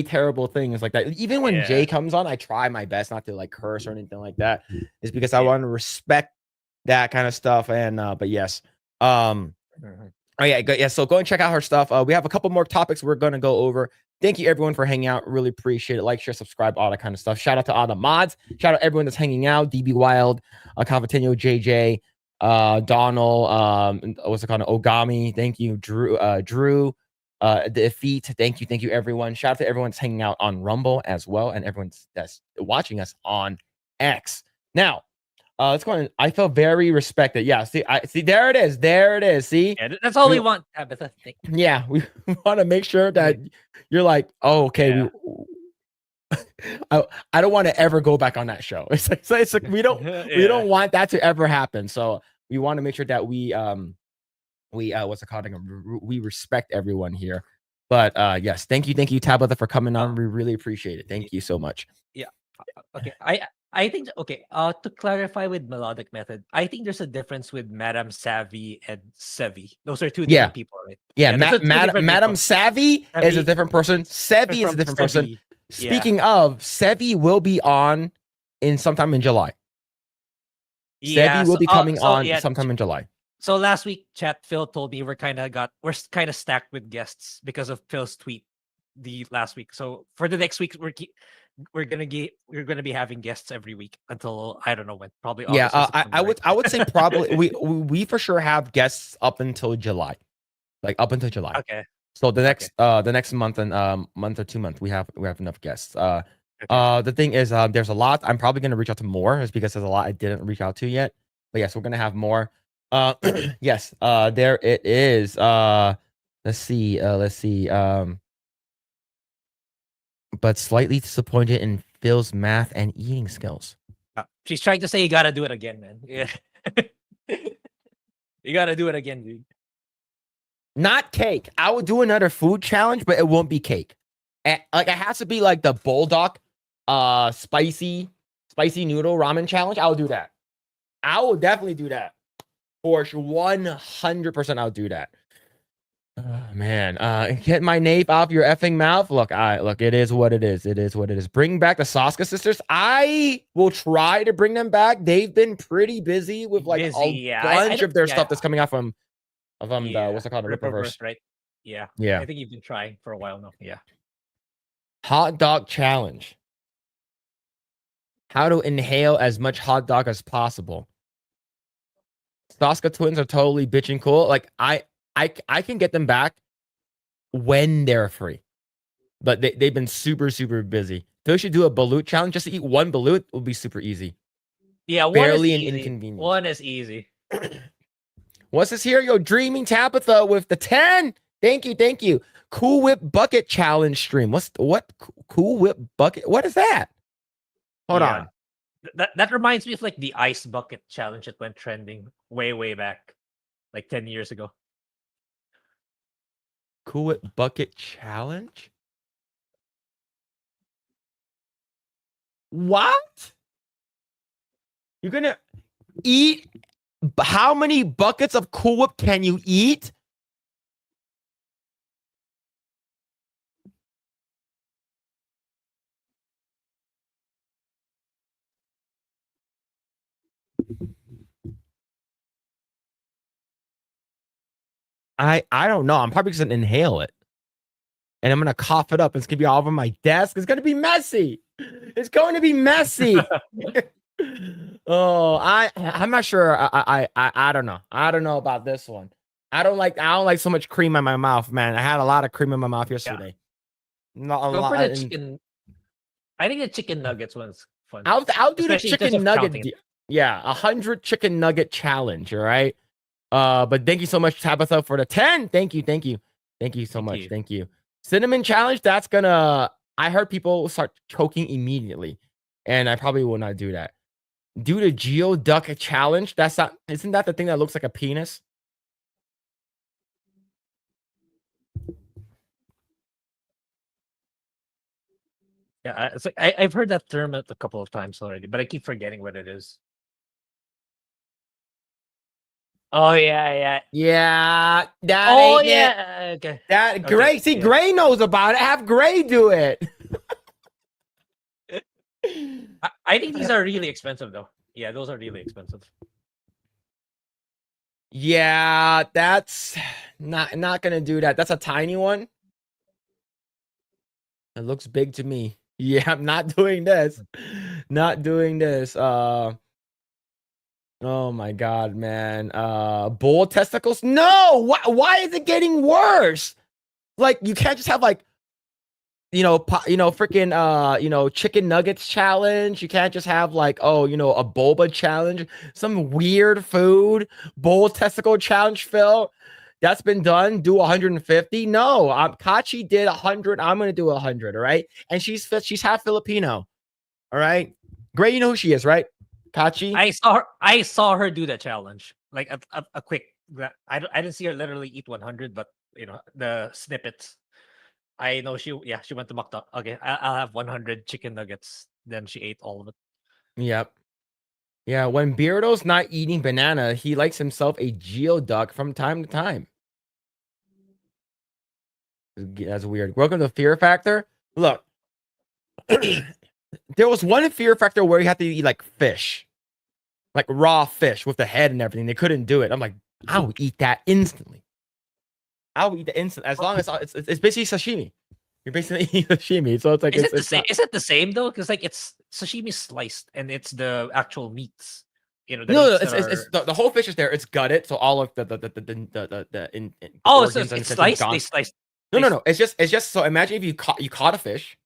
terrible things like that. Even when Jay comes on, I try my best not to like curse or anything like that. It's because I want to respect that kind of stuff. And but yes. Oh yeah. So go and check out her stuff. We have a couple more topics we're gonna go over. Thank you everyone for hanging out. Really appreciate it. Like, share, subscribe, all that kind of stuff. Shout out to all the mods. Shout out everyone that's hanging out. DB Wild, Cavatinho, JJ, Donald, what's it called? Ogami. Thank you, Drew, Defeat. Thank you, everyone. Shout out to everyone that's hanging out on Rumble as well, and everyone that's watching us on X. Now, let's go on. I feel very respected. Yeah, see, there it is. There it is. See, yeah, that's all we want, Tabitha. Yeah, we want to make sure that you're like, oh, okay. Yeah. I don't want to ever go back on that show. It's like we don't want that to ever happen. So we want to make sure that we what's it called? We respect everyone here. But yes, thank you, Tabitha, for coming on. We really appreciate it. Thank you so much. Yeah. Okay. I think to clarify with melodic method, I think there's a difference with Madame Savvy and Sevi. Those are two different people, right? Yeah, Madame Savvy is a different person. Sevi is a different person. Speaking of, Sevi will be on sometime in July. Yeah, Sevi will be coming on sometime in July. So last week, Phil told me we're kind of stacked with guests because of Phil's tweet the last week. So for the next week, we're gonna be having guests every week until I don't know when, probably August. Yeah, I would say probably we for sure have guests up until July, Okay. So the next month and month or 2 months we have enough guests. The thing is, there's a lot. I'm probably gonna reach out to more, is because there's a lot I didn't reach out to yet. But yes, we're gonna have more. Yes, there it is. Let's see. But slightly disappointed in Phil's math and eating skills. She's trying to say you gotta do it again, man. Yeah. You gotta do it again, dude. Not cake. I would do another food challenge, but it won't be cake. Like, it has to be like the bulldog spicy noodle ramen challenge. I'll do that. I will definitely do that. For sure, 100% I'll do that. Man, get my nape off your effing mouth. Look, it is what it is. It is what it is. Bring back the Saska sisters. I will try to bring them back. They've been pretty busy with like a bunch of their stuff that's coming out from the what's it called, the Rippaverse, right? Yeah. I think you've been trying for a while now. Yeah. Hot dog challenge. How to inhale as much hot dog as possible. Saska twins are totally bitching cool. Like I can get them back when they're free, but they've been super busy. Phil should do a balut challenge. Just to eat one balut will be super easy. Yeah, barely an inconvenience. One is easy. What's this here? Yo, Dreaming Tabitha with the 10. Thank you. Cool Whip bucket challenge stream. What Cool Whip bucket? What is that? Hold on. That reminds me of like the ice bucket challenge that went trending way back, like 10 years ago. Cool Whip bucket challenge? What? You're gonna eat? How many buckets of Cool Whip can you eat? I don't know. I'm probably just gonna inhale it. And I'm gonna cough it up. It's gonna be all over my desk. It's gonna be messy. It's going to be messy. Oh, I'm not sure. I don't know. I don't know about this one. I don't like so much cream in my mouth, man. I had a lot of cream in my mouth yesterday. Yeah. Not a lot. For the chicken. I think the chicken nuggets one's fun. I'll do the chicken nugget. Yeah, 100 chicken nugget challenge. All right. But thank you so much, Tabitha, for the 10. Thank you so much. Thank you. Cinnamon challenge. That's gonna. I heard people start choking immediately. and I probably will not do that. Do the Geoduck challenge. That's not. Isn't that the thing that looks like a penis? Yeah, it's like I've heard that term a couple of times already, but I keep forgetting what it is. Oh yeah. Yeah, that Oh ain't it. yeah. Okay. That Okay, Grae. See, yeah. Grae knows about it. Have Grae do it. I think these are really expensive though. Yeah, those are really expensive. Yeah, that's not gonna do that. That's a tiny one. It looks big to me. Yeah, I'm not doing this. Not doing this. Oh my god, man. Bull testicles? No! Why is it getting worse? Like, you can't just have like freaking chicken nuggets challenge. You can't just have like, a boba challenge, some weird food, bull testicle challenge, Phil. That's been done. Do 150. No, Kachi did 100. I'm gonna do 100. All right. And she's half Filipino. All right. Grae, you know who she is, right? Kachi. I saw her do the challenge. Like a quick. I didn't see her literally eat 100, but the snippets. I know she went to McDonald's. Okay, I'll have 100 chicken nuggets. Then she ate all of it. Yep. Yeah, when Beardo's not eating banana, he likes himself a Geoduck from time to time. That's weird. Welcome to Fear Factor. Look, there was one Fear Factor where you had to eat like fish, like raw fish with the head and everything. They couldn't do it. I'm like, I will eat that instantly. I will eat the instant as long as it's basically sashimi. You're basically eating sashimi, so it's like is it the same though? Because like it's sashimi sliced and it's the actual meats. No, it's the whole fish is there. It's gutted, so all of the so it's sliced. They sliced. No. It's just so imagine if you caught a fish.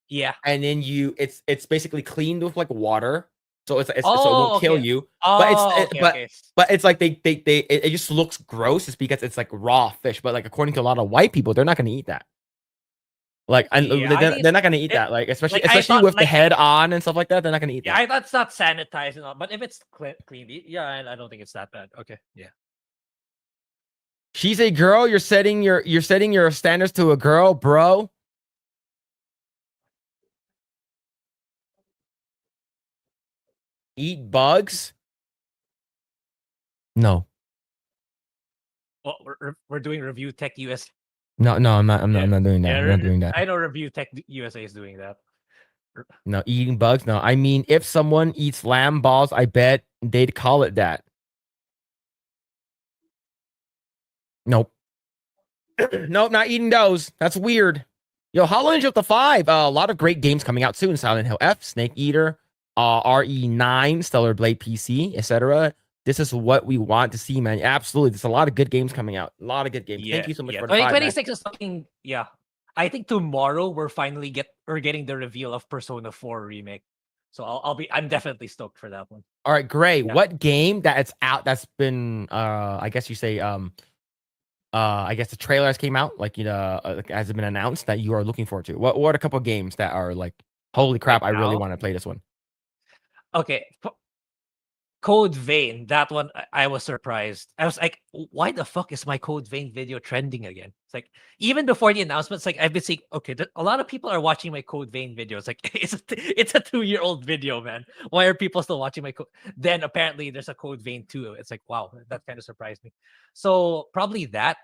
Yeah. And then it's basically cleaned with like water, so so it won't kill you. But it's like it just looks gross. It's because it's like raw fish. But like according to a lot of white people, they're not going to eat that. Like they're not going to eat that. Like especially with the head on and stuff like that, they're not going to eat that. Yeah, I thought it's not sanitized and all, but if it's clean, yeah, I don't think it's that bad. Okay, yeah. She's a girl. You're setting your standards to a girl, bro. Eat bugs? No. Well, we're doing Review Tech US. No, I'm not doing that. I'm not doing that. I know Review Tech USA is doing that. No, eating bugs? No. I mean, if someone eats lamb balls, I bet they'd call it that. Nope. Nope, not eating those. That's weird. Yo, Hollow Ninja with the 5. A lot of great games coming out soon. Silent Hill F, Snake Eater, RE9, Stellar Blade PC, etc. This is what we want to see, man. Absolutely. There's a lot of good games coming out. A lot of good games. Thank you so much for the 2026 is something, yeah. I think tomorrow we're finally getting the reveal of Persona 4 remake. So I'm definitely stoked for that one. All right, Grae, what game that's out that's been I guess you say I guess the trailer has came out, like has it been announced that you are looking forward to? What are a couple of games that are like, holy crap, I really want to play this one? Okay. Code Vein, that one, I was surprised. I was like, why the fuck is my Code Vein video trending again? It's like, even before the announcements, like I've been seeing, okay, a lot of people are watching my Code Vein video. It's like, it's a 2-year-old video, man. Why are people still watching my code? Then apparently there's a Code Vein 2. It's like, wow, that kind of surprised me. So probably that's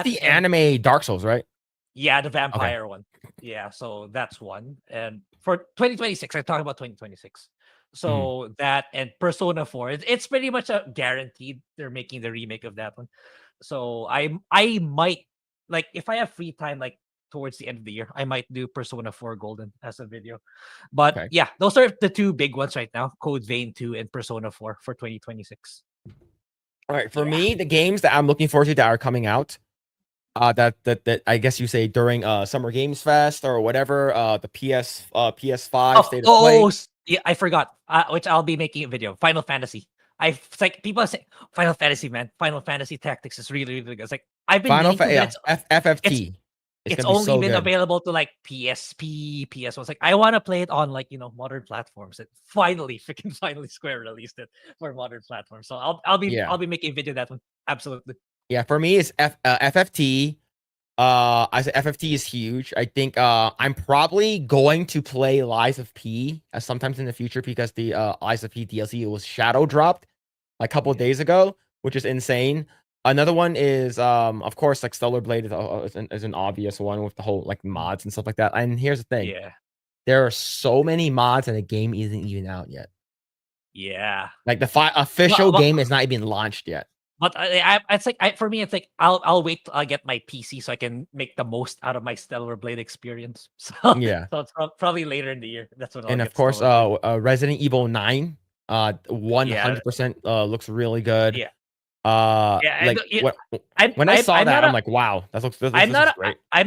the anime Dark Souls, right? Yeah, the vampire one. Yeah, so that's one. And for 2026, I talked about 2026. So that and Persona 4, it's pretty much a guaranteed they're making the remake of that one. So I might, like, if I have free time, like towards the end of the year, I might do Persona 4 Golden as a video. But yeah, those are the two big ones right now: Code Vein 2 and Persona 4 for 2026. All right, for me, the games that I'm looking forward to that are coming out, that I guess you say during Summer Games Fest or whatever, the PS5 State of Play. Yeah, I forgot. Which I'll be making a video. Final Fantasy. It's like people say Final Fantasy, man. Final Fantasy Tactics is really, really good. It's like I've been FFT. it's gonna be only so been good. available to like PSP, PS1. It's like I want to play it on like modern platforms. And finally, Square released it for modern platforms. So I'll be making a video of that one. Absolutely. Yeah, for me it's FFT. I said FFT is huge. I think I'm probably going to play Lies of P sometimes in the future because the Lies of P DLC was shadow dropped a couple of days ago, which is insane. Another one is of course like Stellar Blade is an obvious one with the whole like mods and stuff like that. And here's the thing. Yeah. There are so many mods and the game isn't even out yet. Yeah. Like the official game is not even launched yet. But it's like for me, it's like I'll wait till I get my PC so I can make the most out of my Stellar Blade experience. So yeah, so it's probably later in the year. That's when I'll and get of course, Resident Evil 9, Yeah. 100% looks really good. Yeah. Like when I saw that, I'm like, wow, this looks great. I'm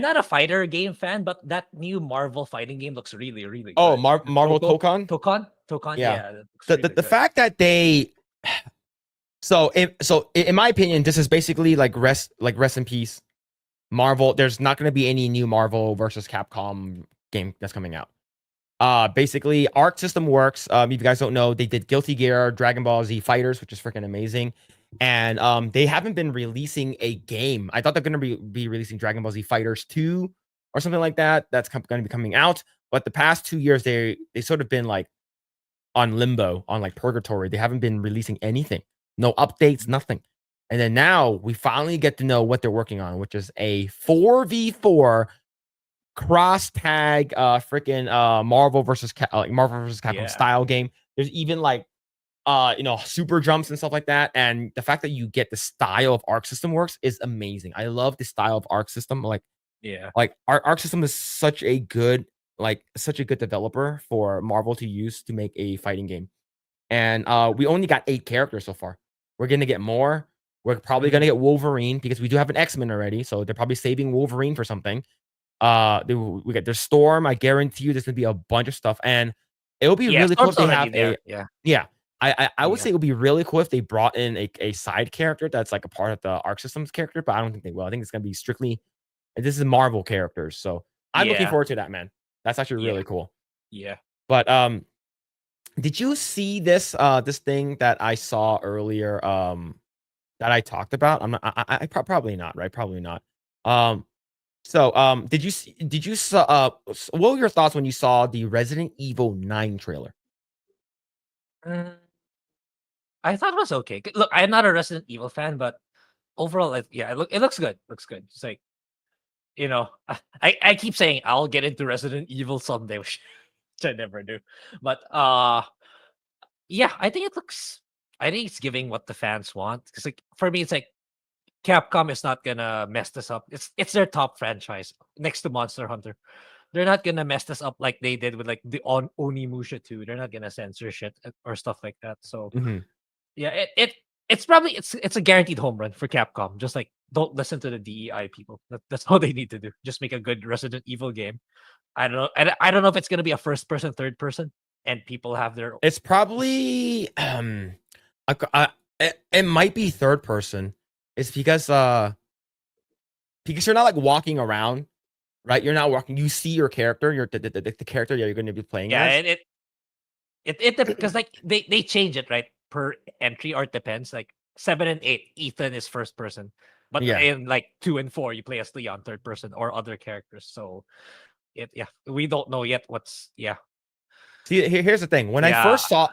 not a fighter game fan, but that new Marvel fighting game looks really, really good. Oh, Marvel Tokon? Tokon, Yeah. Really The fact that they so in my opinion, this is basically like rest in peace. Marvel, there's not going to be any new Marvel versus Capcom game that's coming out. Basically, Arc System Works. If you guys don't know, they did Guilty Gear, Dragon Ball Z Fighters, which is freaking amazing. And they haven't been releasing a game. I thought they're going to be releasing Dragon Ball Z Fighters 2 or something like that. That's going to be coming out. But the past 2 years, they sort of been like on limbo, on like purgatory. They haven't been releasing anything. No updates, nothing. And then now we finally get to know what they're working on, which is a 4v4 cross tag freaking Marvel versus Capcom style game. There's even like super jumps and stuff like that. And the fact that you get the style of Arc System Works is amazing. I love the style of Arc System. Like Arc System is such a good developer for Marvel to use to make a fighting game. And we only got 8 characters so far. We're gonna get more. We're probably gonna get Wolverine because we do have an X-Men already, so they're probably saving Wolverine for something. We get there's Storm. I guarantee you there's gonna be a bunch of stuff, and it'll be really cool if they have I would say it would be really cool if they brought in a side character that's like a part of the Arc Systems character, but I don't think they will. I think it's gonna be strictly this is Marvel characters, so I'm looking forward to that, man. That's actually really cool. Yeah. But did you see this this thing that I saw earlier that I talked about? I probably not, right? Probably not. So did you what were your thoughts when you saw the Resident Evil 9 trailer? I thought it was okay. Look, I'm not a Resident Evil fan, but overall, it looks good. Looks good. It's like, I keep saying I'll get into Resident Evil someday, which I never do. But yeah, I think it's giving what the fans want. Because like for me, it's like Capcom is not gonna mess this up. It's their top franchise next to Monster Hunter. They're not gonna mess this up like they did with like the Onimusha 2. They're not gonna censor shit or stuff like that. So yeah, it's probably it's a guaranteed home run for Capcom. Just like don't listen to the DEI people. That's all they need to do. Just make a good Resident Evil game. I don't know. I don't know if it's gonna be a first person, third person, and people have their. It's probably it might be third person. It's because you're not like walking around, right? You're not walking. You see your character. You're the character that you're going to be playing. Yeah, as. and it because like they change it right per entry, or it depends. Like 7 and 8, Ethan is first person, but in like 2 and 4, you play as Leon third person or other characters. So we don't know yet what's See, here's the thing. When I first saw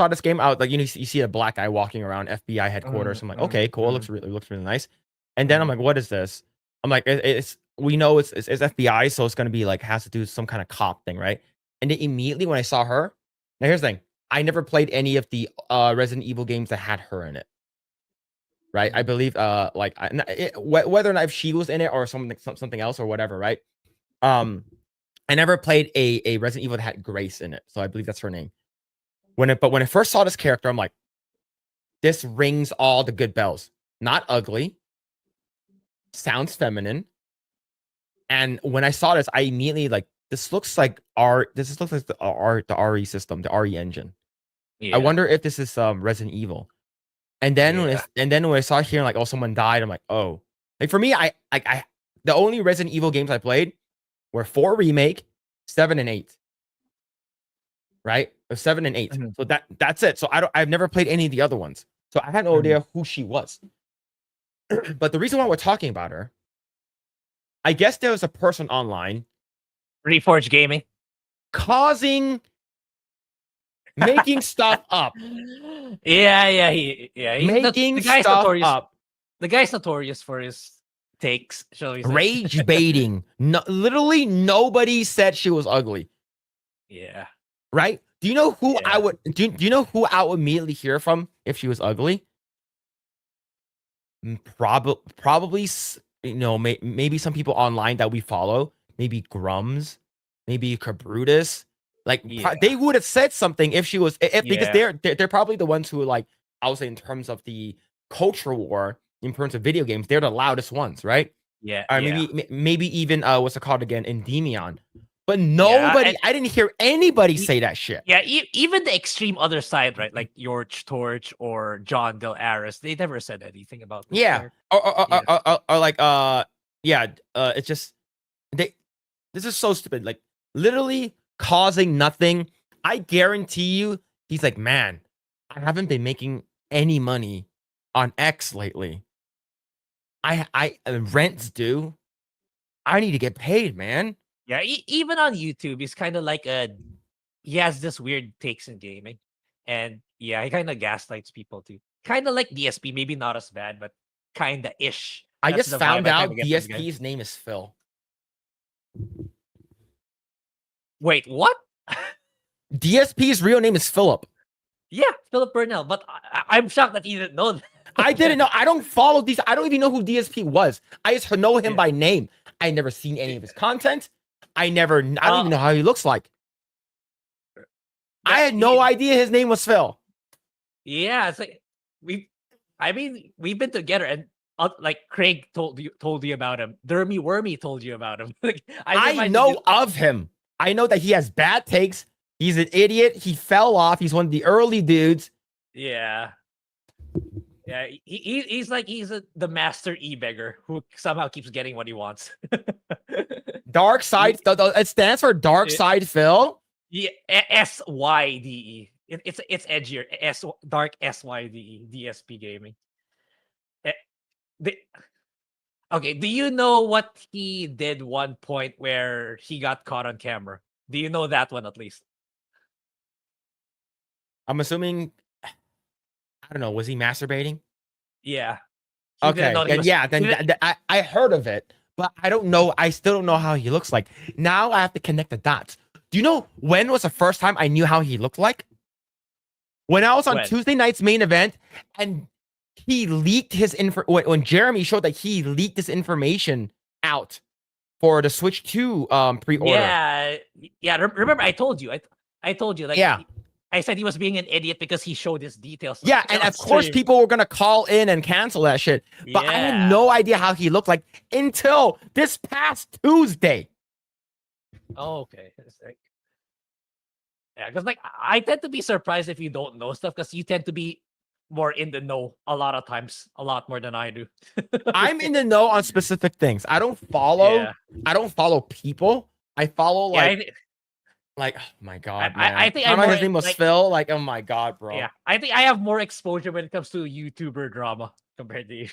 this game, I was like, you see a black guy walking around FBI headquarters. I'm like, okay, cool. It looks really nice. And then I'm like, what is this? I'm like, we know it's FBI, so it's gonna be like has to do some kind of cop thing, right? And then immediately when I saw her, now here's the thing. I never played any of the Resident Evil games that had her in it. Right? I believe whether or not if she was in it or something else or whatever, right? I never played a Resident Evil that had Grace in it, so I believe that's her name. When I first saw this character, I'm like, this rings all the good bells. Not ugly, sounds feminine, and when I saw this, I immediately like this looks like the RE system, the RE engine. I wonder if this is Resident Evil. And then when I saw it here, like, oh, someone died, I'm like, oh, like for me, I the only Resident Evil games I played were 4 remake, 7 and 8. Right? Or 7 and 8. So that's it. So I've never played any of the other ones. So I had no idea who she was. But the reason why we're talking about her, I guess there was a person online Reforge Gaming making stuff up. Making the guy's stuff up. The guy's notorious for his takes, shall we say. Rage baiting. No, literally nobody said she was ugly. Yeah. Right? Do you know who I would do you know who I would immediately hear from if she was ugly? Probably maybe some people online that we follow, maybe Grums, maybe Cabrutus. Like they would have said something if she was because they're probably the ones who, like, I would say, in terms of the culture war, in terms of video games, they're the loudest ones, right? Yeah. Maybe even what's it called again? Endymion. But nobody, I didn't hear anybody say that shit. Yeah, even the extreme other side, right? Like George Torch or John Del Aris, they never said anything about this. Yeah. Or like it's just this is so stupid. Like, literally causing nothing. I guarantee you, he's like, man, I haven't been making any money on X lately. I rent's due. I need to get paid, man. Yeah, even on YouTube, he's kind of like he has this weird takes in gaming, and he kind of gaslights people too. Kind of like DSP, maybe not as bad, but kind of ish. I just found out DSP's name is Phil. Wait, what? DSP's real name is Phillip. Yeah, Phillip Burnell. But I'm shocked that you didn't know that. I didn't know. I don't follow these. I don't even know who DSP was. I just know him by name. I never seen any of his content. I don't even know how he looks like. I had no idea his name was Phil. Yeah, it's like we've been together, and like Craig told you about him. Dermy Wormy told you about him. Like, I know of him. I know that he has bad takes. He's an idiot. He fell off. He's one of the early dudes. Yeah. Yeah, he's the master e-beggar who somehow keeps getting what he wants. Dark Side. It stands for Dark Side Phil. Yeah, SYDE. It's edgier. Dark SYDE. DSP Gaming. Okay, do you know what he did one point where he got caught on camera? Do you know that one at least? I'm assuming. I don't know. Was he masturbating? Yeah. Okay. Then I heard of it, but I don't know. I still don't know how he looks like. Now I have to connect the dots. Do you know when was the first time I knew how he looked like? When I was on Tuesday night's main event, and he leaked his when Jeremy showed that he leaked this information out for the Switch 2 pre-order. Yeah. Remember, I told you. I told you. Like, yeah. I said he was being an idiot because he showed his details. Yeah, and of course people were gonna call in and cancel that shit. But I had no idea how he looked like until this past Tuesday. Oh, okay. Yeah, because like I tend to be surprised if you don't know stuff, because you tend to be more in the know a lot of times, a lot more than I do. I'm in the know on specific things. I don't follow people. I follow like, oh my god, man. I think his name was Phil. Like, oh my god, bro. Yeah, I think I have more exposure when it comes to YouTuber drama compared to you.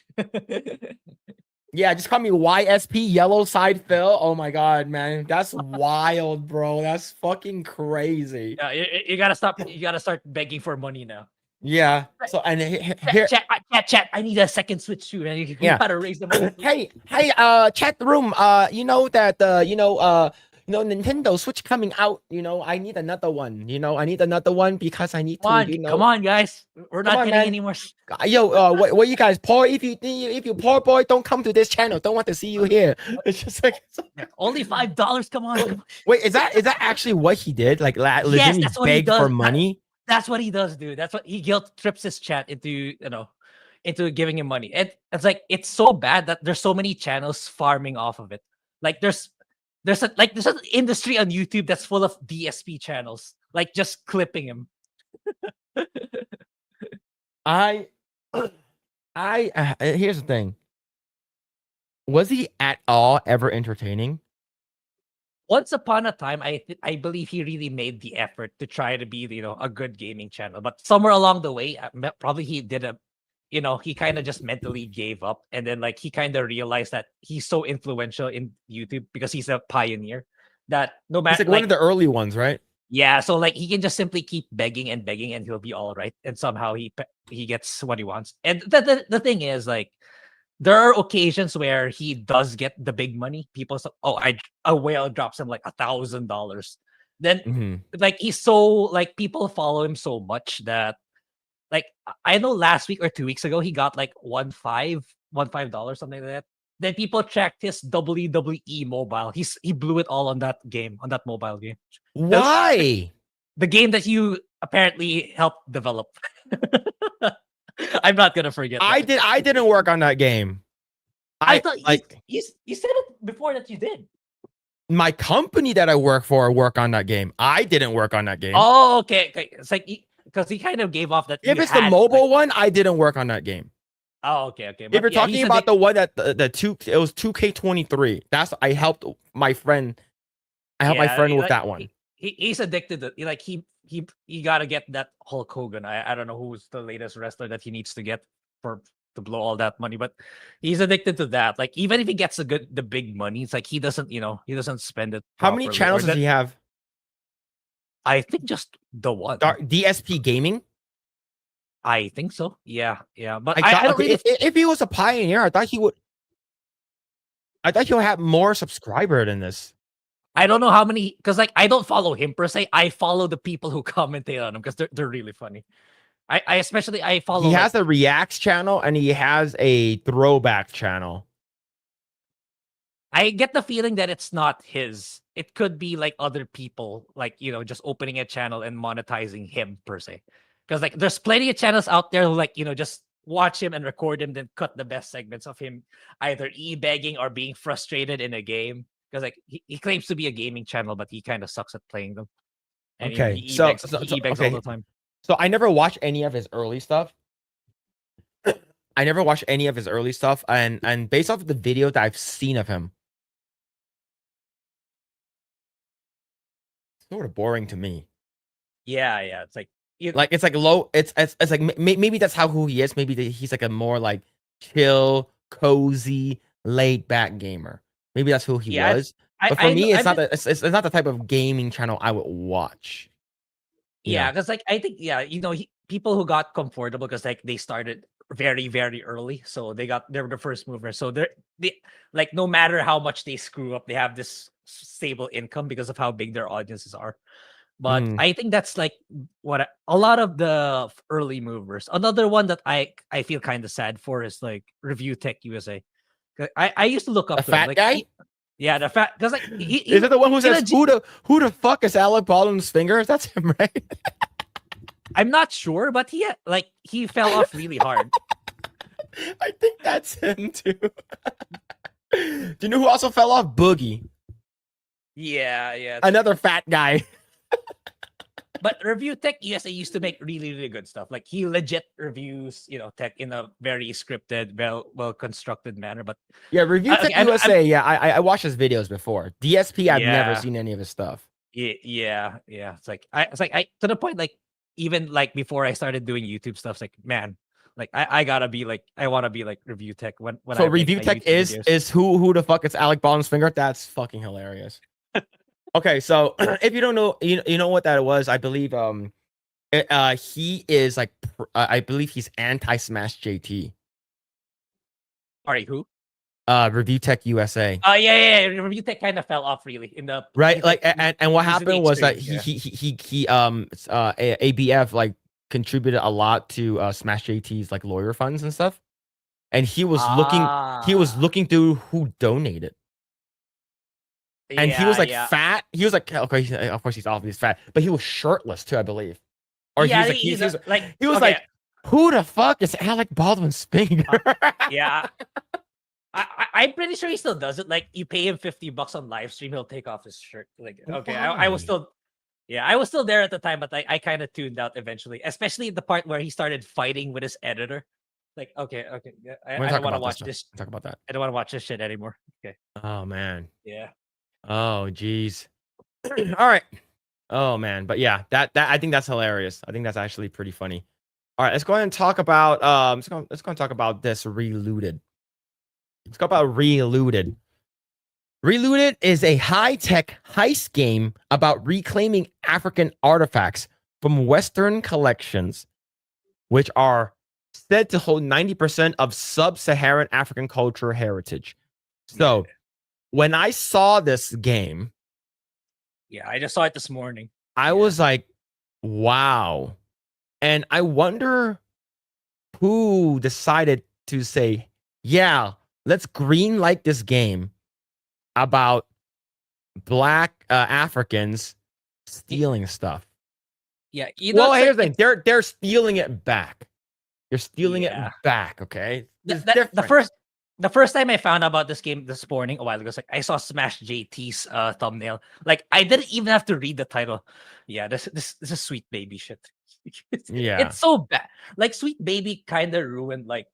Yeah, just call me YSP, Yellow Side Phil. Oh my god, man, that's wild, bro. That's fucking crazy. Yeah, you gotta stop. You gotta start begging for money now. Yeah. So and here, chat. I need a second Switch too, man. You gotta raise the money. Hey, chat room. You know that Nintendo Switch coming out. I need another one. I need another one because I need to. Come on, guys. We're not getting any more. Yo, what you guys poor? If you poor boy, don't come to this channel. Don't want to see you here. It's just like only $5. Come on. Wait, is that actually what he did? Like, legitimately beg for money? That's what he does, dude. That's what he guilt trips his chat into giving him money. And it's like, it's so bad that there's so many channels farming off of it. Like there's an industry on YouTube that's full of DSP channels, like just clipping him. Here's the thing. Was he at all ever entertaining? Once upon a time, I believe he really made the effort to try to be, a good gaming channel. But somewhere along the way, probably he did he kind of just mentally gave up, and then like he kind of realized that he's so influential in YouTube because he's a pioneer that no matter He's like one of the early ones, right? Yeah, so like he can just simply keep begging and begging, and he'll be all right, and somehow he gets what he wants. And the thing is, like, there are occasions where he does get the big money. People say, "Oh, a whale drops him like $1,000." Then, like, he's so like people follow him so much that, like, I know last week or 2 weeks ago he got like $15 something like that. Then people checked his WWE mobile. He blew it all on that game, on that mobile game. Why? The game that you apparently helped develop. I'm not gonna forget. I didn't work on that game. I thought like you said it before that you did. My company that I work for work on that game. I didn't work on that game. Oh, okay. It's like because he kind of gave off that. If it's the mobile one, I didn't work on that game. Oh, okay. If you're talking about the one that it was 2K23. That's I helped my friend. I helped my friend with that one. He's addicted to like he got to get that Hulk Hogan. I don't know who's the latest wrestler that he needs to get to blow all that money, but he's addicted to that. Like even if he gets the big money, it's like he doesn't spend it. How many channels does he have? I think just the one. DSP Gaming. I think so. Yeah. But I don't really... if he was a pioneer, I thought he would have more subscribers than this. I don't know how many, because like I don't follow him per se. I follow the people who commentate on him because they're really funny. I especially follow. He has a reacts channel and he has a throwback channel. I get the feeling that it's not his. It could be like other people, like just opening a channel and monetizing him per se. Because like there's plenty of channels out there who like just watch him and record him, then cut the best segments of him either begging or being frustrated in a game. Because like he claims to be a gaming channel, but he kind of sucks at playing them. And okay, he begs all the time. So I never watched any of his early stuff. And based off of the video that I've seen of him, it's sort of boring to me. Yeah, it's like it's like low. It's like maybe that's who he is. Maybe he's like a more like chill, cozy, laid back gamer. Maybe that's who he was. But for me, it's not the type of gaming channel I would watch. Yeah, because like I think people who got comfortable because like they started very very early, so they were the first mover. So they like no matter how much they screw up, they have this stable income because of how big their audiences are. But I think that's like what a lot of the early movers. Another one that I feel kind of sad for is like Review Tech USA. I used to look up the to fat him. Like, guy. Yeah, the fat because like is it the one who says who the fuck is Alec Baldwin's fingers? That's him, right? I'm not sure, but he fell off really hard. I think that's him too. Do you know who also fell off? Boogie. Yeah. Another fat guy. But Review Tech USA used to make really, really good stuff. Like he legit reviews, tech in a very scripted, well constructed manner. But yeah, Review Tech USA. I watched his videos before. DSP, I've never seen any of his stuff. Yeah. It's like I to the point like even like before I started doing YouTube stuff, it's like man, like I gotta be like I want to be like Review Tech when so Review Tech is who the fuck is Alec Baldwin's finger? That's fucking hilarious. Okay, so if you don't know, you know what that was. I believe he is like I believe he's anti-Smash JT. Sorry, who? Review Tech USA. Oh yeah. Review Tech kind of fell off really in the right. Like and what happened was that he ABF like contributed a lot to Smash JT's like lawyer funds and stuff, and he was looking through who donated. And he was like fat. He was like, okay, of course he's obviously fat, but he was shirtless too, I believe. Or he was like, who the fuck is Alec Baldwin's finger? Yeah. I'm pretty sure he still does it. Like you pay him $50 on Livestream, he'll take off his shirt. Like, okay, I was still there at the time, but I kind of tuned out eventually, especially the part where he started fighting with his editor. Like, okay, yeah, I We're don't gonna talk want to about watch this. this. Talk about that. I don't want to watch this shit anymore. Okay. Oh man. Yeah. Oh geez. All right. Oh man. But yeah, that I think that's hilarious. I think that's actually pretty funny. All right, let's go ahead and talk about let's go and talk about this Reludated. Let's go about Reludated. Reludated is a high-tech heist game about reclaiming African artifacts from Western collections, which are said to hold 90% of sub-Saharan African cultural heritage. So, when I saw this game, yeah, I just saw it this morning. I was like, wow. And I wonder who decided to say, yeah, let's green light this game about black Africans stealing stuff. Yeah. Well, here's the thing. They're stealing it back. You're stealing it back, okay? The first time I found out about this game this morning, a while ago, like I saw Smash JT's thumbnail. Like I didn't even have to read the title. Yeah, this is Sweet Baby shit. It's so bad. Like Sweet Baby kind of ruined like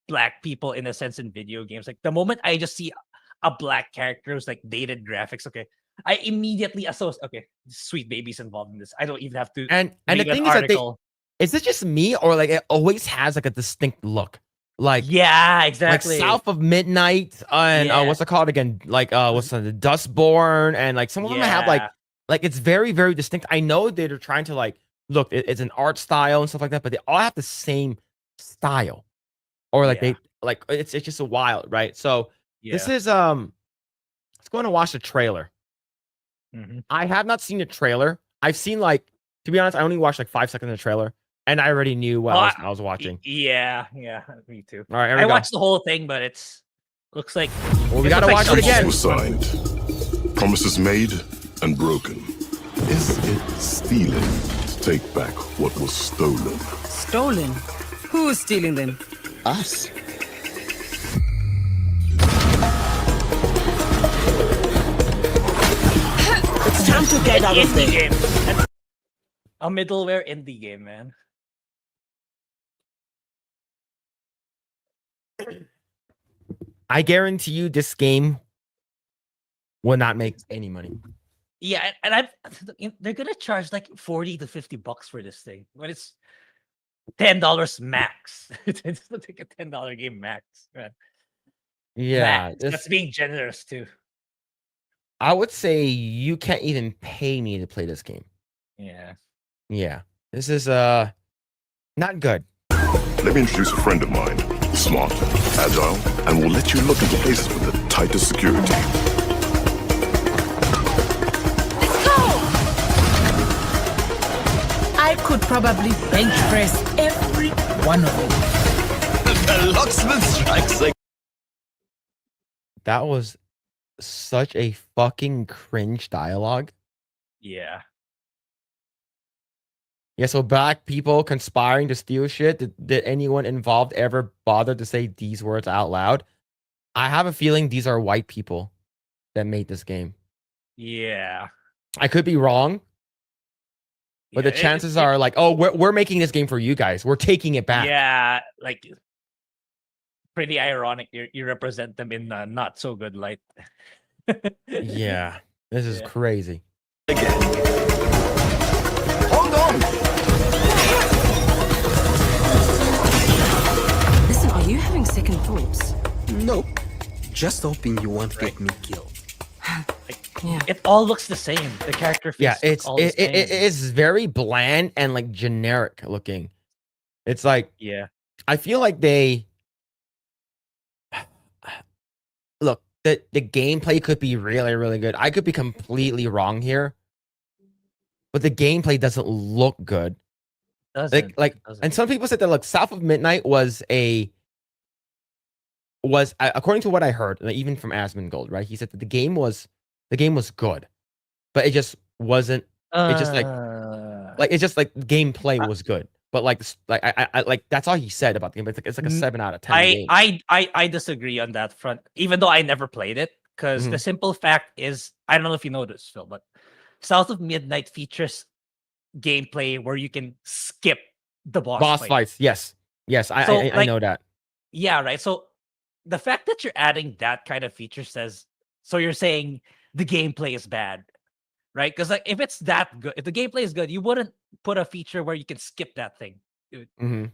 black people in a sense in video games. Like the moment I just see a black character who's like dated graphics, okay, I immediately associate. Okay, Sweet Baby's involved in this. I don't even have to. And the thing is that is it just me or like it always has like a distinct look? Like yeah, exactly. Like South of Midnight and what's it called again? Like what's the Dustborn and like some of them have like it's very very distinct. I know they're trying to like look it's an art style and stuff like that, but they all have the same style or like they like it's just a wild right. So this is let's go and watch the trailer. I have not seen the trailer. I've seen like to be honest, I only watched like 5 seconds of the trailer. And I already knew what I was watching. Yeah, me too. All right, I watched the whole thing, but it's looks like we gotta watch it again. Was signed, promises made and broken. Is it stealing to take back what was stolen? Stolen? Who's stealing them? Us. It's time to get out of there. A middleware indie game, man. I guarantee you this game will not make any money. Yeah, and they're gonna charge like $40 to $50 for this thing, but it's $10 max. It's like a $10 game max, man. Yeah, that's being generous too. I would say you can't even pay me to play this game. Yeah, this is not good. Let me introduce a friend of mine. Smart, agile, and will let you look into places with the tightest security. Let's go! I could probably bench press every one of them. The locksmith strikes again. That was such a fucking cringe dialogue. Yeah. Yeah, so black people conspiring to steal shit. Did anyone involved ever bother to say these words out loud? I have a feeling these are white people that made this game. Yeah. I could be wrong. But the chances are like, oh, we're making this game for you guys. We're taking it back. Yeah, like pretty ironic. You represent them in a not so good light. Yeah, this is crazy. Hold on. Listen, are you having second thoughts? No, just hoping you won't get me killed. It all looks the same. The character face it is very bland and like generic looking. It's like I feel like they look the gameplay could be really really good. I could be completely wrong here, but the gameplay doesn't look good. Doesn't. And some people said that like South of Midnight was according to what I heard, like, even from Asmongold, right? He said that the game was good, but it just wasn't. It just it's just like gameplay was good, but I that's all he said about the game. It's like a 7 out of 10. game. I disagree on that front, even though I never played it, because the simple fact is, I don't know if you know this, Phil, but South of Midnight features gameplay where you can skip the boss fights. Yes, I know that. Yeah, right. So the fact that you're adding that kind of feature says, so you're saying the gameplay is bad, right? Because like if it's that good, if the gameplay is good, you wouldn't put a feature where you can skip that thing.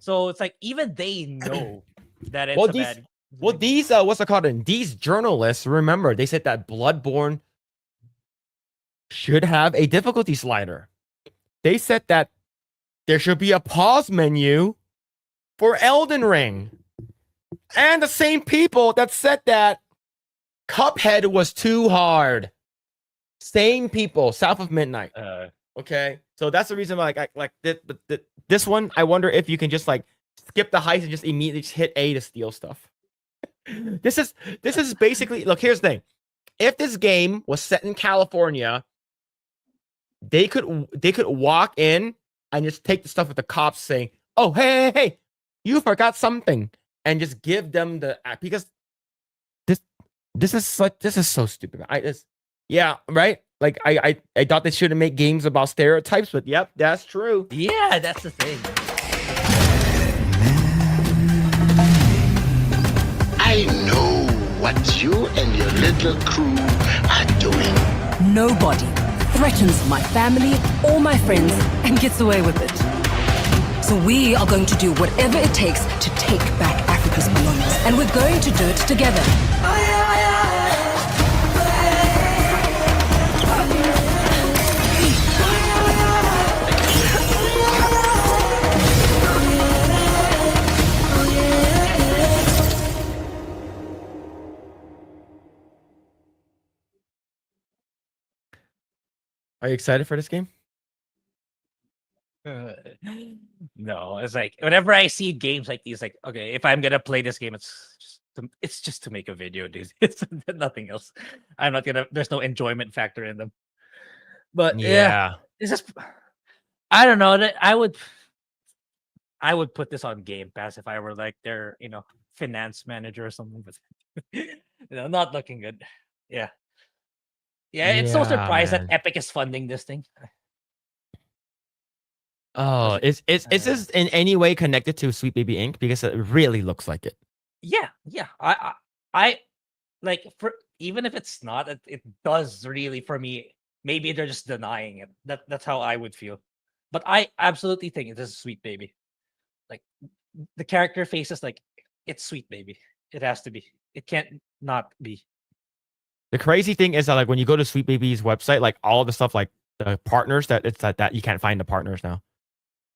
So it's like even they know that it's a bad. Well, these what's it called? These journalists, remember, they said that Bloodborne should have a difficulty slider. They said that there should be a pause menu for Elden Ring. And the same people that said that Cuphead was too hard. Same people, south of midnight. Okay, so that's the reason why, this one, I wonder if you can just like skip the heist and just immediately just hit A to steal stuff. This is basically, look, here's the thing. If this game was set in California, they could walk in and just take the stuff with the cops saying, "Oh, hey, you forgot something," and just give them the, because this is so stupid. Yeah, right. Like I thought they shouldn't make games about stereotypes, but yep, that's true. Yeah, that's the thing. I know what you and your little crew are doing. Nobody threatens my family or my friends and gets away with it. So we are going to do whatever it takes to take back Africa's belongings, and we're going to do it together. Are you excited for this game? No, it's like whenever I see games like these, like, okay, if I'm gonna play this game, it's just to make a video, dude. It's nothing else. I'm not gonna. There's no enjoyment factor in them. But yeah, it's just, I don't know. That I would put this on Game Pass if I were like their finance manager or something. But not looking good. Yeah. It's so surprised that Epic is funding this thing. Oh, is this in any way connected to Sweet Baby Inc? Because it really looks like it. Yeah. I like, for even if it's not, it does really, for me. Maybe they're just denying it. That's how I would feel. But I absolutely think it is Sweet Baby. Like the character faces, like it's Sweet Baby. It has to be. It can't not be. The crazy thing is that like when you go to Sweet Baby's website, like all the stuff like the partners, that it's that you can't find the partners now.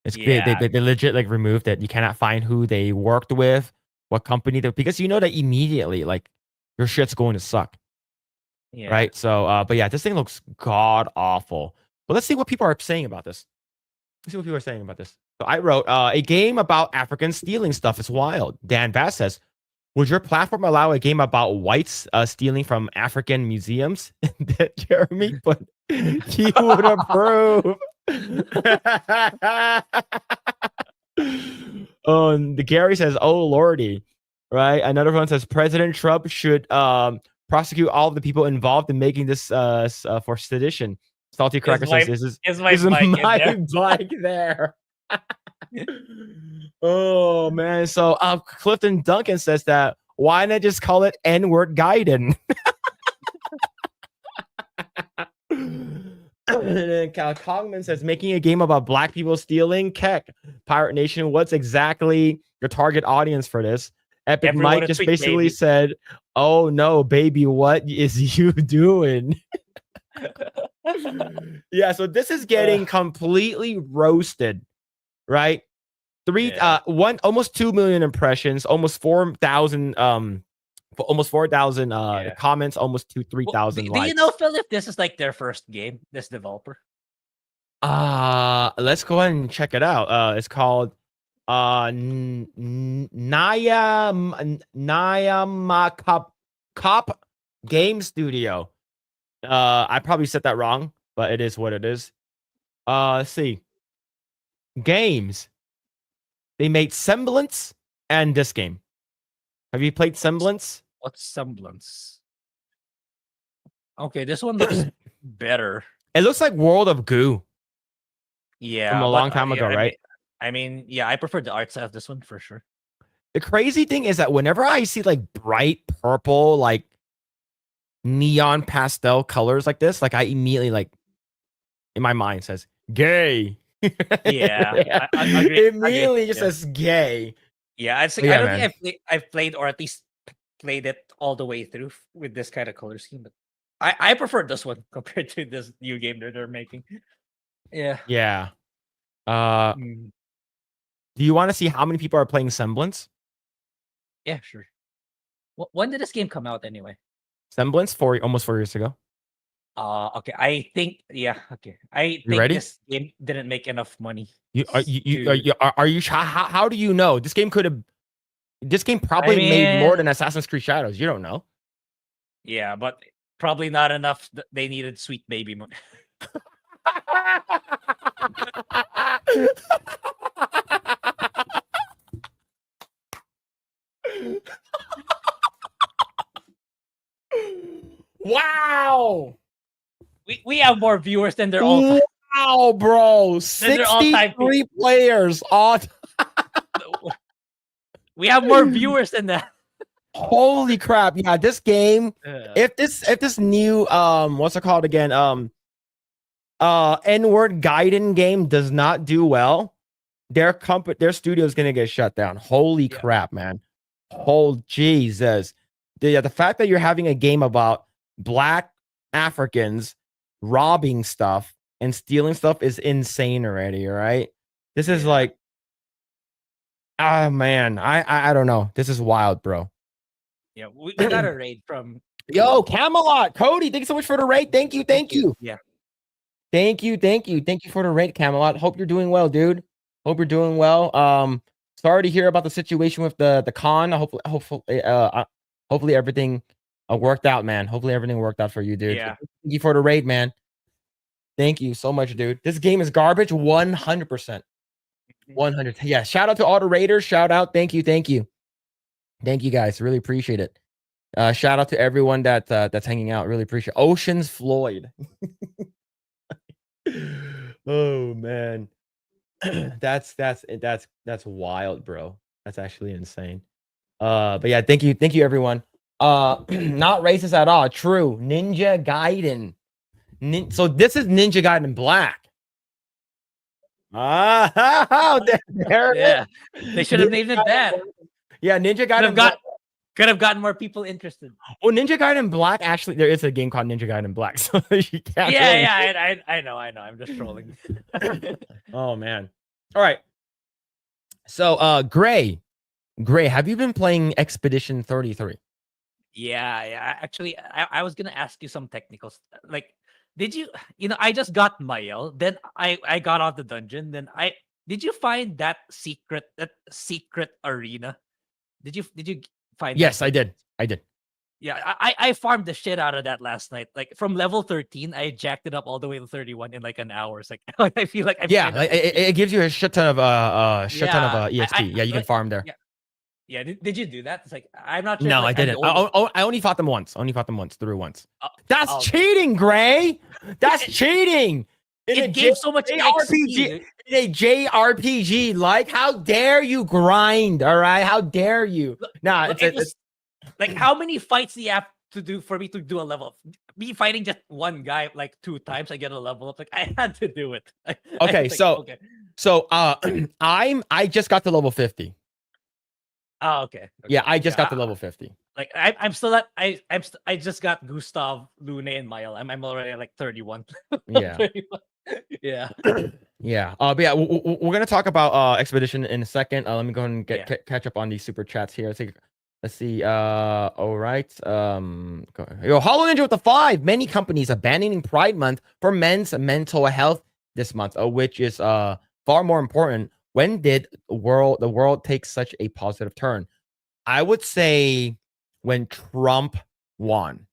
It's they legit like removed it. You cannot find who they worked with, what company they, because you know that immediately like your shit's going to suck. Yeah. Right. So but yeah, this thing looks god awful. But let's see what people are saying about this. So I wrote a game about Africans stealing stuff is wild. Dan Bass says, would your platform allow a game about whites stealing from African museums? That Jeremy, but he would approve. The Gary says, "Oh lordy," right? Another one says, President Trump should prosecute all of the people involved in making this for sedition. Salty Cracker says, "This is my bike there." Oh man, so Clifton Duncan says that, why not just call it N-word Gaiden? And then Cal Cogman says, making a game about black people stealing. Keck, Pirate Nation, what's exactly your target audience for this? Epic Everyone Mike just basically said, "Oh no, baby, what is you doing?" Yeah, so this is getting completely roasted, right? Almost 2 million impressions, almost 4,000 comments, almost 3,000 likes. Do you know, Phillip, this is like their first game, this developer? Let's go ahead and check it out. It's called Naya Cop Game Studio. I probably said that wrong, but it is what it is. Let's see. Games. They made Semblance and this game. Have you played Semblance? What's Semblance? Okay, this one looks better. It looks like World of Goo. Yeah. From a long time ago, right? I mean, yeah, I prefer the art style of this one for sure. the crazy thing is that whenever I see like bright purple, like neon pastel colors like this, like I immediately like in my mind says gay. Yeah, I agree. Immediately just says gay. Yeah, I Yeah, don't man. think I've played or at least played it all the way through with this kind of color scheme, but I prefer this one compared to this new game that they're making. Yeah. Yeah. Mm, Do you want to see how many people are playing Semblance? yeah, sure. When did this game come out anyway? Semblance almost 4 years ago. Okay. I think okay. I You think ready? this game didn't make enough money. Are you how do you know? This game probably made more than Assassin's Creed Shadows. You don't know. Yeah, but probably not enough. They needed Sweet Baby. Wow. We have more viewers than they're all. Wow, bro. They're all-time 63 players on. We have more viewers than that. Holy crap. Yeah, this game, if this new what's it called again? N-word Gaiden game does not do well, their studio is gonna get shut down. Holy crap, man. Oh Jesus. The fact that you're having a game about black Africans robbing stuff and stealing stuff is insane already, right? This is like, oh man, I don't know. This is wild, bro. Yeah, we got a raid from Yo, Camelot, Cody, thank you so much for the raid. Thank you. Yeah. Thank you for the raid, Camelot. Hope you're doing well, dude. Hope you're doing well. Sorry to hear about the situation with the con. Hopefully everything worked out, man. Hopefully everything worked out for you, dude. Yeah. Thank you for the raid, man. Thank you so much, dude. This game is garbage, 100%. 100. Yeah, shout out to all the raiders. Shout out. Thank you. Thank you, guys. Really appreciate it. Shout out to everyone that's hanging out. Really appreciate it. Oceans Floyd. Oh man. That's wild, bro. That's actually insane. But yeah, thank you everyone. Not racist at all. True. Ninja Gaiden. So this is Ninja Gaiden Black. There Yeah. They should have named it that. Yeah, Ninja Gaiden could have gotten more people interested. Well, Ninja Gaiden Black, actually, there is a game called Ninja Gaiden Black, so you can't. I know. I'm just trolling. Oh man. All right. So, Grae, have you been playing Expedition 33? Yeah. Actually, I was gonna ask you some technicals. Like, did you? I just got Mael. Then I got out the dungeon. Then did you find that secret arena? Did you find? Yes, that? I did. Yeah, I farmed the shit out of that last night. Like from level 13, I jacked it up all the way to 31 in like an hour. It's like I feel like it gives you a shit ton of EXP. You can farm there. Yeah. Did you do that? It's like I'm not sure. No, I didn't. I only fought them once. Through once. That's cheating, Grae. That's cheating. It gave so much XP. In a JRPG, like how dare you grind? All right, how dare you? Nah, it's like how many fights do you have to do for me to do a level up? Me fighting just one guy like 2 times, I get a level up. Like I had to do it. Okay, so I just got to level 50. Oh, okay. Yeah, I just got to level 50. Like I'm still at I just got Gustav, Lune, and Mael. I'm already at like 31. Yeah. 31. Yeah. Yeah. But yeah, we're gonna talk about Expedition in a second. Let me go and catch up on these super chats here. Let's see. All right. Yo, Hollow Ninja with the 5. Many companies abandoning Pride Month for men's mental health this month, which is far more important. When did the world take such a positive turn? I would say when Trump won.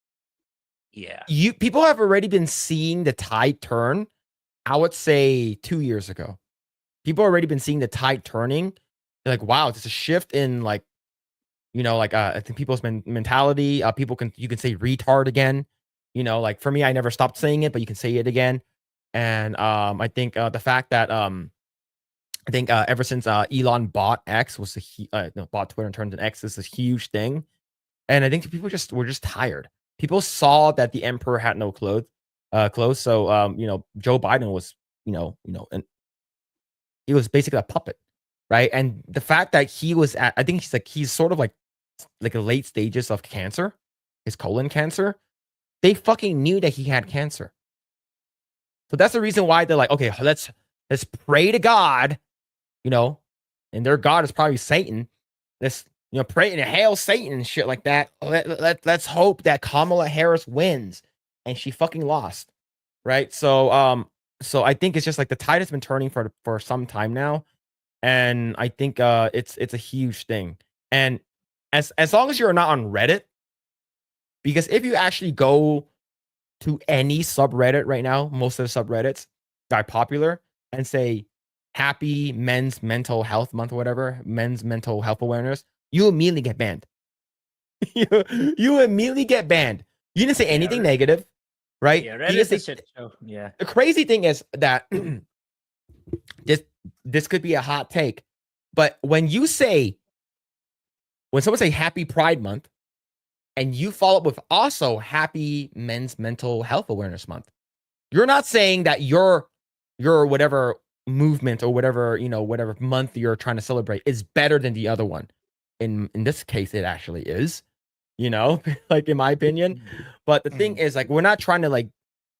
Yeah. People have already been seeing the tide turn. I would say 2 years ago. People already been seeing the tide turning. They're like, wow, there's a shift in I think people's mentality. You can say retard again. Like for me, I never stopped saying it, but you can say it again. And I think the fact that I think ever since Elon bought X was bought Twitter and turned into X, is a huge thing. And I think people were just tired. People saw that the emperor had no clothes. So Joe Biden was, and he was basically a puppet, right? And the fact that he was I think he's sort of like a late stages of cancer, his colon cancer. They fucking knew that he had cancer. So that's the reason why they're like, okay, let's pray to God, and their God is probably Satan. Let's pray and hail Satan and shit like that. Let's hope that Kamala Harris wins, and she fucking lost, right? So I think it's just like the tide has been turning for some time now, and I think it's a huge thing. And as long as you're not on Reddit, because if you actually go to any subreddit right now, most of the subreddits that are popular, and say happy men's mental health month or whatever, men's mental health awareness, you immediately get banned. you immediately get banned. You didn't say anything negative, right? Yeah, Reddit's a shit show. Yeah. The crazy thing is that this could be a hot take, but when someone say happy Pride Month, and you follow up with also happy men's mental health awareness month, you're not saying that your whatever movement or whatever month you're trying to celebrate is better than the other one. In this case, it actually is, like in my opinion. But the thing is, like, we're not trying to like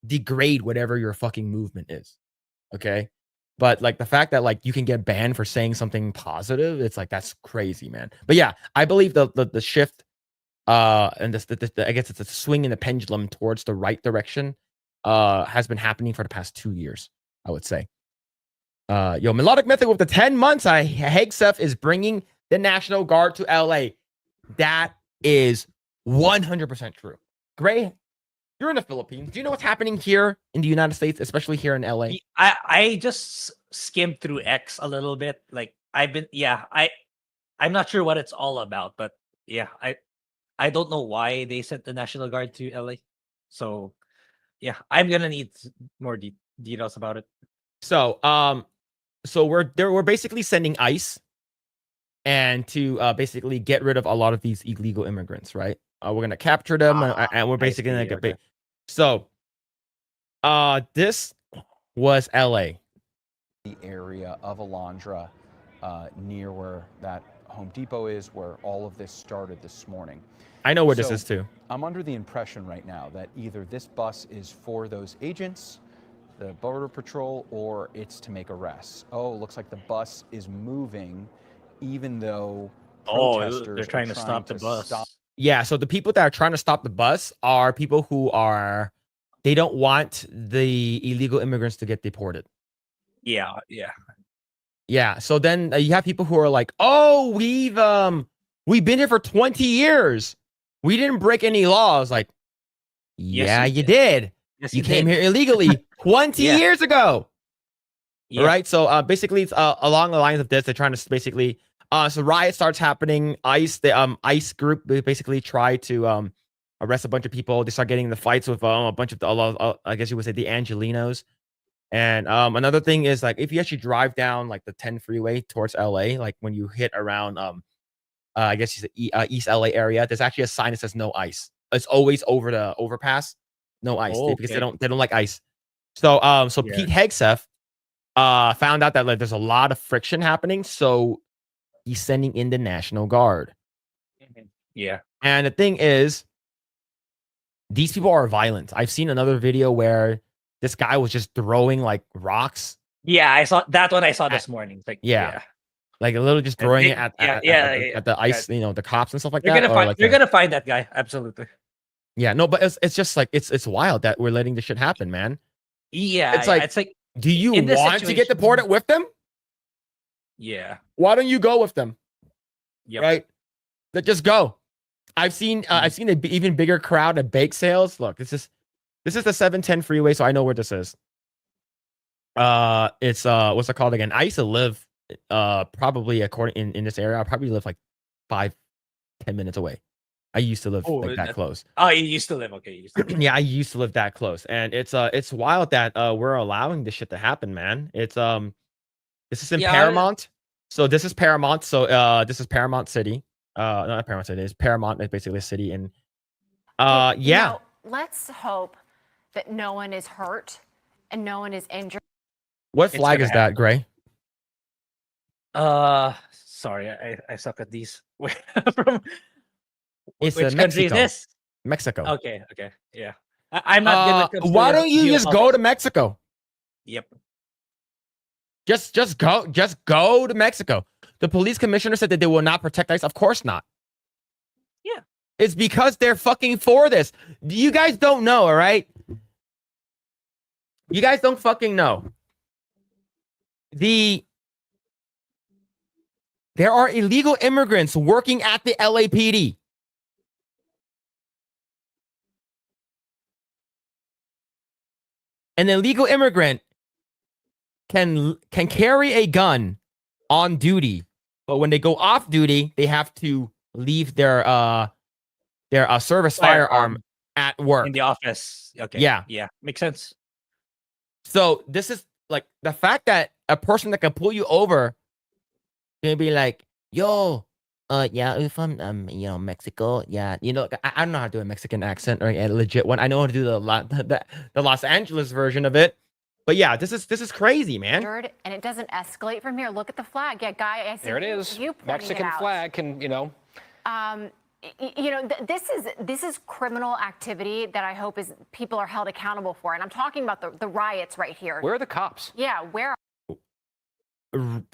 degrade whatever your fucking movement is, okay? But like the fact that like you can get banned for saying something positive, it's like that's crazy, man. But yeah, I believe the shift, and I guess it's a swing in the pendulum towards the right direction, has been happening for the past 2 years, I would say. Melodic Mythic with the 10 months. Hegseth is bringing the National Guard to LA. That is 100% true. Grae, you're in the Philippines. Do you know what's happening here in the United States, especially here in LA? I just skimmed through X a little bit. Like I'm not sure what it's all about, but yeah, I don't know why they sent the National Guard to LA. So yeah, I'm gonna need more details about it. So we're basically sending ICE and to basically get rid of a lot of these illegal immigrants, right? We're gonna capture them, and we're basically gonna get big. So this was LA. The area of Alondra, near where that Home Depot is, where all of this started this morning. I know where this is too. I'm under the impression right now that either this bus is for those agents, the Border Patrol, or it's to make arrests. Oh, looks like the bus is moving, even though protesters they're trying to stop the bus. Yeah, so the people that are trying to stop the bus are people who they don't want the illegal immigrants to get deported. Yeah. Yeah, so then you have people who are like, oh, we've been here for 20 years. We didn't break any laws. Like, yeah, you did. Yes, you came here illegally 20 years ago. Yeah. Right? So basically, it's along the lines of this. They're trying to basically, so riot starts happening. The ICE group basically try to arrest a bunch of people. They start getting in the fights with a bunch of, I guess you would say, the Angelinos. And another thing is, like, if you actually drive down like the 10 freeway towards LA, like when you hit around I guess East LA area, there's actually a sign that says no ICE. It's always over the overpass, no ICE, because they don't like ICE. So Pete Hegseth found out that like there's a lot of friction happening, so he's sending in the National Guard. Yeah. And the thing is, these people are violent. I've seen another video where this guy was just throwing like rocks. Yeah, I saw that one. I saw this morning. It's like, like a little just throwing it at the ICE, the cops and stuff like that. You're gonna find that guy, absolutely. Yeah, no, but it's just like it's wild that we're letting this shit happen, man. Yeah, it's like, do you want to get deported with them? Yeah. Why don't you go with them? Yep. Right? Just go. I've seen an even bigger crowd at bake sales. Look, this is the 710 freeway, so I know where this is. It's what's it called again? I used to live probably in this area. I probably live like 5-10 minutes away. I used to live that close. Oh, you used to live, okay. Yeah, I used to live that close. And it's wild that we're allowing this shit to happen, man. It's This is in Paramount. So this is Paramount. So this is Paramount City. Not Paramount City. It's Paramount. It's basically a city. And yeah. Now, let's hope that no one is hurt and no one is injured. What flag is that, Grae? Sorry, I suck at these. From it's which country is this? Mexico. Okay, yeah. I'm not good. Why don't you just go to Mexico? Yep. Just go to Mexico. The police commissioner said that they will not protect ICE. Of course not. Yeah. It's because they're fucking for this. You guys don't know, all right? You guys don't fucking know. There are illegal immigrants working at the LAPD. An illegal immigrant can carry a gun on duty, but when they go off duty, they have to leave their service firearm at work in the office. Okay. Yeah, makes sense. So this is like the fact that a person that can pull you over can be like, yo, yeah, we're from Mexico. Yeah, I don't know how to do a Mexican accent or a legit one. I know how to do the Los Angeles version of it. But yeah, this is crazy, man. And it doesn't escalate from here. Look at the flag. Yeah, Guy, I see there it is. You Mexican flag can, this is criminal activity that I hope is people are held accountable for. And I'm talking about the riots right here. Where are the cops? Yeah, where?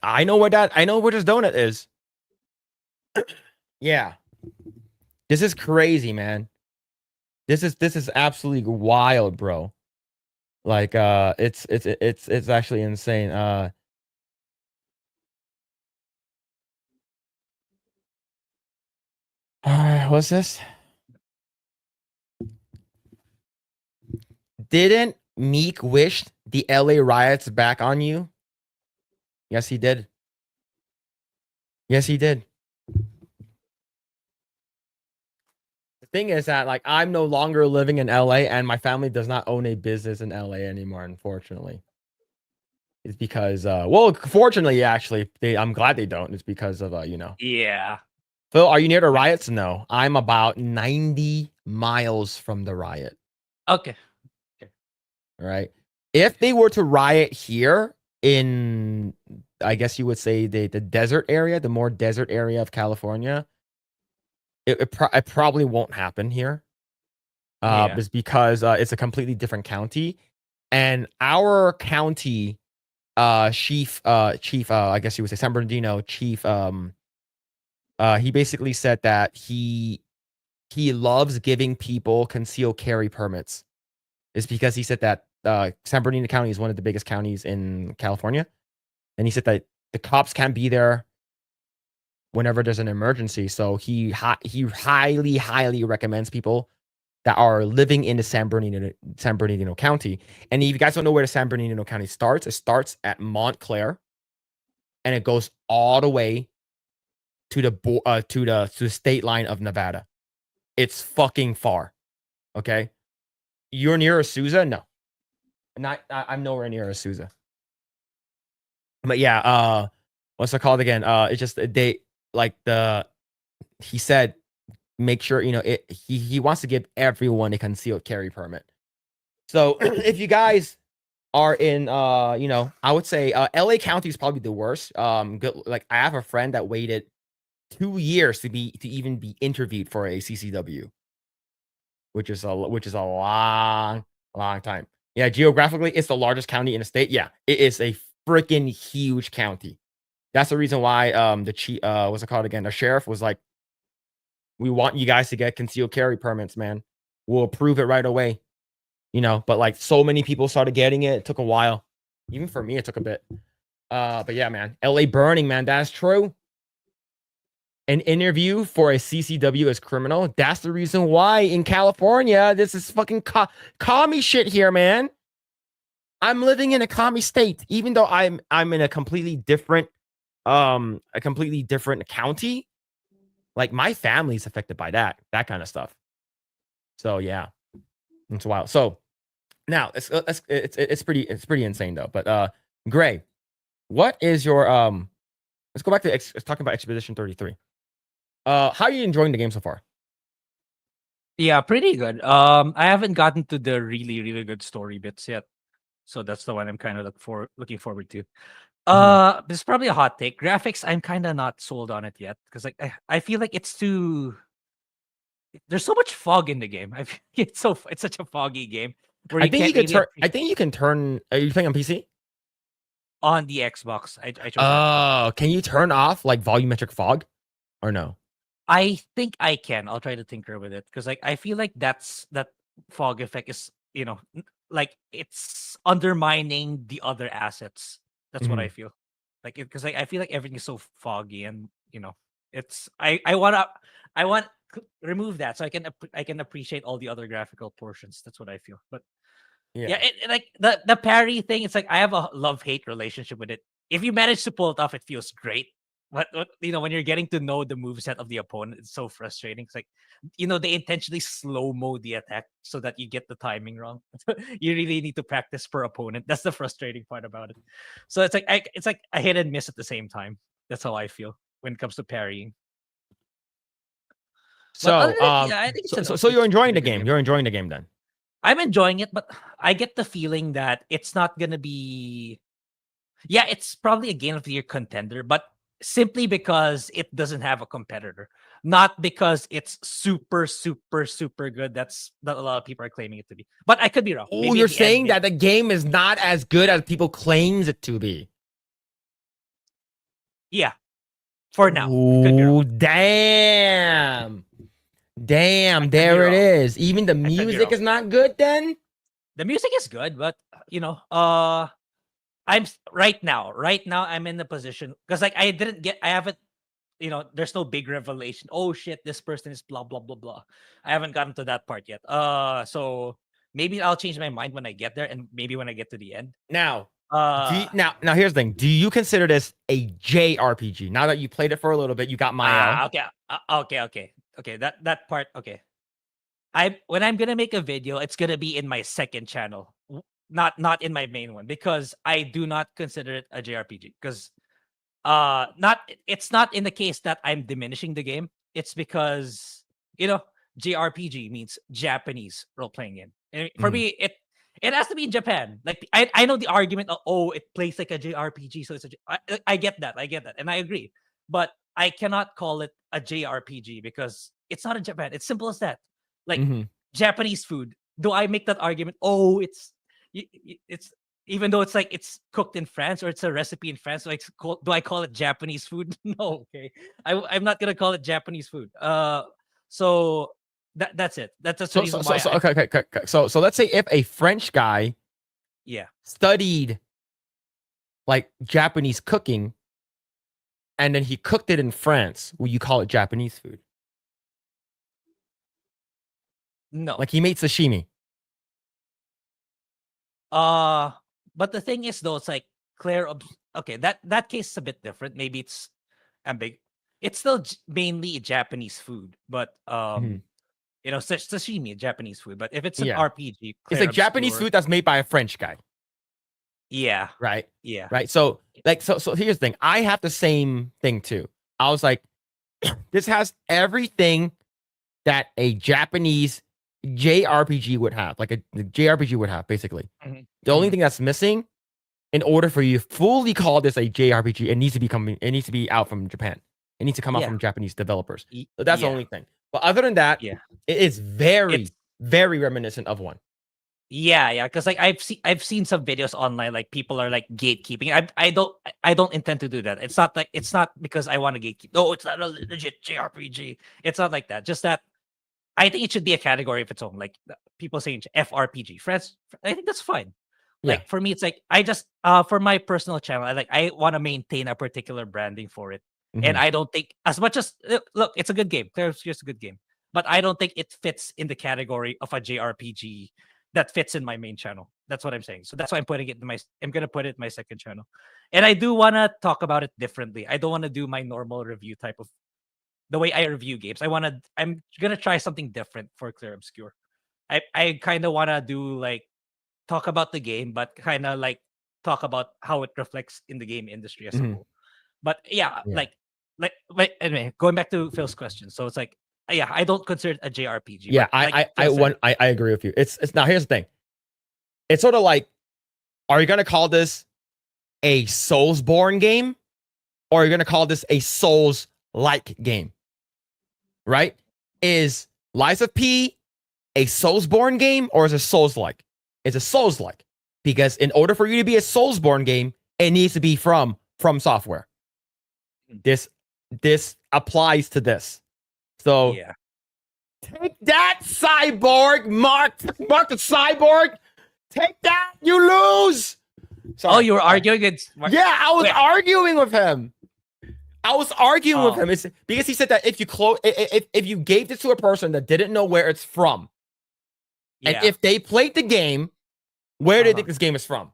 I know where this donut is. Yeah. This is crazy, man. This is absolutely wild, bro. Like it's actually insane. What's this? Didn't Meek wish the LA riots back on you? Yes, he did. Yes, he did. The thing is that, like, I'm no longer living in LA and my family does not own a business in LA anymore, unfortunately. It's because, well, fortunately, actually, I'm glad they don't. It's because of, Yeah. Phil, are you near the riots? No, I'm about 90 miles from the riot. Okay. All right. If they were to riot here in, I guess you would say the desert area, the more desert area of California, it probably won't happen here. It's because it's a completely different county, and our county chief, I guess you would say San Bernardino chief, he basically said that he loves giving people concealed carry permits. It's because he said that San Bernardino County is one of the biggest counties in California, and he said that the cops can't be there whenever there's an emergency. So he highly recommends people that are living in the San Bernardino County. And if you guys don't know where the San Bernardino County starts, it starts at Montclair, and it goes all the way to the state line of Nevada. It's fucking far. Okay, you're near Azusa? No, I'm nowhere near Azusa. But yeah, what's it called again? It's just he said, make sure he wants to give everyone a concealed carry permit. So if you guys are in I would say LA County is probably the worst. Like I have a friend that waited 2 years to even be interviewed for a CCW, which is a long time. Yeah, geographically, it's the largest county in the state. Yeah, it is a freaking huge county. That's the reason why the chief, what's it called again? The sheriff was like, we want you guys to get concealed carry permits, man. We'll approve it right away. But like so many people started getting it. It took a while. Even for me, it took a bit. But yeah, man. LA burning, man. That's true. An interview for a CCW is criminal. That's the reason why in California, this is fucking commie shit here, man. I'm living in a commie state, even though I'm in a completely different county. Like my family's affected by that kind of stuff. So yeah, it's wild. So now it's pretty insane though. But Grae, what is your let's go back to talking about Expedition 33. How are you enjoying the game so far? Yeah, pretty good. I haven't gotten to the really, really good story bits yet. So that's the one I'm kind of looking forward to. This is probably a hot take. Graphics, I'm kind of not sold on it yet because like I feel like it's too. There's so much fog in the game. I feel it's such a foggy game. Where I think you can turn. I think you can turn. Are you playing on PC? On the Xbox. I chose Oh, can you turn off like volumetric fog, or no? I think I can. I'll try to tinker with it because like I feel like that fog effect is like it's undermining the other assets. That's what I feel like because I feel like everything is so foggy and it's I want to remove that so I can appreciate all the other graphical portions. That's what I feel. But yeah, like the parry thing, it's like I have a love-hate relationship with it. If you manage to pull it off, it feels great. But when you're getting to know the moveset of the opponent, it's so frustrating. It's like, they intentionally slow-mo the attack so that you get the timing wrong. You really need to practice per opponent. That's the frustrating part about it. So it's like a hit and miss at the same time. That's how I feel when it comes to parrying. So, I think so you're enjoying the game. You're enjoying the game then. I'm enjoying it, but I get the feeling that it's not gonna be. Yeah, it's probably a Game of the Year contender, but simply because it doesn't have a competitor, not because it's super, super, super good. That's that a lot of people are claiming it to be. But I could be wrong. Oh, you're saying that the game is not as good as people claims it to be. Yeah, for now. Oh, damn. Damn, there it is. Even the music is not good then? The music is good, but I'm right now I'm in the position because like I haven't there's no big revelation. Oh shit, this person is blah blah blah blah. I haven't gotten to that part yet. So maybe I'll change my mind when I get there and maybe when I get to the end. Now, now here's the thing. Do you consider this a JRPG? Now that you played it for a little bit, you got my okay. That part, okay. When I'm gonna make a video, it's gonna be in my second channel, not in my main one, because I do not consider it a JRPG. Because it's not in the case that I'm diminishing the game. It's because JRPG means Japanese role-playing game. And for me, it has to be in Japan. Like I know the argument of, it plays like a JRPG, so it's I get that, and I agree. But I cannot call it a JRPG because it's not in Japan. It's simple as that. Like Japanese food. Do I make that argument? Oh, it's even though it's like it's cooked in France or it's a recipe in France. So do I call it Japanese food? No, okay. I'm not gonna call it Japanese food. So that's it. That's the reason why. Okay. So let's say if a French guy, studied like Japanese cooking, and then he cooked it in France, will you call it Japanese food? No. Like he made sashimi. But the thing is though, it's like okay, that case is a bit different. Maybe it's big. It's still mainly Japanese food, but sashimi, Japanese food. But if it's an RPG, it's like Japanese food that's made by a French guy. Yeah. Right. Yeah. Right. So so here's the thing. I have the same thing too. I was like, this has everything that a Japanese JRPG would have, like a JRPG would have, basically. The only thing that's missing, in order for you to fully call this a JRPG, it needs to be out from Japan. It needs to come out from Japanese developers. So that's the only thing. But other than that, it is very, very reminiscent of one. Yeah, because like I've seen some videos online, like people are like gatekeeping. I don't intend to do that. It's not because I want to gatekeep. No, it's not a legit JRPG. It's not like that. Just that I think it should be a category of its own. Like people saying FRPG. Friends, I think that's fine. Like for me, it's like I just for my personal channel, I want to maintain a particular branding for it. And I don't think as much as look, it's a good game. Clear Obscure's a good game. But I don't think it fits in the category of a JRPG that fits in my main channel. That's what I'm saying. So that's why I'm putting it I'm gonna put it in my second channel. And I do wanna talk about it differently. I don't wanna do my normal review type of the way I review games. I'm gonna try something different for Clear Obscure. I kinda wanna do like talk about the game, but kinda like talk about how it reflects in the game industry as a whole. But like anyway, going back to Phil's question. So it's like, I don't consider it a JRPG. Yeah, like I agree with you. It's now here's the thing. It's sort of like, are you gonna call this a Soulsborne game, or are you gonna call this a Souls-like game? Right? Is Lies of P a Soulsborne game, or is it Souls-like? It's a Souls-like, because in order for you to be a Soulsborne game, it needs to be from Software. This applies to this. So take that, Cyborg, Mark the Cyborg. Take that, you lose. Sorry. Oh, you were arguing against? Yeah, I was arguing with him. It's because he said that if you gave this to a person that didn't know where it's from, and if they played the game, where do they think this game is from?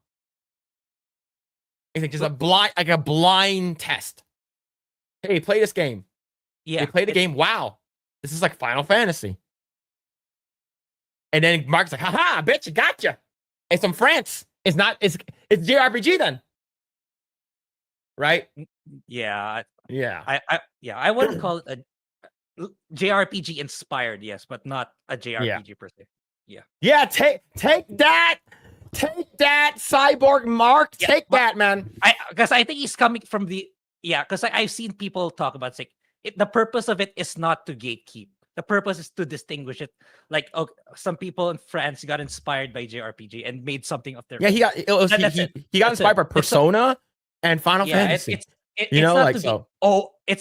It's like just a blind test. Hey, play this game. Yeah, they play the game. Wow, this is like Final Fantasy. And then Mark's like, haha, I bet you gotcha. It's from France. It's not. It's JRPG then, right? Yeah. Yeah. I wouldn't call it a JRPG inspired, yes, but not a JRPG per se. Yeah. Yeah. Take that. Take that, Cyborg Mark. Take that, man. Because I think he's coming from the because I've seen people talk about the purpose of it is not to gatekeep. The purpose is to distinguish it. Like, some people in France got inspired by JRPG and made something of their own. He got inspired by Persona and Final Fantasy. It's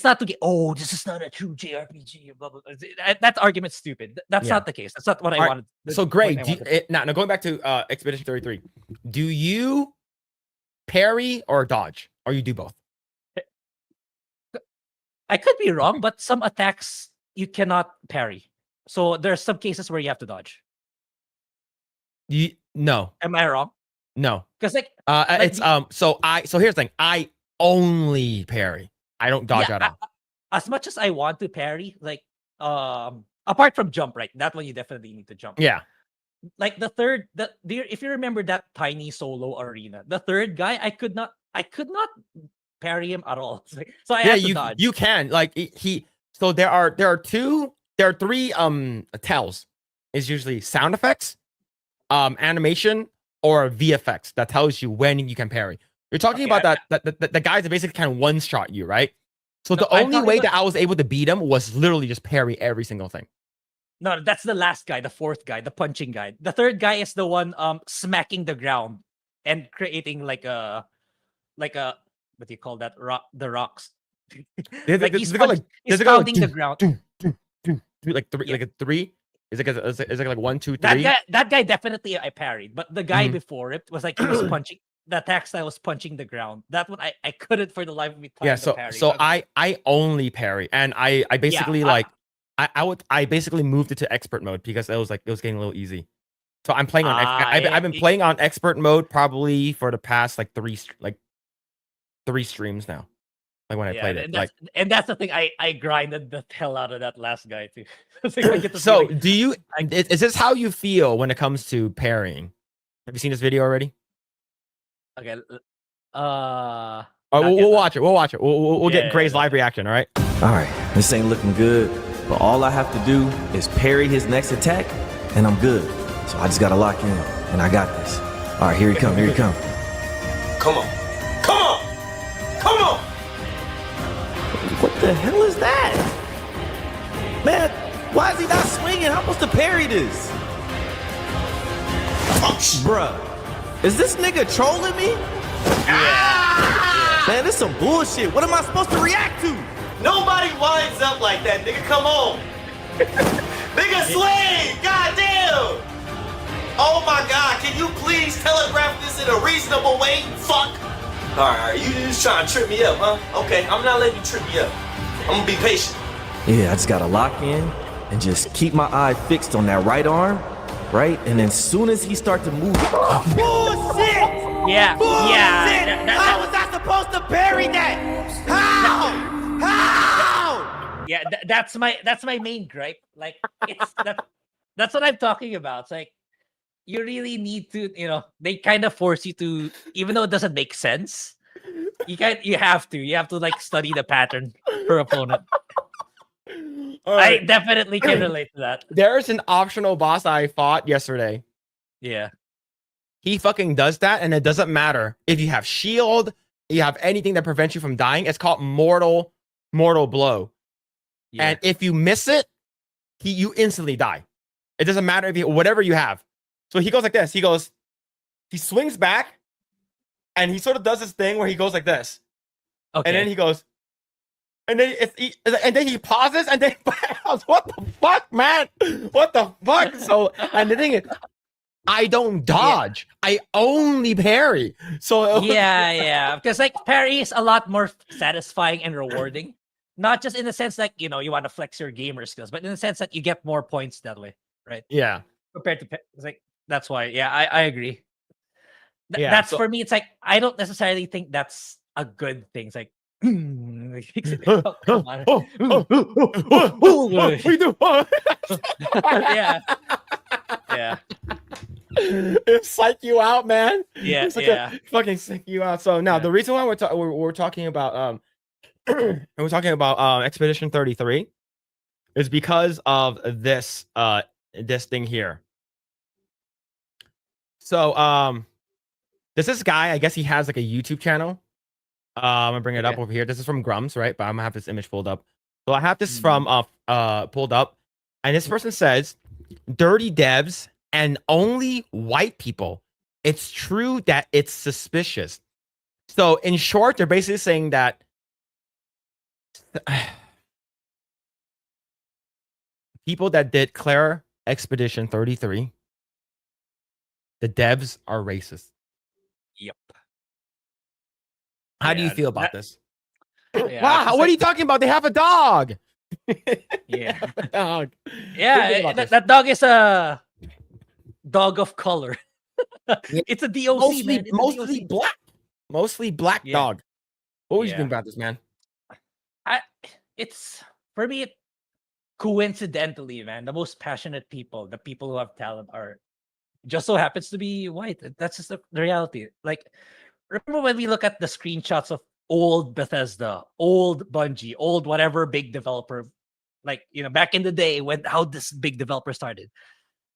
not to get, this is not a true JRPG. Blah, blah, blah. That argument's stupid. That's not the case. That's not what I wanted. So, Grae, now going back to Expedition 33, do you parry or dodge, or you do both? I could be wrong, but some attacks you cannot parry. So there's some cases where you have to dodge. No. Am I wrong? No. Because so here's the thing. I only parry. I don't dodge at all. As much as I want to parry, apart from jump, right? That one you definitely need to jump. Yeah. Like if you remember that tiny solo arena, the third guy, I could not parry him at all. So I have to dodge. You can So there are three tells. Is usually sound effects, animation, or VFX that tells you when you can parry. You're talking about the guys that basically kind of one shot you, right? So the only way that I was able to beat him was literally just parry every single thing. No, that's the last guy, the fourth guy, the punching guy. The third guy is the one smacking the ground and creating like a what do you call that? The rocks. He's pounding the ground. Like a three. Is it like 1, 2, 3? That guy definitely I parried, but the guy before it was like he was punching. The attack style was punching the ground. That one I couldn't for the life of me. I only parry, and I basically I basically moved it to expert mode because it was getting a little easy. So I'm playing on. I've been playing on expert mode probably for the past three streams now. Like when I played it. And that's the thing. I grinded the hell out of that last guy too. So do you? Is this how you feel when it comes to parrying? Have you seen this video already? Okay. We'll watch it. We'll get Grae's live reaction. All right. All right. This ain't looking good, but all I have to do is parry his next attack, and I'm good. So I just gotta lock in, and I got this. All right, here he come. Come on. What the hell is that? Man, why is he not swinging? How am I supposed to parry this? Bruh, is this nigga trolling me? Man, this some bullshit. What am I supposed to react to? Nobody winds up like that, nigga. Come on. Nigga, swing! Goddamn! Oh my God, can you please telegraph this in a reasonable way? Fuck! Alright, you just trying to trip me up, huh? Okay, I'm not letting you trip me up. I'm gonna be patient. Yeah, I just gotta lock in and just keep my eye fixed on that right arm, right? And then as soon as he start to move, bullshit! Yeah. How was I supposed to parry that? How? Yeah, that's my main gripe. Like that's what I'm talking about. It's like you really need to, they kind of force you to, even though it doesn't make sense, you have to like study the pattern per opponent. I definitely can relate to that. There's an optional boss I fought yesterday. Yeah. He fucking does that, and it doesn't matter if you have shield, you have anything that prevents you from dying. It's called mortal blow. Yeah. And if you miss it, you instantly die. It doesn't matter if whatever you have. So he goes like this. He swings back, and he sort of does this thing where he goes like this. Okay. And then he goes, and then he pauses, and then what the fuck, man? What the fuck? So, and the thing is, I don't dodge. Yeah. I only parry. So yeah, because like parry is a lot more satisfying and rewarding. Not just in the sense that you want to flex your gamer skills, but in the sense that you get more points that way, right? Yeah. Compared to it's like that's why. Yeah, I agree. That's for me. It's like I don't necessarily think that's a good thing. It's like. Come on. We do. Yeah. It psych you out, man. Yeah, fucking psych you out. So now the reason why we're talking about we're talking about Expedition 33 is because of this thing here. So this guy, I guess he has like a YouTube channel. I'm gonna bring it up over here. This is from Grums, right? But I'm gonna have this image pulled up. So I have this from pulled up, and this person says, "Dirty devs and only white people. It's true that it's suspicious." So in short, they're basically saying that people that did Claire Expedition 33, the devs are racist. Yep. How do you feel about this? Yeah, wow, what are you talking about? They have a dog. Yeah. Dog. Yeah, that dog is a dog of color. It's a DOC, man. Mostly black. Mostly black dog. What would you think about this, man? It's for me, coincidentally, man, the most passionate people, the people who have talent, are just so happens to be white. That's just the reality. Like, remember when we look at the screenshots of old Bethesda, old Bungie, old whatever big developer, like back in the day how this big developer started.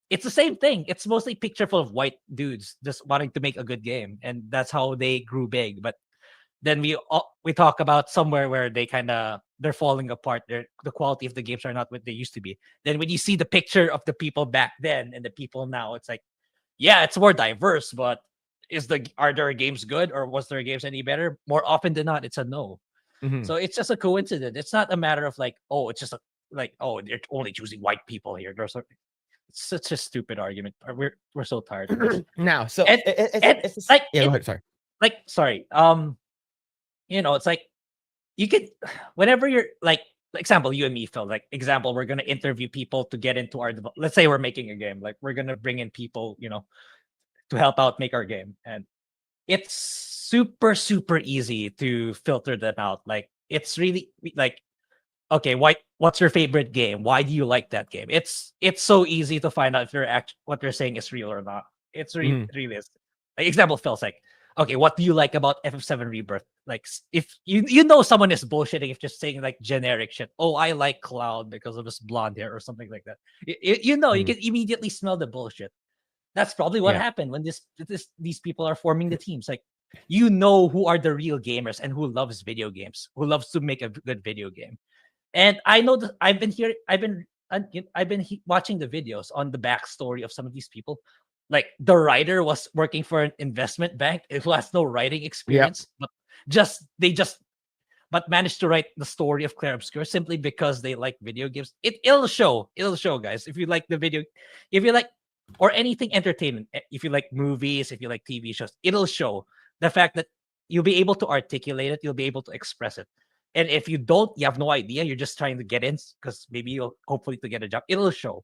It's the same thing. It's mostly picture full of white dudes just wanting to make a good game, and that's how they grew big. But then we talk about somewhere where they're falling apart. The quality of the games are not what they used to be. Then when you see the picture of the people back then and the people now, it's like, yeah, it's more diverse, but are their games good, or was their games any better? More often than not, it's a no. Mm-hmm. So it's just a coincidence. It's not a matter of like, oh, it's just they're only choosing white people here. It's such a stupid argument. We're so tired of this. Now, so it's like, go ahead, sorry. Like, sorry. It's like you could, whenever you're like example, you and me, Phil, like example, we're going to interview people to get into our, let's say we're making a game, like we're going to bring in people, to help out make our game. And it's super, super easy to filter them out. Like, it's really like, okay, what's your favorite game? Why do you like that game? It's so easy to find out if what they're saying is real or not. It's really is. Like, example, Phil's like, okay, what do you like about FF7 Rebirth? Like, if someone is bullshitting if just saying like generic shit. Oh, I like Cloud because of his blonde hair or something like that. You can immediately smell the bullshit. That's probably what happened when these people are forming the teams. Like, who are the real gamers and who loves video games, who loves to make a good video game. And I know that I've been watching the videos on the backstory of some of these people. Like, the writer was working for an investment bank who has no writing experience, but but managed to write the story of Claire Obscure simply because they like video games. It'll show, guys. If you like the video, if you like, or anything entertainment, if you like movies, if you like TV shows, it'll show the fact that you'll be able to articulate it, you'll be able to express it. And if you don't, you have no idea, you're just trying to get in because maybe you'll hopefully to get a job, it'll show.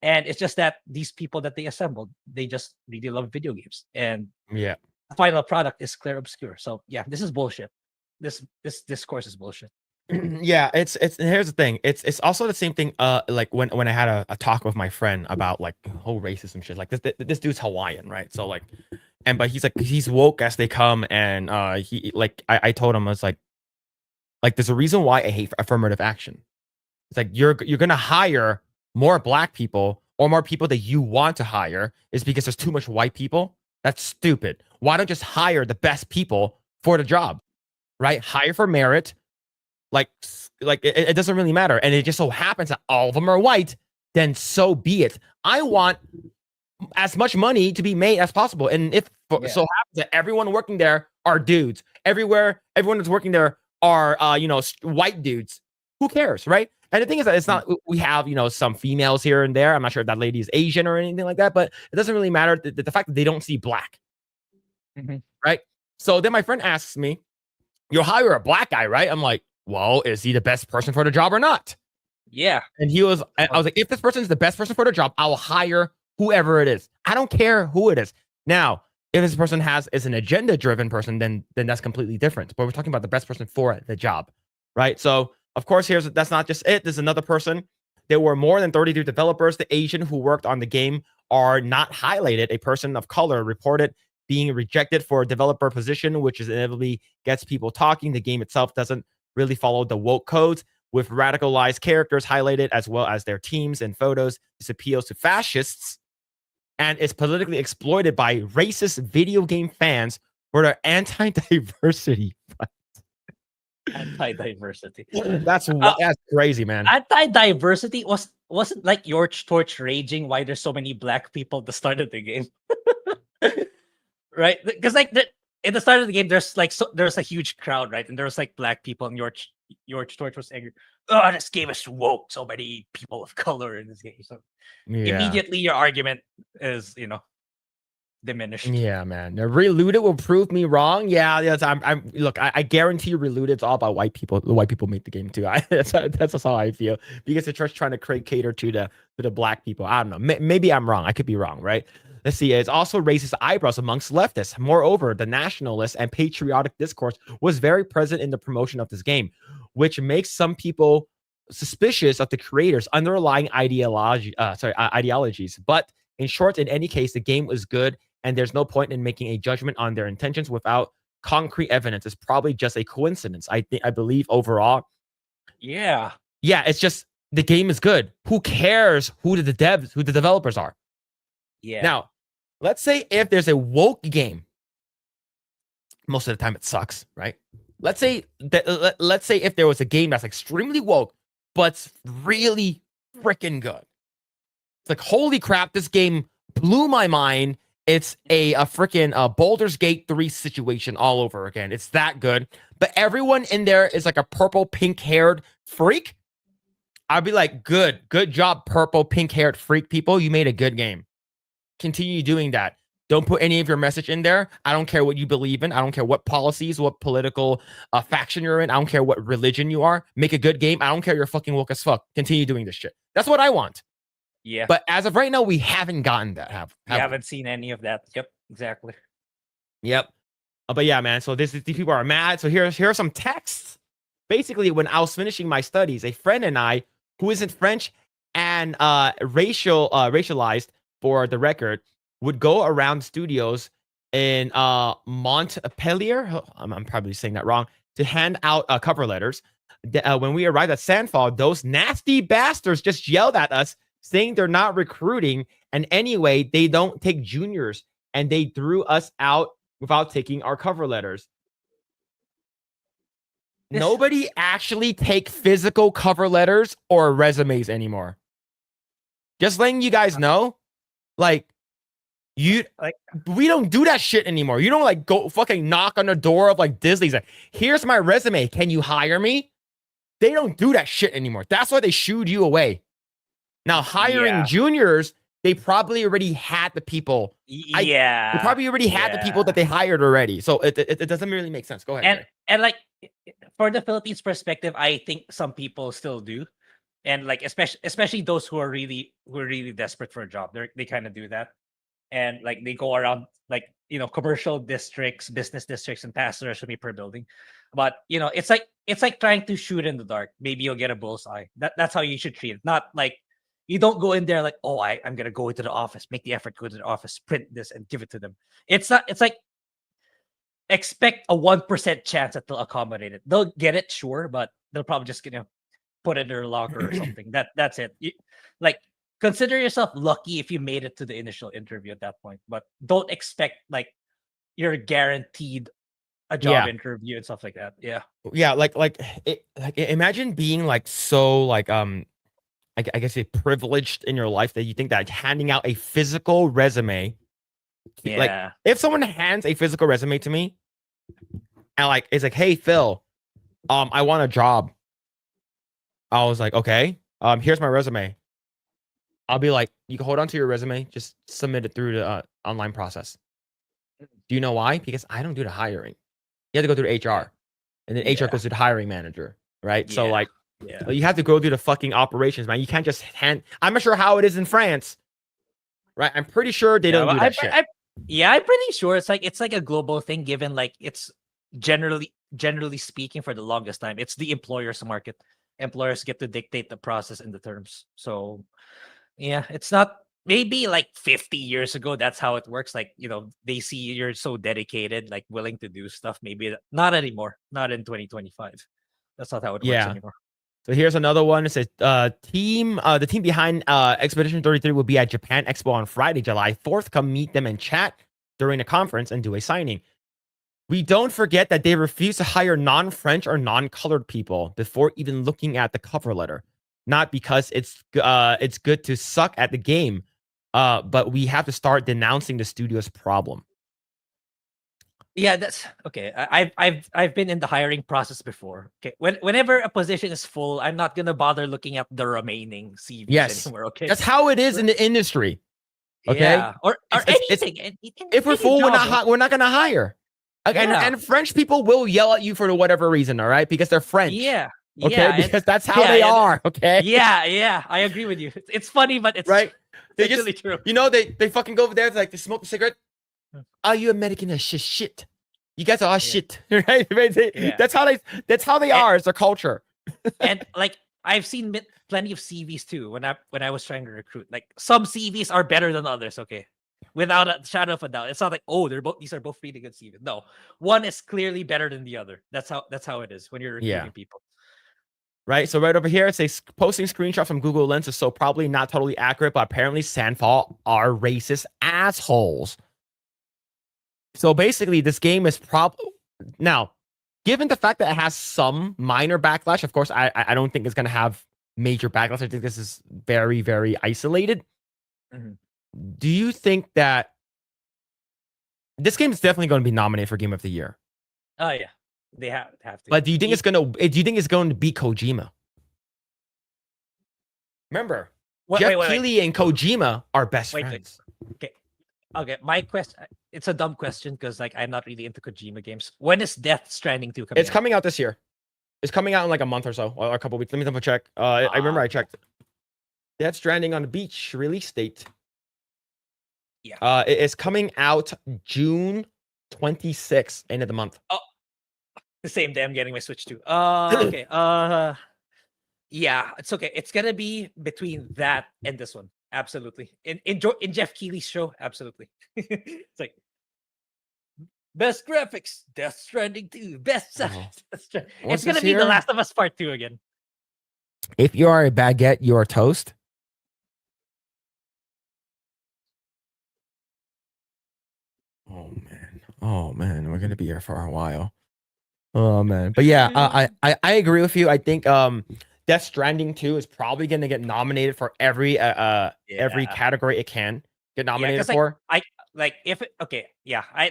And it's just that these people that they assembled, they just really love video games. And the final product is Claire Obscure. So yeah, this is bullshit. This discourse is bullshit. Yeah, it's and here's the thing. It's also the same thing. Like when I had a talk with my friend about like whole racism shit. Like this dude's Hawaiian, right? So like, but he's like he's woke as they come, and he like I told him I was like there's a reason why I hate affirmative action. It's like you're gonna hire more black people or more people that you want to hire is because there's too much white people. That's stupid. Why don't just hire the best people for the job, right? Hire for merit. Like it doesn't really matter. And it just so happens that all of them are white, then so be it. I want as much money to be made as possible. And if so happens that everyone working there are dudes, everyone that's working there are white dudes, who cares, right? And the thing is that it's not, we have, some females here and there. I'm not sure if that lady is Asian or anything like that, but it doesn't really matter. The fact that they don't see black, right? So then my friend asks me, you'll hire a black guy, right? I'm like, well, is he the best person for the job or not? Yeah. And I was like, if this person is the best person for the job, I will hire whoever it is. I don't care who it is. Now, if this person is an agenda-driven person, then that's completely different. But we're talking about the best person for the job, right? So, of course, that's not just it. There's another person. There were more than 33 developers. The Asian who worked on the game are not highlighted. A person of color reported being rejected for a developer position, which is inevitably gets people talking. The game itself doesn't really follow the woke codes, with radicalized characters highlighted as well as their teams and photos. This appeals to fascists and is politically exploited by racist video game fans for their anti-diversity. Anti-diversity. That's crazy, man. Anti-diversity wasn't like your torch raging why there's so many black people at the start of the game. Right? Because like in the start of the game, there's a huge crowd, right? And there's like black people, and your torch was angry. Oh, this game is woke. So many people of color in this game. So immediately your argument is, diminished. Yeah, man. Now, Reludated will prove me wrong. Yeah, yes. Look, I guarantee you, Reludated it's all about white people. The white people make the game too. That's just how I feel, because they're just trying to cater to the black people. I don't know. Maybe I'm wrong. I could be wrong, right? Let's see. It's also racist eyebrows amongst leftists. Moreover, the nationalist and patriotic discourse was very present in the promotion of this game, which makes some people suspicious of the creators' underlying ideologies. But in short, in any case, the game was good, and there's no point in making a judgment on their intentions without concrete evidence. It's probably just a coincidence. I believe overall. Yeah. Yeah, it's just the game is good. Who cares who the developers are? Yeah. Now, let's say if there's a woke game, most of the time it sucks, right? Let's say if there was a game that's extremely woke, but really freaking good. It's like, holy crap, this game blew my mind. It's a freaking Baldur's Gate 3 situation all over again. It's that good. But everyone in there is like a purple, pink-haired freak. I'd be like, good job, purple, pink-haired freak people. You made a good game. Continue doing that. Don't put any of your message in there. I don't care what you believe in. I don't care what policies, what political faction you're in. I don't care what religion you are. Make a good game. I don't care you're fucking woke as fuck. Continue doing this shit. That's what I want. Yeah. But as of right now, we haven't gotten that. We haven't seen any of that. Yep, exactly. Yep. But yeah, man. So these people are mad. So here are some texts. Basically, when I was finishing my studies, a friend and I, who isn't French and racialized for the record, would go around studios in Montpellier. I'm probably saying that wrong. To hand out cover letters. When we arrived at Sandfall, those nasty bastards just yelled at us, saying they're not recruiting, and anyway, they don't take juniors, and they threw us out without taking our cover letters. Nobody actually take physical cover letters or resumes anymore. Just letting you guys know, we don't do that shit anymore. You don't go fucking knock on the door of Disney's like, here's my resume. Can you hire me? They don't do that shit anymore. That's why they shooed you away. Now, hiring juniors, they probably already had the people. Yeah. They probably already had the people that they hired already. So it doesn't really make sense. Go ahead. And for the Philippines perspective, I think some people still do. And especially those who are really desperate for a job. They kind of do that. And they go around commercial districts, business districts, and pass the resume per building. But it's it's like trying to shoot in the dark. Maybe you'll get a bullseye. That's how you should treat it. Not like you don't go in there like, oh, I'm gonna go into the office, make the effort, go to the office, print this, and give it to them. It's not. It's like expect a 1% chance that they'll accommodate it. They'll get it, sure, but they'll probably just put it in their locker or something. That's it. Like consider yourself lucky if you made it to the initial interview at that point, but don't expect like you're guaranteed a job interview and stuff like that. Yeah, like imagine being like so like I guess privileged in your life that you think that handing out a physical resume, like if someone hands a physical resume to me and like it's like, hey Phil, I want a job. I was like, okay, here's my resume. I'll be like, you can hold on to your resume, just submit it through the online process. Do you know why? Because I don't do the hiring. You have to go through HR, and then HR goes to the hiring manager, right? So like, you have to go through the fucking operations, man. You can't just hand. I'm not sure how it is in France, right? I'm pretty sure they don't do that shit. I'm pretty sure it's like a global thing. Given like it's generally speaking, for the longest time, it's the employer's market. Employers get to dictate the process and the terms. So yeah, it's not. Maybe like 50 years ago, that's how it works. Like, they see you're so dedicated, like willing to do stuff. Maybe not anymore. Not in 2025. That's not how it works anymore. So here's another one. It says the team behind Expedition 33 will be at Japan Expo on Friday, July 4th. Come meet them and chat during the conference and do a signing. We don't forget that they refuse to hire non-French or non-colored people before even looking at the cover letter. Not because it's good to suck at the game, but we have to start denouncing the studio's problem. Yeah, that's okay. I've been in the hiring process before. Okay, whenever a position is full, I'm not gonna bother looking at the remaining CVs anymore. Okay, that's how it is in the industry. Okay, or anything. If we're full, we're not gonna hire. And French people will yell at you for whatever reason. All right, because they're French. Okay, because that's how they are. Okay. Yeah, I agree with you. It's funny, but it's right. They just really true. They fucking go over there. Like they smoke a cigarette. Are you American as shit? You guys are shit, right? That's how they are. It's their culture. And like I've seen plenty of CVs too. When I was trying to recruit, like some CVs are better than others. Okay, without a shadow of a doubt. It's not like, oh, these are both really good CVs. No, one is clearly better than the other. That's how it is when you're recruiting people. Right, so right over here, it says posting screenshots from Google Lens is so probably not totally accurate, but apparently Sandfall are racist assholes. So basically, this game is now, given the fact that it has some minor backlash, of course, I don't think it's going to have major backlash. I think this is very, very isolated. Do you think that this game is definitely going to be nominated for Game of the Year? Oh yeah. They have to. But do you think it's going to be Kojima? Remember, Jeff Keighley and Kojima are best friends. Okay. My question. It's a dumb question because like I'm not really into Kojima games. When is Death Stranding 2 coming? It's coming out this year. It's coming out in like a month or so, or a couple weeks. Let me double check. I remember I checked. Death Stranding on the Beach release date. Yeah. It is coming out June 26th, end of the month. Oh. The same day I'm getting my Switch too. Okay. Yeah, it's okay. It's gonna be between that and this one. Absolutely. In Jeff Keighley's show, absolutely. It's like best graphics, Death Stranding 2, best sound. It's gonna be The Last of Us Part 2 again. If you are a baguette, you are toast. Oh man, we're gonna be here for a while. Oh man, but yeah, I agree with you. I think Death Stranding 2 is probably gonna get nominated for every category it can get nominated for. The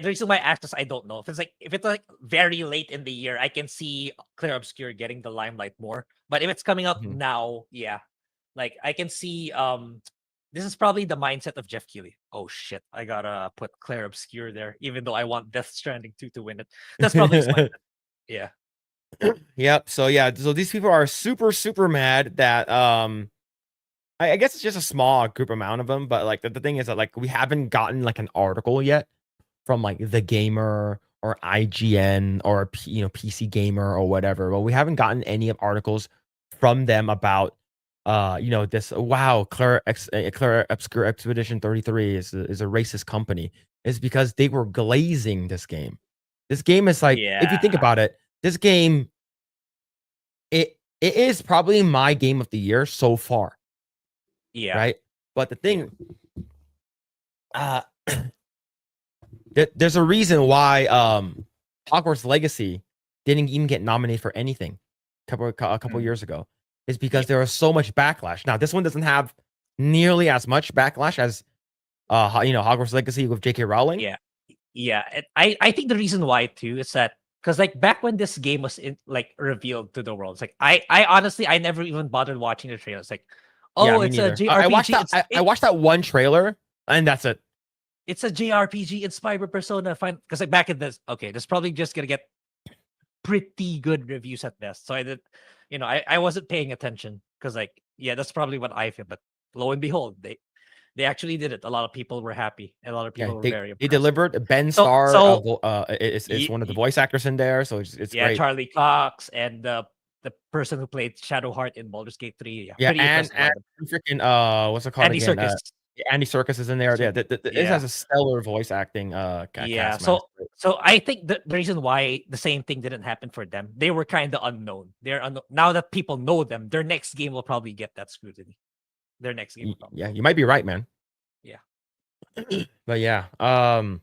reason why I asked this, I don't know. If it's like very late in the year, I can see Clear Obscure getting the limelight more. But if it's coming out now, like I can see this is probably the mindset of Jeff Keighley. Oh shit, I gotta put Clear Obscure there, even though I want Death Stranding 2 to win it. That's probably his mindset. Yeah. Yep. So these people are super mad that I guess it's just a small group amount of them, but like the thing is that like we haven't gotten like an article yet from like The Gamer or IGN or PC Gamer or whatever. Well, we haven't gotten any articles from them about this. Wow, Claire Obscure Expedition 33 is a racist company. It's because they were glazing this game. This game is like, if you think about it, this game, it is probably my game of the year so far. Yeah. Right. But the thing, there's a reason why Hogwarts Legacy didn't even get nominated for anything a couple years ago. Is because there was so much backlash. Now this one doesn't have nearly as much backlash as Hogwarts Legacy with J.K. Rowling. Yeah. I think the reason why too is that because like back when this game was revealed to the world, it's like I honestly I never even bothered watching the trailer. It's like, it's a JRPG. I watched that one trailer and that's it. It's a JRPG inspired by Persona 5. Because like back in this, this probably just gonna get pretty good reviews at best. So I did, I wasn't paying attention because that's probably what I feel. But lo and behold, they actually did it. A lot of people were happy. A lot of people were very impressed. They delivered. Ben Starr is one of the voice actors in there, so it's great. Charlie Cox and the person who played Shadowheart in Baldur's Gate 3. And freaking what's it called Andy again? Serkis. Andy Serkis is in there. It has a stellar voice acting. Cast, so I think the reason why the same thing didn't happen for them, they were kind of unknown. Now that people know them, their next game will probably get that scrutiny. Their next game. Yeah, you might be right, man. Yeah. But yeah. All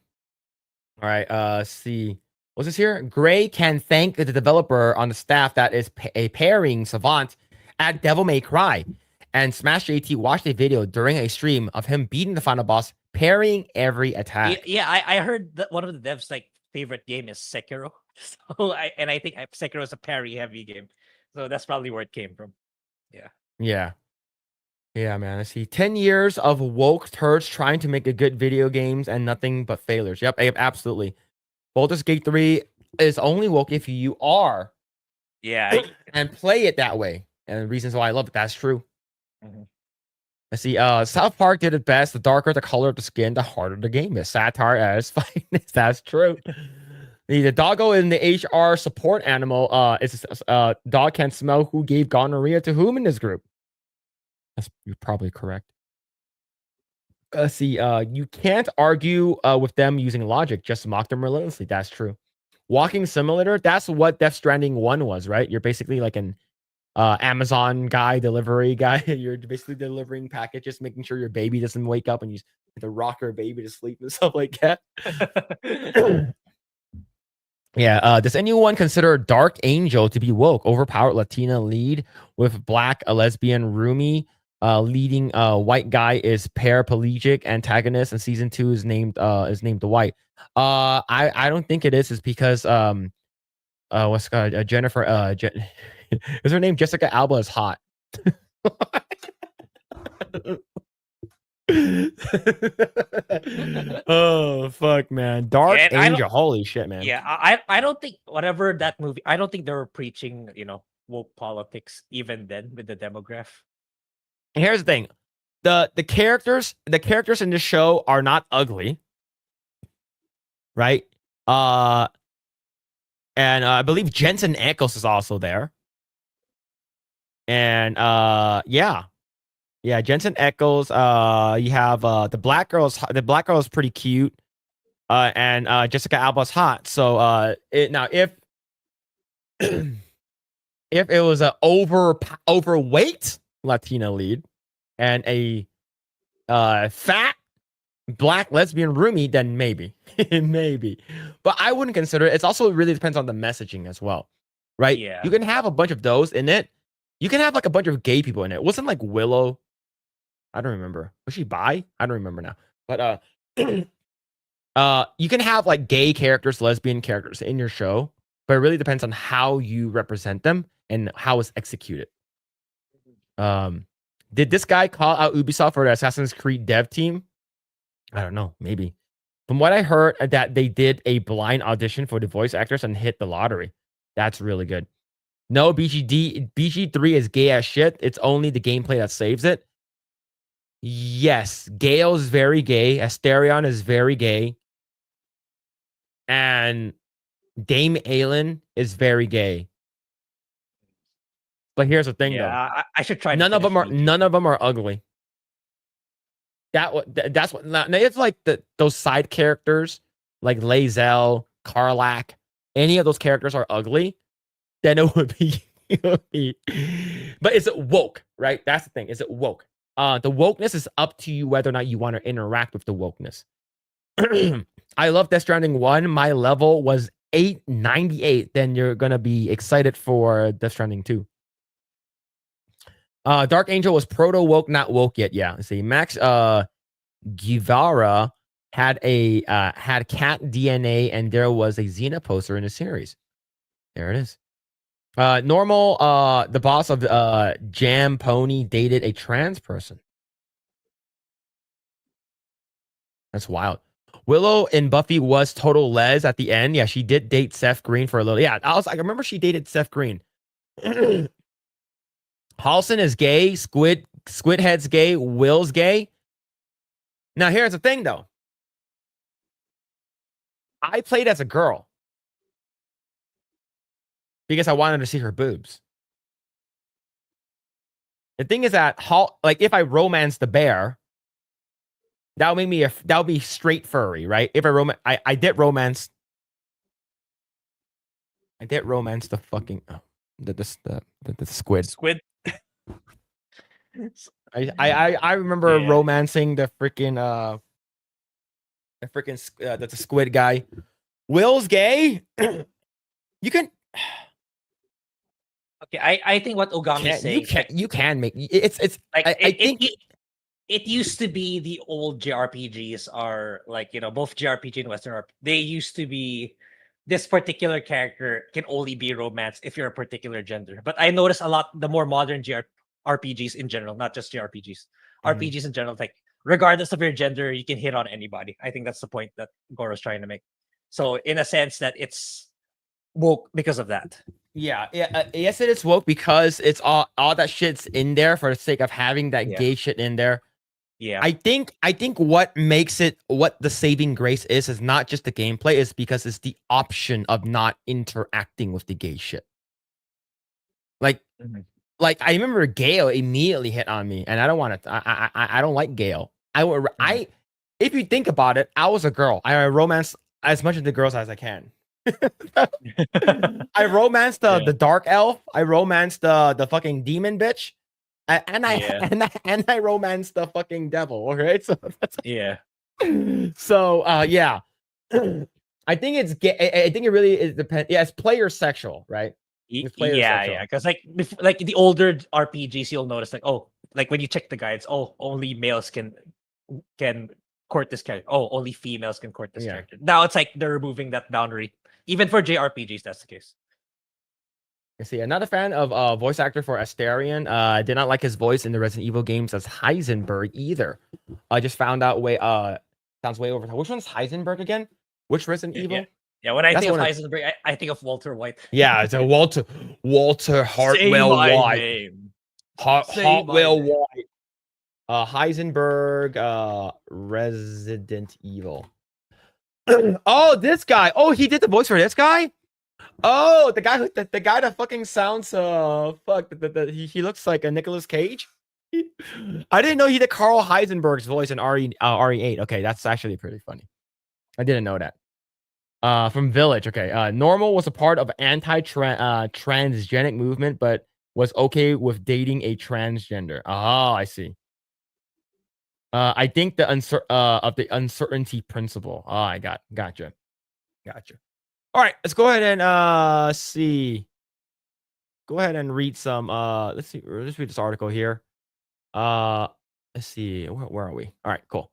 right. Let's see. What's this here? Grae can thank the developer on the staff that is a pairing savant at Devil May Cry. And Smash JT watched a video during a stream of him beating the final boss, parrying every attack. Yeah, I heard that one of the devs' favorite game is Sekiro. So I think Sekiro is a parry heavy game. So that's probably where it came from. Yeah. Yeah, man. I see 10 years of woke turds trying to make a good video games and nothing but failures. Yep, absolutely. Baldur's Gate 3 is only woke if you are. Yeah. And play it that way. And the reasons why I love it, that's true. Let's see. South Park did it best. The darker the color of the skin, the harder the game is. Satire at its finest. That's true. The doggo in the HR support animal. Dog can smell who gave gonorrhea to whom in this group. You're probably correct. Let's see. You can't argue with them using logic. Just mock them relentlessly. That's true. Walking simulator. That's what Death Stranding 1 was, right? You're basically like an Amazon guy, delivery guy. You're basically delivering packages, making sure your baby doesn't wake up and you to rock your baby to sleep and stuff like that. Yeah. Does anyone consider Dark Angel to be woke? Overpowered Latina lead with black a lesbian roomie. Leading white guy is paraplegic antagonist, and season 2 is named Dwight. I don't think it is. It's because Jennifer is her name Jessica Alba is hot. Oh fuck, man. Dark Angel, holy shit, man. Yeah, I don't think whatever that movie, I don't think they were preaching woke politics even then with the demographic. Here's the thing. The characters in this show are not ugly. Right? And I believe Jensen Ackles is also there. And yeah, Jensen Ackles. You have the black girl is pretty cute. And Jessica Alba's hot. So if if it was an overweight Latina lead and a fat black lesbian roomie, then maybe. But I wouldn't consider it. It's also really depends on the messaging as well, right? Yeah. You can have a bunch of those in it. You can have like a bunch of gay people in it. Wasn't like Willow? I don't remember. Was she bi? I don't remember now. But you can have like gay characters, lesbian characters in your show, but it really depends on how you represent them and how it's executed. Did this guy call out Ubisoft for the Assassin's Creed dev team? I don't know. Maybe. From what I heard, that they did a blind audition for the voice actors and hit the lottery. That's really good. No, BG3 is gay as shit. It's only the gameplay that saves it. Yes, Gale is very gay. Asterion is very gay. And Dame Aelin is very gay. But here's the thing, though. I should try. None of them are ugly. That's what. Now it's like those side characters, like Lae'zel, Karlach. Any of those characters are ugly, then it would be. But is it woke? Right. That's the thing. Is it woke? The wokeness is up to you whether or not you want to interact with the wokeness. I love Death Stranding 1. My level was 898. Then you're gonna be excited for Death Stranding 2. Dark Angel was proto woke, not woke yet. Yeah. Let's see. Max Guevara had cat DNA, and there was a Xena poster in the series. There it is. Normal, the boss of Jam Pony dated a trans person. That's wild. Willow in Buffy was total les at the end. Yeah, she did date Seth Green for a little. Yeah, I remember she dated Seth Green. Halson is gay. Squidhead's gay. Will's gay. Now, here's the thing, though. I played as a girl because I wanted to see her boobs. The thing is that, if I romance the bear, that would be straight furry, right? If I did romance the fucking the squid. Squid. I remember romancing the freaking the squid guy. Will's gay. You can. Okay, I think what Ogami is saying. You can make it's like I think it used to be the old JRPGs are like, both JRPG and Western RPG. They used to be this particular character can only be romanced if you're a particular gender. But I notice a lot the more modern RPGs in general, not just JRPGs. RPGs in general, like regardless of your gender, you can hit on anybody. I think that's the point that Goro's trying to make. So in a sense that it's woke because of that. Yes, it is woke because it's all that shit's in there for the sake of having that gay shit in there. Yeah. I think what makes it, what the saving grace is not just the gameplay, is because it's the option of not interacting with the gay shit. Like I remember Gale immediately hit on me, and I don't want to. I don't like Gale. If you think about it, I was a girl. I romance as much of the girls as I can. I romanced the dark elf. I romanced the fucking demon bitch. And I romanced the fucking devil. Okay, so that's So yeah, I think it's I think it really is depend. Yeah, it's player sexual, right? Yeah, because like the older RPGs, you'll notice like when you check the guides, only males can court this character. Only females can court this character. Now it's like they're removing that boundary. Even for JRPGs, that's the case. I see. Another fan of voice actor for Astarion. Did not like his voice in the Resident Evil games as Heisenberg either. I just found out sounds way over. Which one's Heisenberg again? Which Resident Evil? Yeah, when I think of Heisenberg, I think of Walter White. Yeah, it's a Walter Hartwell White. Hartwell White. Heisenberg, Resident Evil. Oh, this guy. Oh, he did the voice for this guy? Oh, the guy that fucking sounds he looks like a Nicolas Cage. I didn't know he did Carl Heisenberg's voice in RE8. Okay, that's actually pretty funny. I didn't know that. From Village. Okay. Normal was a part of anti-transgenic movement, but was okay with dating a transgender. Oh, I see. I think the uncertainty principle. Oh, I gotcha. All right, let's go ahead and see. Go ahead and read some. Let's read this article here. Let's see. Where are we? All right, cool.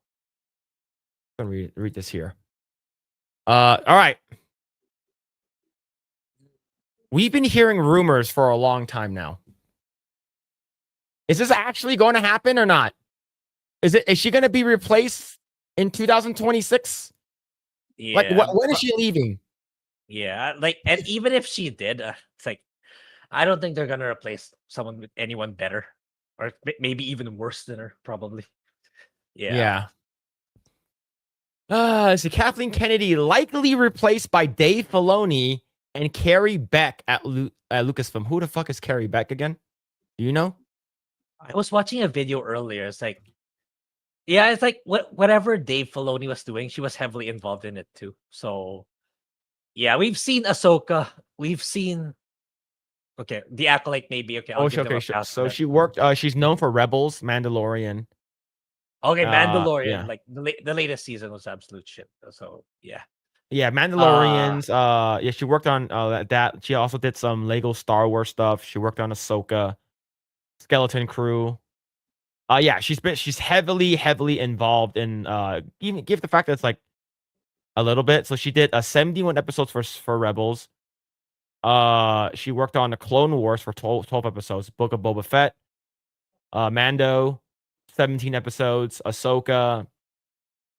I'm gonna read this here. All right. We've been hearing rumors for a long time now. Is this actually going to happen or not? Is she going to be replaced in 2026? Yeah. Like, when is she leaving? Yeah, and even if she did, it's like, I don't think they're gonna replace someone with anyone better, or maybe even worse than her, probably. Yeah. So Kathleen Kennedy likely replaced by Dave Filoni and Carrie Beck at Lucasfilm. Who the fuck is Carrie Beck again? Do you know? I was watching a video earlier. It's like, yeah, it's like whatever Dave Filoni was doing, she was heavily involved in it too. So, yeah, we've seen Ahsoka. We've seen. Okay, the Acolyte maybe. Okay, I'll give them a pass for So that. she worked. She's known for Rebels, Mandalorian. Okay, Mandalorian. Yeah. Like the latest season was absolute shit. So yeah. Yeah, Mandalorians. Yeah, she worked on that. She also did some Lego Star Wars stuff. She worked on Ahsoka, Skeleton Crew. Yeah, she's heavily involved in even give the fact that it's like a little bit. So she did 71 episodes for Rebels. She worked on the Clone Wars for 12 episodes. Book of Boba Fett. Mando, 17 episodes. Ahsoka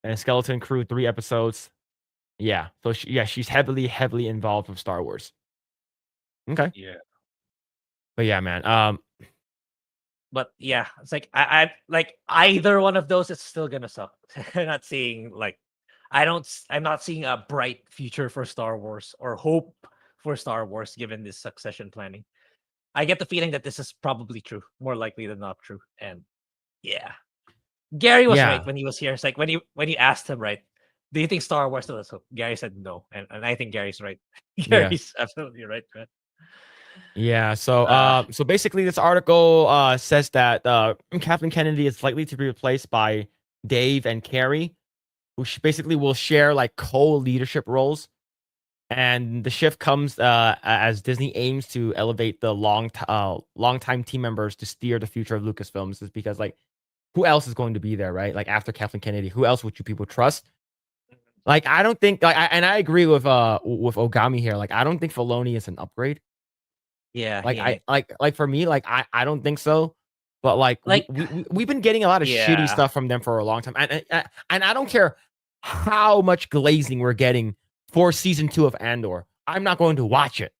and Skeleton Crew, 3 episodes. Yeah. So she's heavily involved with Star Wars. Okay. Yeah. But yeah, man. But yeah, it's like I like either one of those. It's still gonna suck. I'm not seeing like I'm not seeing a bright future for Star Wars or hope for Star Wars given this succession planning. I get the feeling that this is probably true, more likely than not true. And yeah, Gary was right when he was here. It's like when you asked him, right, do you think Star Wars still is hope? Gary said no, and I think Gary's right. Gary's absolutely right, man. Yeah, so so basically this article says that Kathleen Kennedy is likely to be replaced by Dave and Carrie, who basically will share like co-leadership roles. And the shift comes as Disney aims to elevate the long-time team members to steer the future of Lucasfilms, is because like who else is going to be there, right? Like after Kathleen Kennedy, who else would you people trust? Like I don't think and I agree with Ogami here. Like I don't think Filoni is an upgrade. Yeah, like for me, like I don't think so. But like we've been getting a lot of shitty stuff from them for a long time, and I don't care how much glazing we're getting for season 2 of Andor. I'm not going to watch it.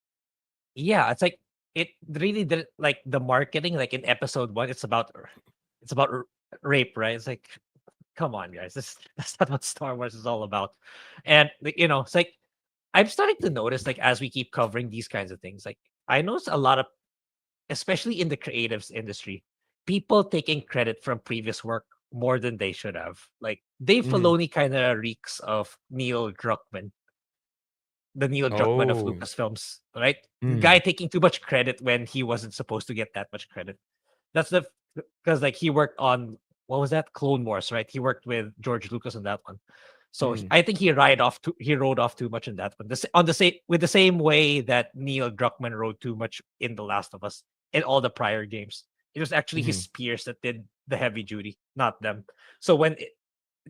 Yeah, it's like it really did like the marketing. Like in episode 1, it's about rape, right? It's like, come on, guys, that's not what Star Wars is all about. And it's like I'm starting to notice, like as we keep covering these kinds of things, like I notice a lot of, especially in the creatives industry, people taking credit from previous work more than they should have. Like Dave Filoni kind of reeks of Neil Druckmann, the Neil Druckmann of Lucasfilms, right? Guy taking too much credit when he wasn't supposed to get that much credit. That's because like he worked on what was that, Clone Wars, right? He worked with George Lucas on that one. So I think he rode off too much in that one. With the same way that Neil Druckmann rode too much in The Last of Us in all the prior games. It was actually his peers that did the heavy duty, not them. So when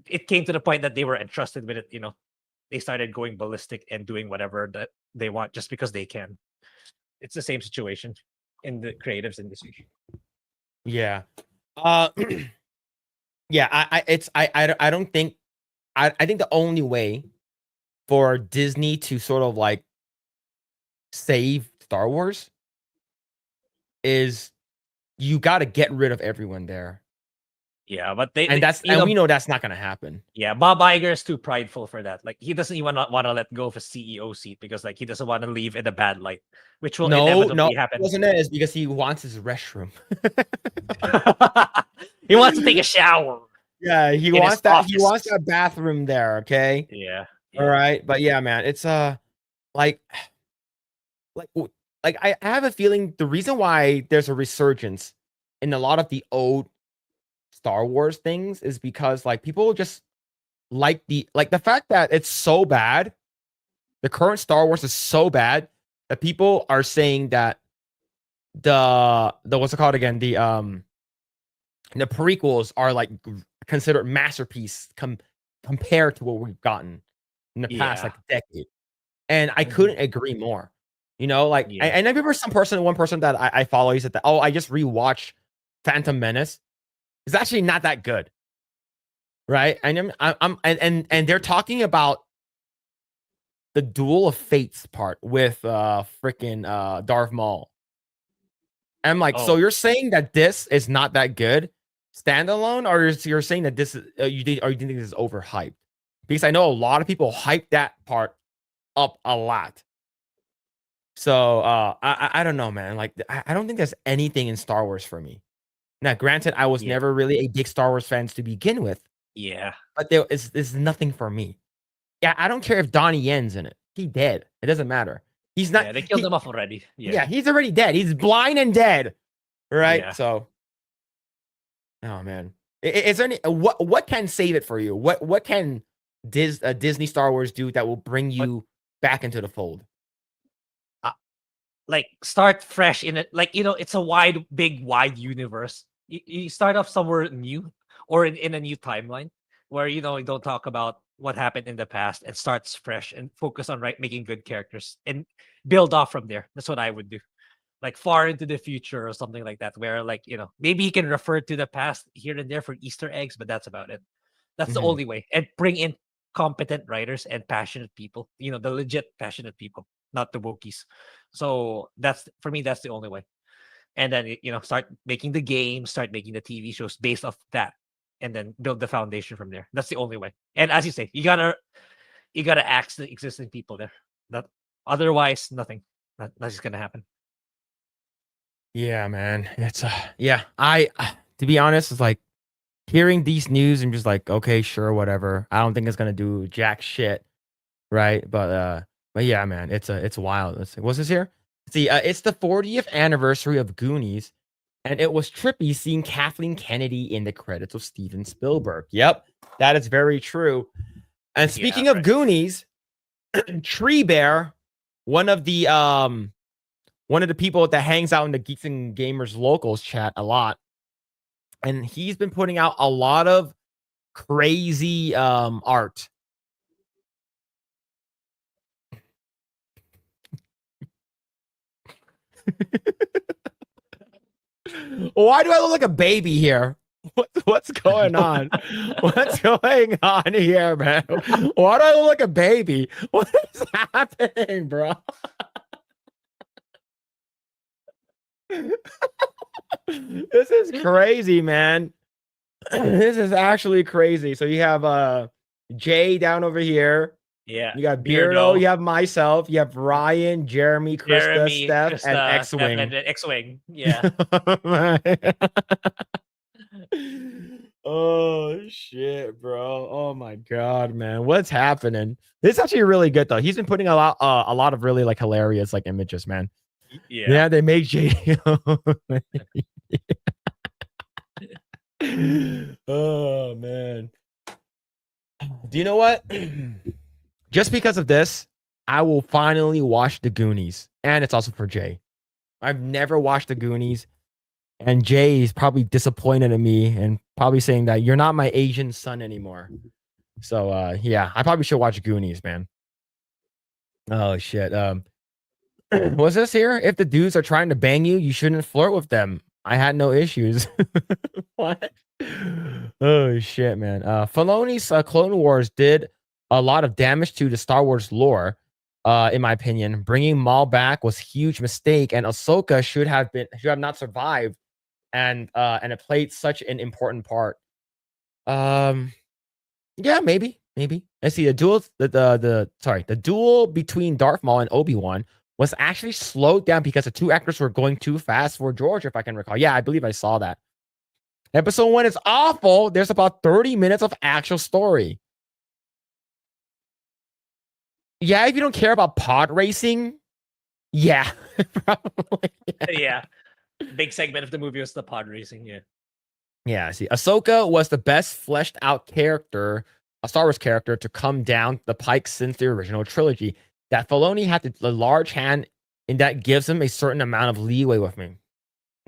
it came to the point that they were entrusted with it, they started going ballistic and doing whatever that they want just because they can. It's the same situation in the creatives industry. Yeah. Yeah, I don't think I think the only way for Disney to sort of like save Star Wars is you got to get rid of everyone there. Yeah, but we know that's not going to happen. Yeah, Bob Iger is too prideful for that. Like he doesn't even want to let go of a CEO seat because like he doesn't want to leave in a bad light, which will inevitably happen. Wasn't it? It's because he wants his restroom. He wants to take a shower. Yeah, he wants that. He wants that bathroom there. Okay. Yeah. All right, but yeah, man, it's like I have a feeling the reason why there's a resurgence in a lot of the old Star Wars things is because like people just like the fact that it's so bad. The current Star Wars is so bad that people are saying that the what's it called again? The prequels are like considered masterpiece compared to what we've gotten in the past like decade. And I couldn't agree more. Like I remember one person that I follow, he said that, I just rewatched Phantom Menace. It's actually not that good. Right? And and they're talking about the Duel of Fates part with freaking Darth Maul. And I'm like, so you're saying that this is not that good standalone, or you're saying that this is you think this is overhyped? because I know a lot of people hype that part up a lot. So I don't know, man. Like I don't think there's anything in Star Wars for me. Now, granted, I was never really a big Star Wars fan to begin with. Yeah. But there's nothing for me. Yeah, I don't care if Donnie Yen's in it. He dead. It doesn't matter. He's not. Yeah, they killed him off already. Yeah, he's already dead. He's blind and dead. Right. Yeah. So. Oh man, is there any what can save it for you? What can Disney Star Wars do that will bring you back into the fold? Like start fresh in it. Like it's a big wide universe. You start off somewhere new or in a new timeline where you don't talk about what happened in the past and starts fresh and focus on making good characters and build off from there. That's what I would do. Like far into the future or something like that, where maybe he can refer to the past here and there for Easter eggs, but that's about it. That's the only way. And bring in competent writers and passionate people, the legit passionate people, not the Wookiees. So for me, that's the only way. And then, start making the games, start making the TV shows based off that, and then build the foundation from there. That's the only way. And as you say, you gotta axe the existing people there. Otherwise, nothing. That's just gonna happen. Yeah, man. It's I to be honest, it's like hearing these news and just like, okay, sure, whatever. I don't think it's gonna do jack shit, right? But yeah, man, it's wild. Let's see. What's this here? See, it's the 40th anniversary of Goonies, and it was trippy seeing Kathleen Kennedy in the credits of Steven Spielberg. Yep, that is very true. And speaking of Goonies, Tree Bear, one of the people that hangs out in the Geeks and Gamers locals chat a lot, and he's been putting out a lot of crazy art. Why do I look like a baby here? What's going on? What's going on here, man? Why do I look like a baby? What is happening, bro? This is crazy, man. This is actually crazy. So you have Jay down over here. Yeah. You got Beardo, you have myself, you have Ryan, Jeremy, Krista, Steph, and X-Wing. And X-Wing. Yeah. Oh shit, bro. Oh my god, man. What's happening? This is actually really good though. He's been putting a lot of really like hilarious like images, man. Yeah, they make J. Oh man. Do you know what? Just because of this, I will finally watch The Goonies. And it's also for Jay. I've never watched The Goonies. And Jay is probably disappointed in me and probably saying that you're not my Asian son anymore. So yeah, I probably should watch Goonies, man. Oh shit. What's this here? If the dudes are trying to bang you, you shouldn't flirt with them. I had no issues. What? Oh shit, man. Filoni's Clone Wars did a lot of damage to the Star Wars lore, in my opinion. Bringing Maul back was a huge mistake, and Ahsoka should have not survived, and it played such an important part. Yeah, maybe. I see the duel between Darth Maul and Obi-Wan was actually slowed down because the two actors were going too fast for George, if I can recall. Yeah, I believe I saw that. Episode 1 is awful. There's about 30 minutes of actual story. Yeah, if you don't care about pod racing, yeah. Probably. Yeah. Big segment of the movie was the pod racing, yeah. Yeah, see, Ahsoka was the best fleshed out character, a Star Wars character, to come down the pike since the original trilogy. That Filoni had the large hand, and that gives him a certain amount of leeway with me.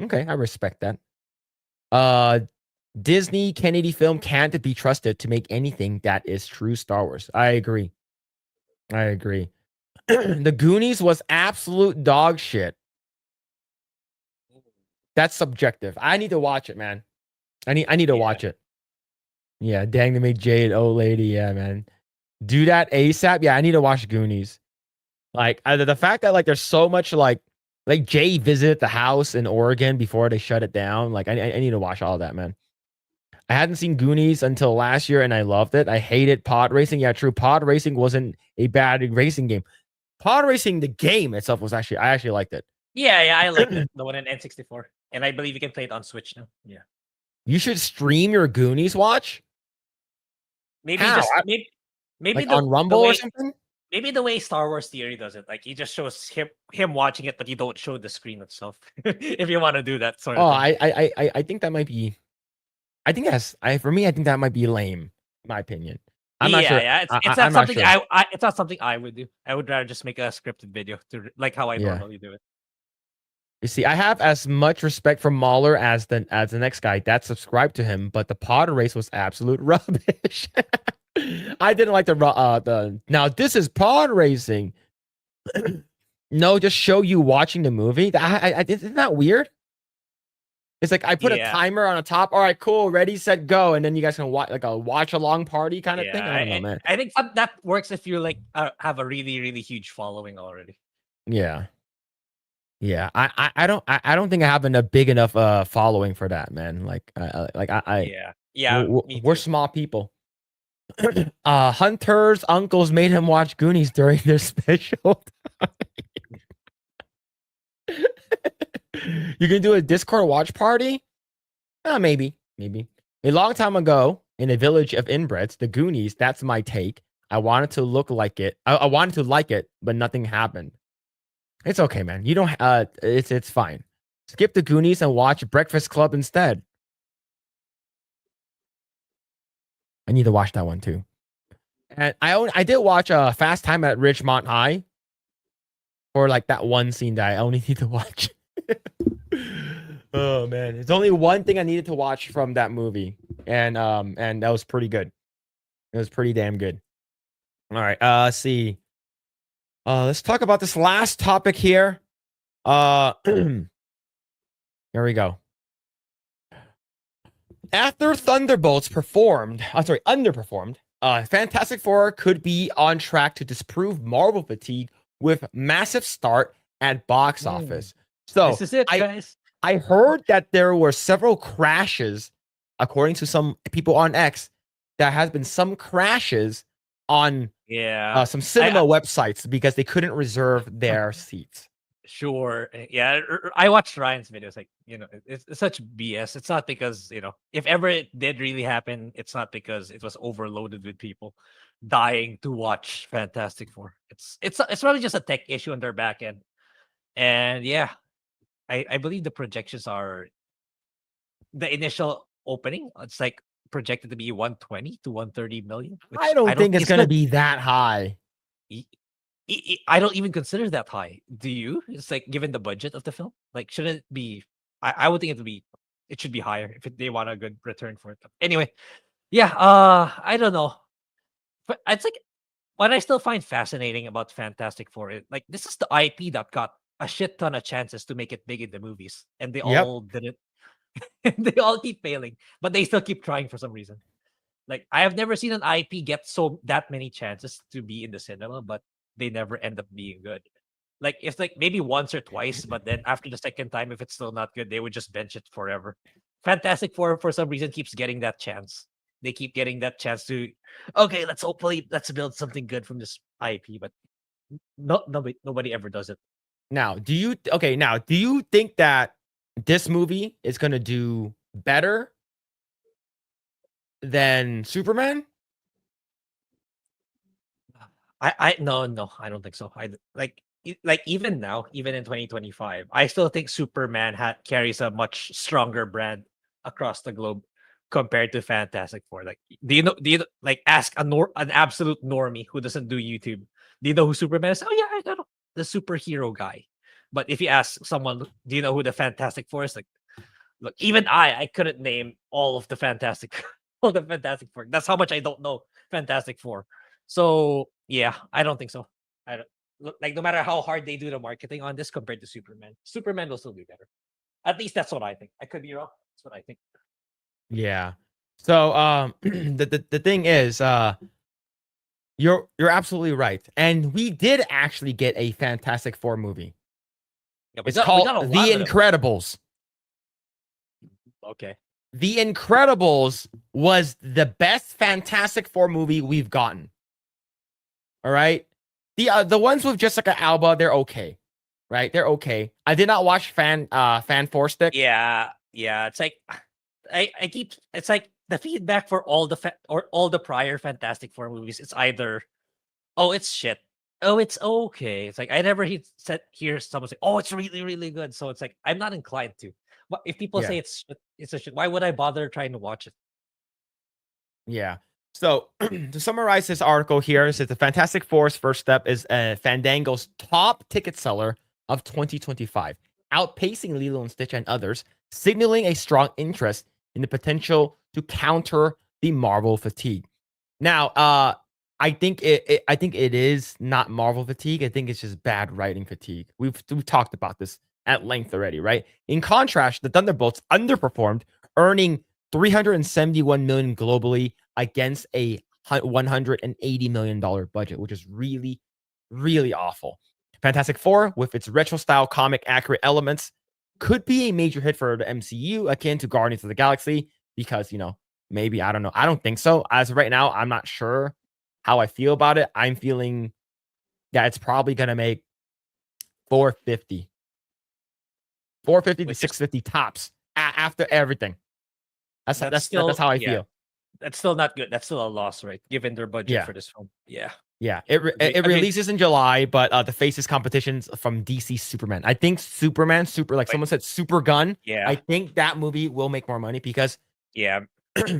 Okay, I respect that. Disney Kennedy film can't be trusted to make anything that is true Star Wars. I agree. The Goonies was absolute dog shit. That's subjective. I need to watch it, man. I need to watch it. Yeah, dang, they made Jade old lady. Yeah, man. Do that ASAP. Yeah, I need to watch Goonies. Like the fact that like there's so much like Jay visited the house in Oregon before they shut it down. Like I need to watch all that, man. I hadn't seen Goonies until last year, and I loved it. I hated pod racing. Yeah, true. Pod racing wasn't a bad racing game. Pod racing, the game itself was I actually liked it. Yeah, I liked it. The one in N64, and I believe you can play it on Switch now. Yeah. You should stream your Goonies watch. Maybe How? just maybe Like on Rumble or something. Maybe the way Star Wars Theory does it, like he just shows him watching it, but you don't show the screen itself. If you want to do that sort of thing. I think that might be. I think for me. I think that might be lame. In my opinion. I'm not sure. Yeah, it's not something it's not something I would do. I would rather just make a scripted video to like how I normally do it. You see, I have as much respect for Mahler as the next guy that subscribed to him, but the pod race was absolute rubbish. I didn't like the now this is pod racing. No, just show you watching the movie. Isn't that weird? It's like I put a timer on the top. All right, cool, ready, set, go, and then you guys can watch like a watch along party kind of thing. I don't know, man. I think that works if you like have a really really huge following already. Yeah. Yeah, I don't think I have a big enough following for that, man. We're small people. Hunter's uncles made him watch Goonies during their special time. You can do a Discord watch party? Maybe. A long time ago, in a village of inbreds, the Goonies, that's my take. I wanted to look like it. I wanted to like it, but nothing happened. It's okay, man. You don't. It's fine. Skip the Goonies and watch Breakfast Club instead. I need to watch that one too. And I did watch Fast Time at Ridgemont High. For like that one scene that I only need to watch. Oh man, it's only one thing I needed to watch from that movie, and that was pretty good. It was pretty damn good. All right, let's see. Let's talk about this last topic here. Here we go. After Thunderbolts underperformed, Fantastic Four could be on track to disprove Marvel fatigue with massive start at box office. So this is it, guys. I heard that there were several crashes, according to some people on X. There has been some crashes on some cinema websites because they couldn't reserve their seats. Sure. Yeah, I watched Ryan's videos. Like, it's such BS. It's not because, if ever it did really happen, it's not because it was overloaded with people dying to watch Fantastic Four. It's probably just a tech issue on their back end. And yeah, I believe the projections are the initial opening. It's like projected to be 120 to 130 million. I don't think it's going to be that high. I don't even consider that high. Do you? It's like given the budget of the film, like shouldn't it be? I would think it should be higher if they want a good return for it. Anyway, yeah. I don't know, but it's like what I still find fascinating about Fantastic Four. Like this is the IP that got a shit ton of chances to make it big in the movies, and they all didn't. They all keep failing, but they still keep trying for some reason. Like I have never seen an IP get that many chances to be in the cinema, but they never end up being good. Like it's like maybe once or twice, but then after the second time, if it's still not good, they would just bench it forever. Fantastic Four, for some reason, keeps getting that chance. They keep getting that chance to, okay, let's build something good from this IP, but nobody ever does it. Now, do you think that this movie is gonna do better than Superman? No, I don't think so. I like even now, even in 2025, I still think Superman carries a much stronger brand across the globe compared to Fantastic Four. Like, do you know like ask an absolute normie who doesn't do YouTube, do you know who Superman is? Oh yeah, I know the superhero guy. But if you ask someone, do you know who the Fantastic Four is? Like, look, even I couldn't name all of the Fantastic Four. That's how much I don't know Fantastic Four. So yeah, I don't think so. I don't like no matter how hard they do the marketing on this compared to Superman. Superman will still be better. At least that's what I think. I could be wrong. That's what I think. Yeah. So the thing is, you're absolutely right. And we did actually get a Fantastic Four movie. Yeah, it's called The Incredibles. Okay. The Incredibles was the best Fantastic Four movie we've gotten. All right. The ones with Jessica Alba, they're okay. Right? They're okay. I did not watch Fan Four Stick. Yeah. It's like it's like the feedback for all the prior Fantastic Four movies. It's either, oh, it's shit. Oh, it's okay. It's like I never hear someone say, oh, it's really, really good. So it's like I'm not inclined to. But if people say it's a shit, why would I bother trying to watch it? Yeah. So to summarize this article here, it says the Fantastic Four's first step is Fandango's top ticket seller of 2025, outpacing Lilo and Stitch and others, signaling a strong interest in the potential to counter the Marvel fatigue. Now, I think it is not Marvel fatigue. I think it's just bad writing fatigue. We've talked about this at length already, right? In contrast, the Thunderbolts underperformed, earning $371 million globally against a $180 million budget, which is really, really awful. Fantastic Four, with its retro-style comic accurate elements, could be a major hit for the MCU, akin to Guardians of the Galaxy, because, maybe, I don't know. I don't think so. As of right now, I'm not sure how I feel about it. I'm feeling that it's probably going to make 450 to 650 tops after everything. That's how I feel. That's still not good. That's still a loss, right? Given their budget for this film. Yeah. Yeah. It releases in July, but the faces competitions from DC Superman. I think Superman, someone said Super Gun. Yeah. I think that movie will make more money because do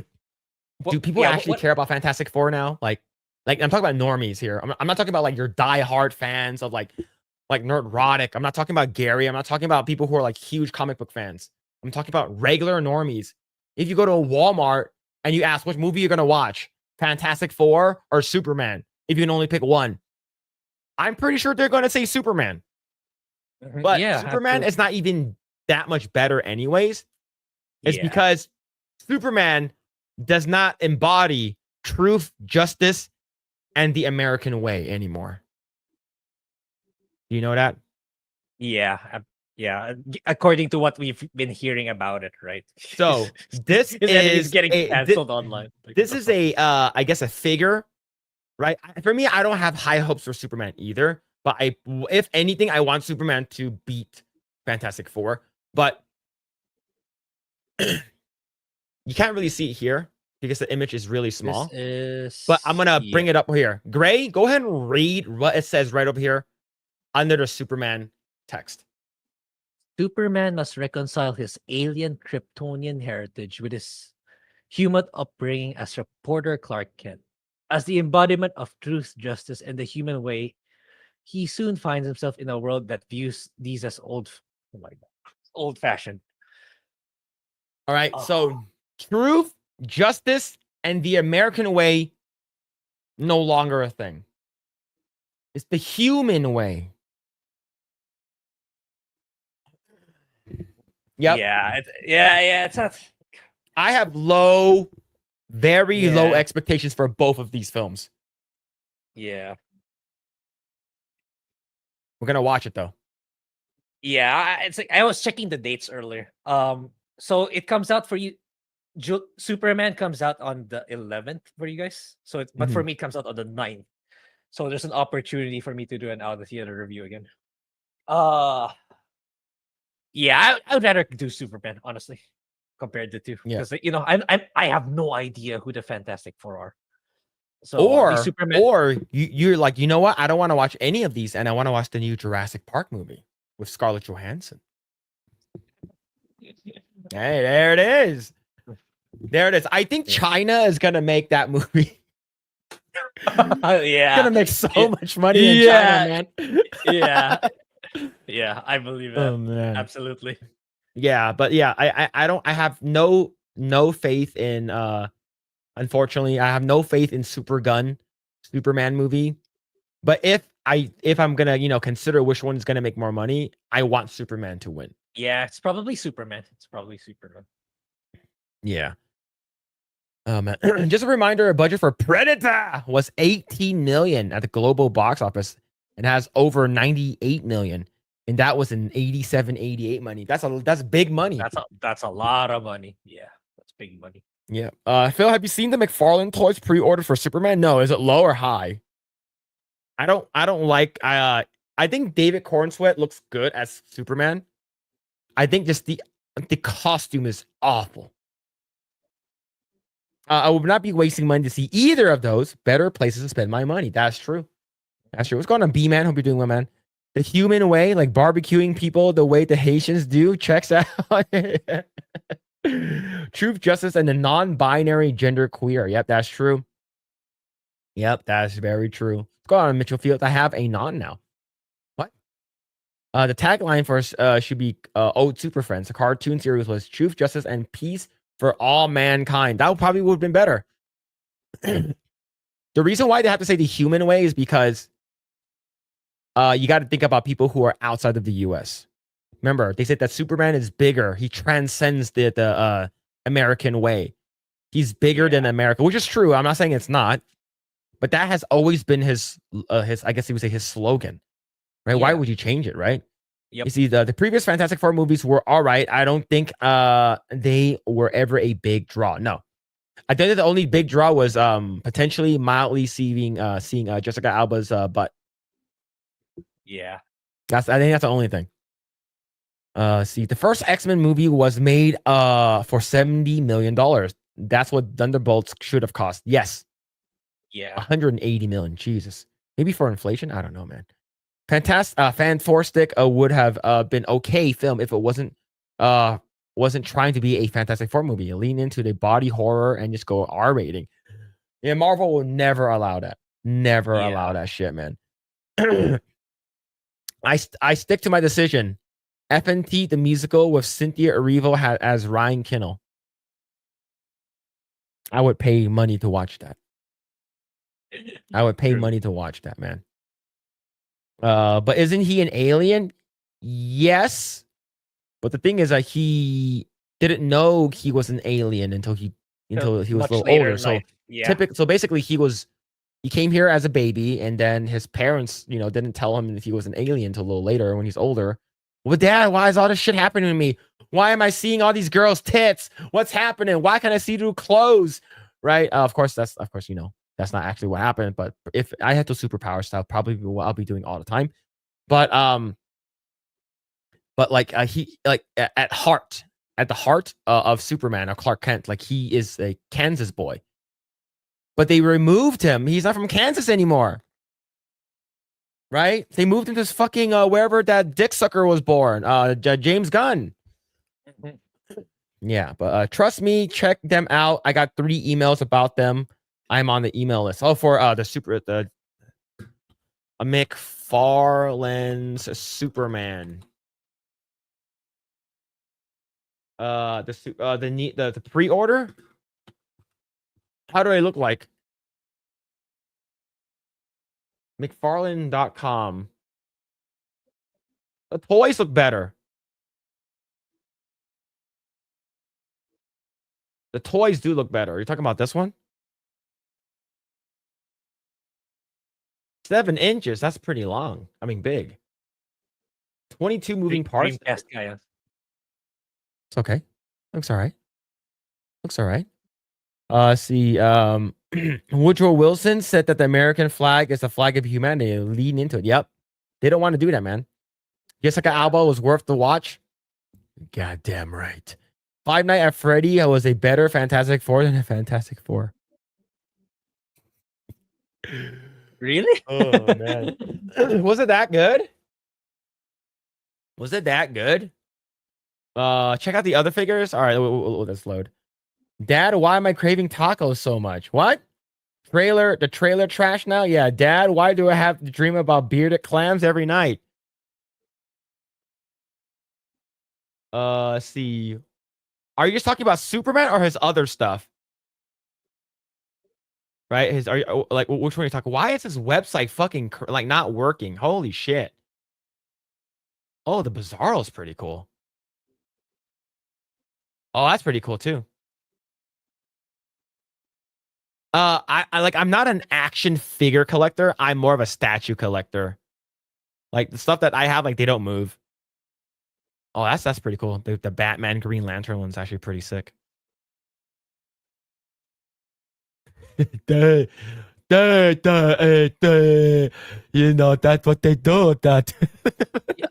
people actually care about Fantastic Four now? Like I'm talking about normies here. I'm not talking about like your diehard fans of like Nerdrotic. I'm not talking about Gary. I'm not talking about people who are like huge comic book fans. I'm talking about regular normies. If you go to a Walmart and you ask which movie you're going to watch, Fantastic Four or Superman, if you can only pick one, I'm pretty sure they're going to say Superman. But Superman is not even that much better anyways. It's because Superman does not embody truth, justice, and the American way anymore. Do you know that? Yeah. According to what we've been hearing about it, right? So this is getting canceled online. This is I guess a figure, right? For me, I don't have high hopes for Superman either. But if anything, I want Superman to beat Fantastic Four. But you can't really see it here because the image is really small. But I'm gonna bring it up here. Grae, go ahead and read what it says right over here under the Superman text. Superman must reconcile his alien Kryptonian heritage with his human upbringing as reporter Clark Kent. As the embodiment of truth, justice, and the human way, he soon finds himself in a world that views these as old-fashioned. All right, so truth, justice, and the American way, no longer a thing. It's the human way. Yep. Yeah. It's not. I have very low expectations for both of these films. Yeah. We're gonna watch it though. Yeah, it's like I was checking the dates earlier. So it comes out for you. Superman comes out on the 11th for you guys. So but for me, it comes out on the 9th. So there's an opportunity for me to do an out of theater review again. Yeah, I would rather do Superman, honestly, compared to two. Because I have no idea who the Fantastic Four are. So or you're like, you know what? I don't want to watch any of these, and I want to watch the new Jurassic Park movie with Scarlett Johansson. Hey, there it is. There it is. I think China is gonna make that movie. Yeah, gonna make so much money in China, man. Yeah, I believe that. Oh man, absolutely. Yeah, but yeah, I have no faith in unfortunately, I have no faith in Superman movie. But if I'm gonna, consider which one is gonna make more money, I want Superman to win. Yeah, it's probably Superman. Yeah. Just a reminder, a budget for Predator was $18 million at the global box office and has over $98 million. And that was an 87, 88 money. That's big money. That's a lot of money. Yeah. Big money. Yeah. Phil, have you seen the McFarlane toys pre-ordered for Superman? No. Is it low or high? I don't like. I think David Cornsweet looks good as Superman. I think just the costume is awful. I would not be wasting money to see either of those. Better places to spend my money. That's true. That's true. What's going on, B-Man? Hope you're doing well, man. The human way, like barbecuing people the way the Haitians do, checks out. Truth, justice, and the non-binary gender queer. Yep, that's true. Yep, that's very true. What's going on, Mitchell Fields? I have a non now. What? The tagline for should be Ode Super Friends. The cartoon series was Truth, Justice, and Peace for all mankind. That probably would have been better. The reason why they have to say the human way is because you got to think about people who are outside of the U.S. Remember, they said that Superman is bigger. He transcends the American way. He's bigger than America, which is true. I'm not saying it's not, but that has always been his I guess he would say his slogan, right? Why would you change it, right? Yep. You see, the previous Fantastic Four movies were all right. I don't think they were ever a big draw. No. I think that the only big draw was potentially mildly seeing Jessica Alba's butt. Yeah. I think that's the only thing. See, the first X-Men movie was made for $70 million. That's what Thunderbolts should have cost. Yes. Yeah. 180 million. Jesus. Maybe for inflation? I don't know, man. Fantastic. Fan Four Stick would have been okay film if it wasn't trying to be a Fantastic Four movie. You lean into the body horror and just go R rating. Yeah, Marvel will never allow that. Never allow that shit, man. I stick to my decision. FNT the musical with Cynthia Erivo as Ryan Kinnell. I would pay money to watch that. I would pay money to watch that, man. But isn't he an alien? Yes. But the thing is that he didn't know he was an alien until he was a little older. So so basically he came here as a baby, and then his parents, didn't tell him if he was an alien until a little later when he's older. Well, Dad, why is all this shit happening to me? Why am I seeing all these girls' tits? What's happening? Why can't I see through clothes? Right? Of course, that's not actually what happened. But if I had those superpowers, I'll probably be what I'll be doing all the time. But he at the heart of Superman or Clark Kent, like he is a Kansas boy. But they removed him. He's not from Kansas anymore. Right? They moved him to fucking wherever that dick sucker was born. James Gunn. Yeah, but trust me, check them out. I got 3 emails about them. I'm on the email list. Oh, for the McFarlane's Superman. The pre-order. How do I look like? McFarlane.com. The toys look better. The toys do look better. Are you talking about this one? 7 inches. That's pretty long. I mean, big. 22 moving parts. It's okay. Looks all right. Looks all right. See, Woodrow Wilson said that the American flag is the flag of humanity. Lean into it. Yep. They don't want to do that, man. Jessica Alba was worth the watch. Goddamn right. Five Nights at Freddy was a better Fantastic Four than a Fantastic Four. Really? Oh, man. Was it that good? Was it that good? Check out the other figures. All right, let's load. Dad, why am I craving tacos so much? What? The trailer trash now? Yeah, Dad, why do I have to dream about bearded clams every night? See. Are you just talking about Superman or his other stuff? Right? Which one are you talking? Why is this website fucking not working? Holy shit. Oh, the Bizarro's pretty cool. Oh, that's pretty cool too. I'm not an action figure collector. I'm more of a statue collector. Like the stuff that I have, they don't move. Oh, that's pretty cool. The Batman Green Lantern one's actually pretty sick. You know, that's what they do. That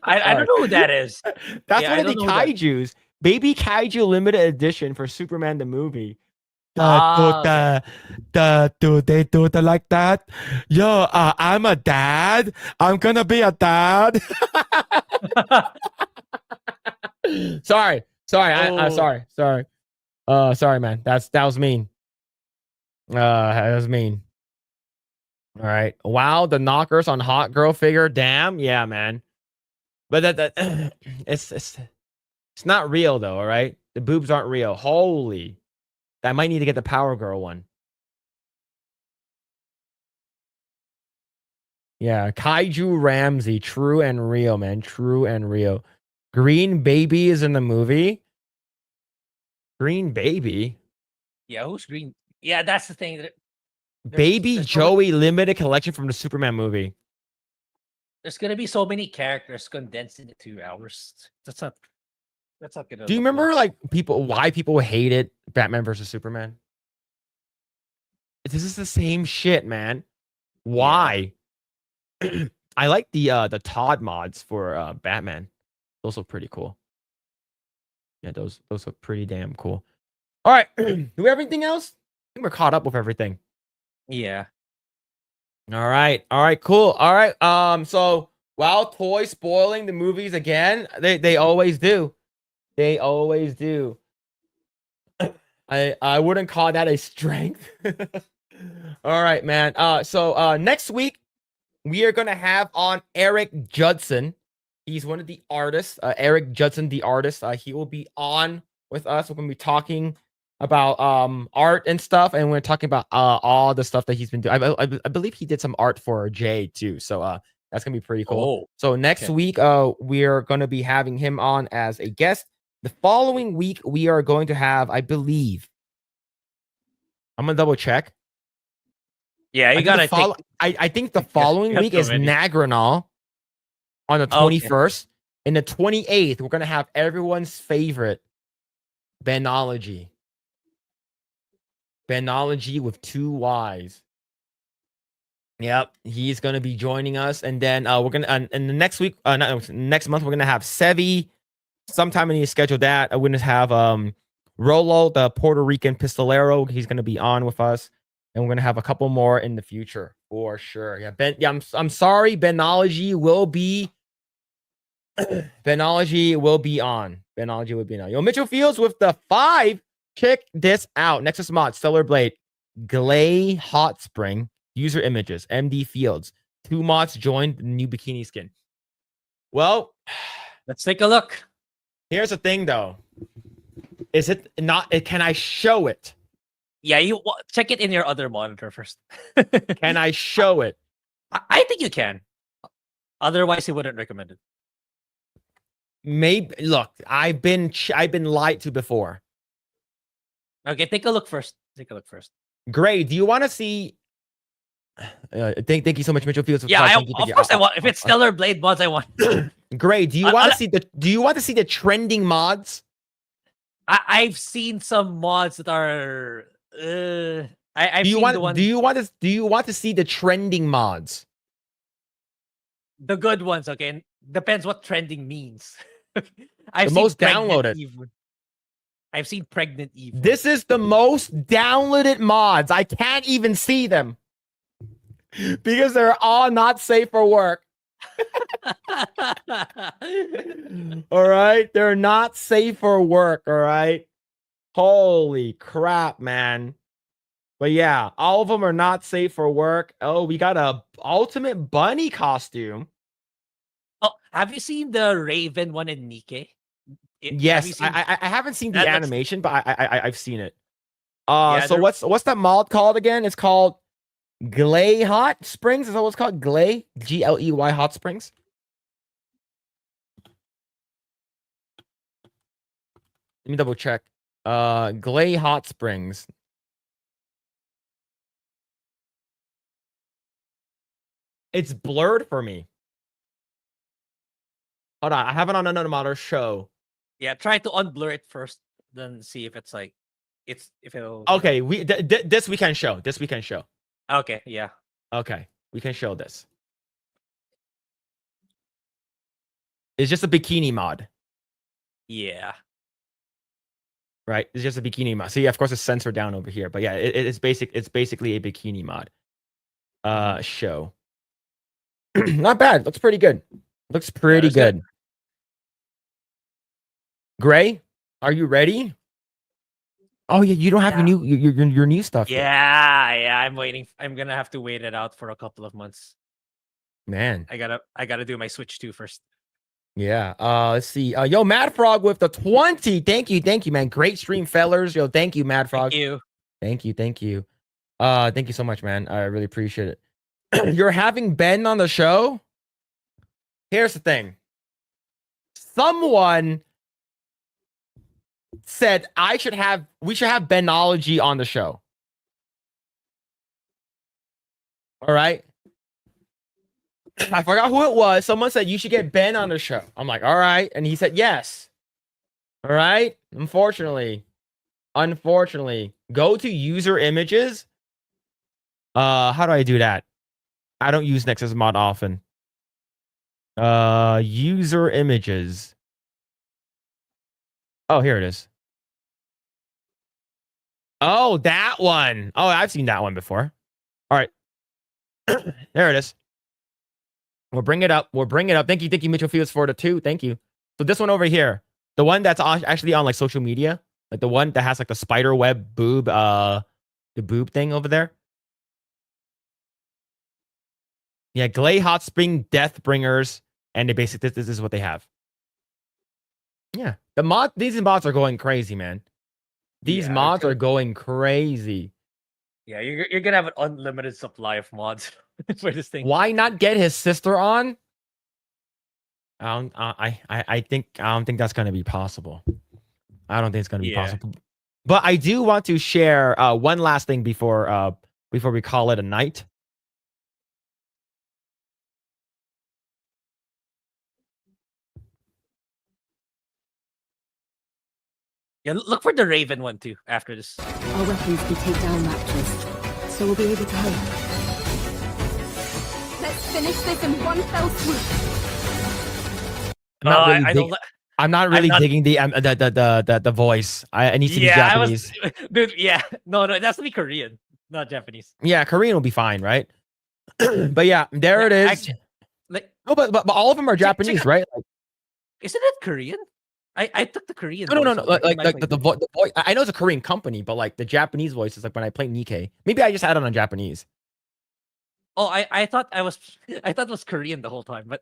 I don't know who that is. That's Yeah, one I of the don't know that. kaijus. Baby Kaiju limited edition for Superman the movie. Okay. They do it like that. Yo, I'm a dad. I'm gonna be a dad. sorry, Oh. sorry, man. That was mean. That was mean. All right. Wow, the knockers on hot girl figure. Damn, yeah, man. But that it's not real though. All right, the boobs aren't real. Holy, I might need to get the Power Girl one. Yeah, Kaiju Ramsey, true and real, man. True and real. Green Baby is in the movie. Green Baby? Yeah, who's green? Yeah, that's the thing. Baby there's Joey limited collection from the Superman movie. There's gonna be so many characters condensed into 2 hours. That's not gonna. Do you look remember like why people hated Batman versus Superman? This is the same shit, man. Why? Yeah. I like the Todd mods for Batman. Those look pretty cool. Yeah, those look pretty damn cool. All right, do we have anything else? I think we're caught up with everything. Yeah. All right, cool. All right, so while toys spoiling the movies again, they always do. They always do. I wouldn't call that a strength. All right, man. So next week we are gonna have on Eric Judson. He's one of the artists. Eric Judson, the artist. He will be on with us. We're gonna be talking about art and stuff, and we're talking about all the stuff that he's been doing. I believe he did some art for Jay too. So that's gonna be pretty cool. So next week we are gonna be having him on as a guest. The following week we are going to have, I believe, I'm gonna double check. Yeah, you gotta think I think the following week is Nagranal on the 21st. And the 28th, we're gonna have everyone's favorite Benology. Benology with 2 Y's. Yep, he's gonna be joining us, and then we're gonna and the next week, next month, we're gonna have Sevi. Sometime I need to schedule that. I'm gonna have Rolo, the Puerto Rican pistolero. He's gonna be on with us, and we're gonna have a couple more in the future for sure. Yeah, I'm sorry, Benology will be. Benology will be on. Benology will be on. Yo, Mitchell Fields with the 5. Check this out. Nexus Mod, Stellar Blade, Grae Hot Spring, user images, MD Fields. 2 mods joined the new bikini skin. Well, let's take a look. Here's the thing, though. Is it not? Can I show it? Yeah, you check it in your other monitor first. Can I show it? I think you can. Otherwise, he wouldn't recommend it. Maybe. Look, I've been lied to before. Okay, take a look first. Grae, do you want to see? Thank you so much, Mitchell Fields. Yeah, of course I want. If it's Stellar Blade mods, I want. Grae, do you want to see the? Do you want to see the trending mods? I've seen some mods that are. I've do you seen want? the ones, do you want to see the trending mods? The good ones, okay. Depends what trending means. The most downloaded. I've seen Pregnant Eve. This is the most downloaded mods. I can't even see them because they're all not safe for work. All right, they're not safe for work. All right, holy crap, man. But yeah, all of them are not safe for work. Oh, we got a ultimate bunny costume. Oh, have you seen the Raven one in Nikkei? Yes, I haven't seen the animation, but I've seen it. Yeah, so what's that mod called again? It's called Gley Hot Springs. Is that what it's called? Gley, Gley Hot Springs. Let me double check. Gley Hot Springs. It's blurred for me. Hold on, I have it on another monitor show. Yeah, try to unblur it first, then see if it's like if it'll. Okay, this we can show. This we can show. Okay, yeah. Okay, we can show this. It's just a bikini mod. Yeah. Right, it's just a bikini mod. See, of course, it's censored down over here, but yeah, it's basically a bikini mod. Show. Not bad. Looks pretty good. Looks pretty good. Grae, are you ready? Oh yeah, you don't have your new stuff yet. Yeah. I'm waiting. I'm gonna have to wait it out for a couple of months. Man, I gotta do my Switch 2 first. Yeah. Let's see. Yo, Mad Frog with the 20. Thank you, man. Great stream, fellers. Yo, thank you, Mad Frog. Thank you. Thank you. Thank you so much, man. I really appreciate it. You're having Ben on the show? Here's the thing. Someone said we should have Benology on the show. All right. I forgot who it was. Someone said you should get Ben on the show. I'm like, all right. And he said yes. All right. Unfortunately, go to user images. How do I do that? I don't use Nexus mod often. User images. Oh, here it is. Oh, that one. Oh, I've seen that one before. All right. There it is. We'll bring it up. Thank you, Mitchell Fields for the 2. Thank you. So this one over here, the one that's actually on like social media, like the one that has like the spider web boob, the boob thing over there. Yeah, Glay Hot Spring Deathbringers, and they basically this is what they have. Yeah, these mods are going crazy, man. These mods are going crazy. Yeah, you're gonna have an unlimited supply of mods for this thing. Why not get his sister on? I don't think that's gonna be possible. I don't think it's gonna be possible. But I do want to share one last thing before we call it a night. Yeah, look for the Raven one too after this. Our weapons can take down Raptors, so we'll be able to help. Let's finish this in one fell swoop. I'm not really digging the voice. I need to be Japanese. Dude, yeah. No, it has to be Korean, not Japanese. Yeah, Korean will be fine, right? But yeah, there it is. No, but all of them are Japanese, right? Like, isn't it Korean? I took the Korean. No. Like the voice. I know it's a Korean company, but like the Japanese voice is like when I play Nikkei. Maybe I just had it on Japanese. Oh, I thought it was Korean the whole time, but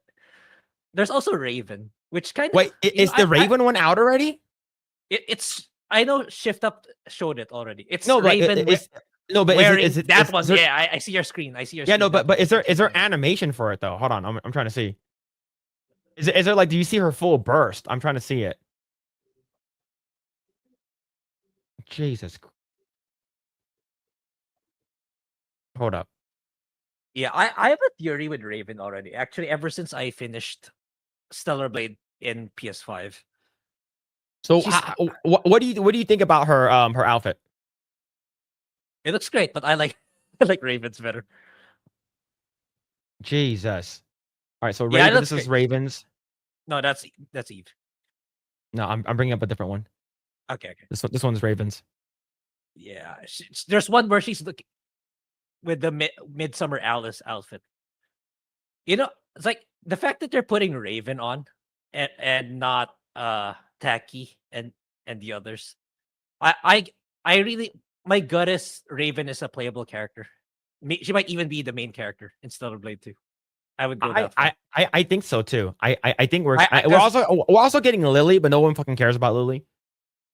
there's also Raven, which kind of wait. Is the Raven one out already? It's I know Shift Up showed it already. It's Raven. Is it that one? Yeah, I see your screen. I see your. Yeah, screen. no, but is there animation for it though? Hold on, I'm trying to see. Is there like, do you see her full burst? I'm trying to see it. Jesus. Hold up. Yeah, I have a theory with Raven already. Actually, ever since I finished Stellar Blade in PS5. So what do you think about her her outfit? It looks great, but I like Raven's better. Jesus. All right, so Raven, this is Ravens. No, that's Eve. No, I'm bringing up a different one. Okay. This one's Ravens. Yeah, there's one where she's looking with the Midsummer Alice outfit. You know, it's like the fact that they're putting Raven on and not Taki and the others. I really, my gut is Raven is a playable character. She might even be the main character in Stellar Blade 2. I would go that far. I think so too. I think we're also getting Lily, but no one fucking cares about Lily.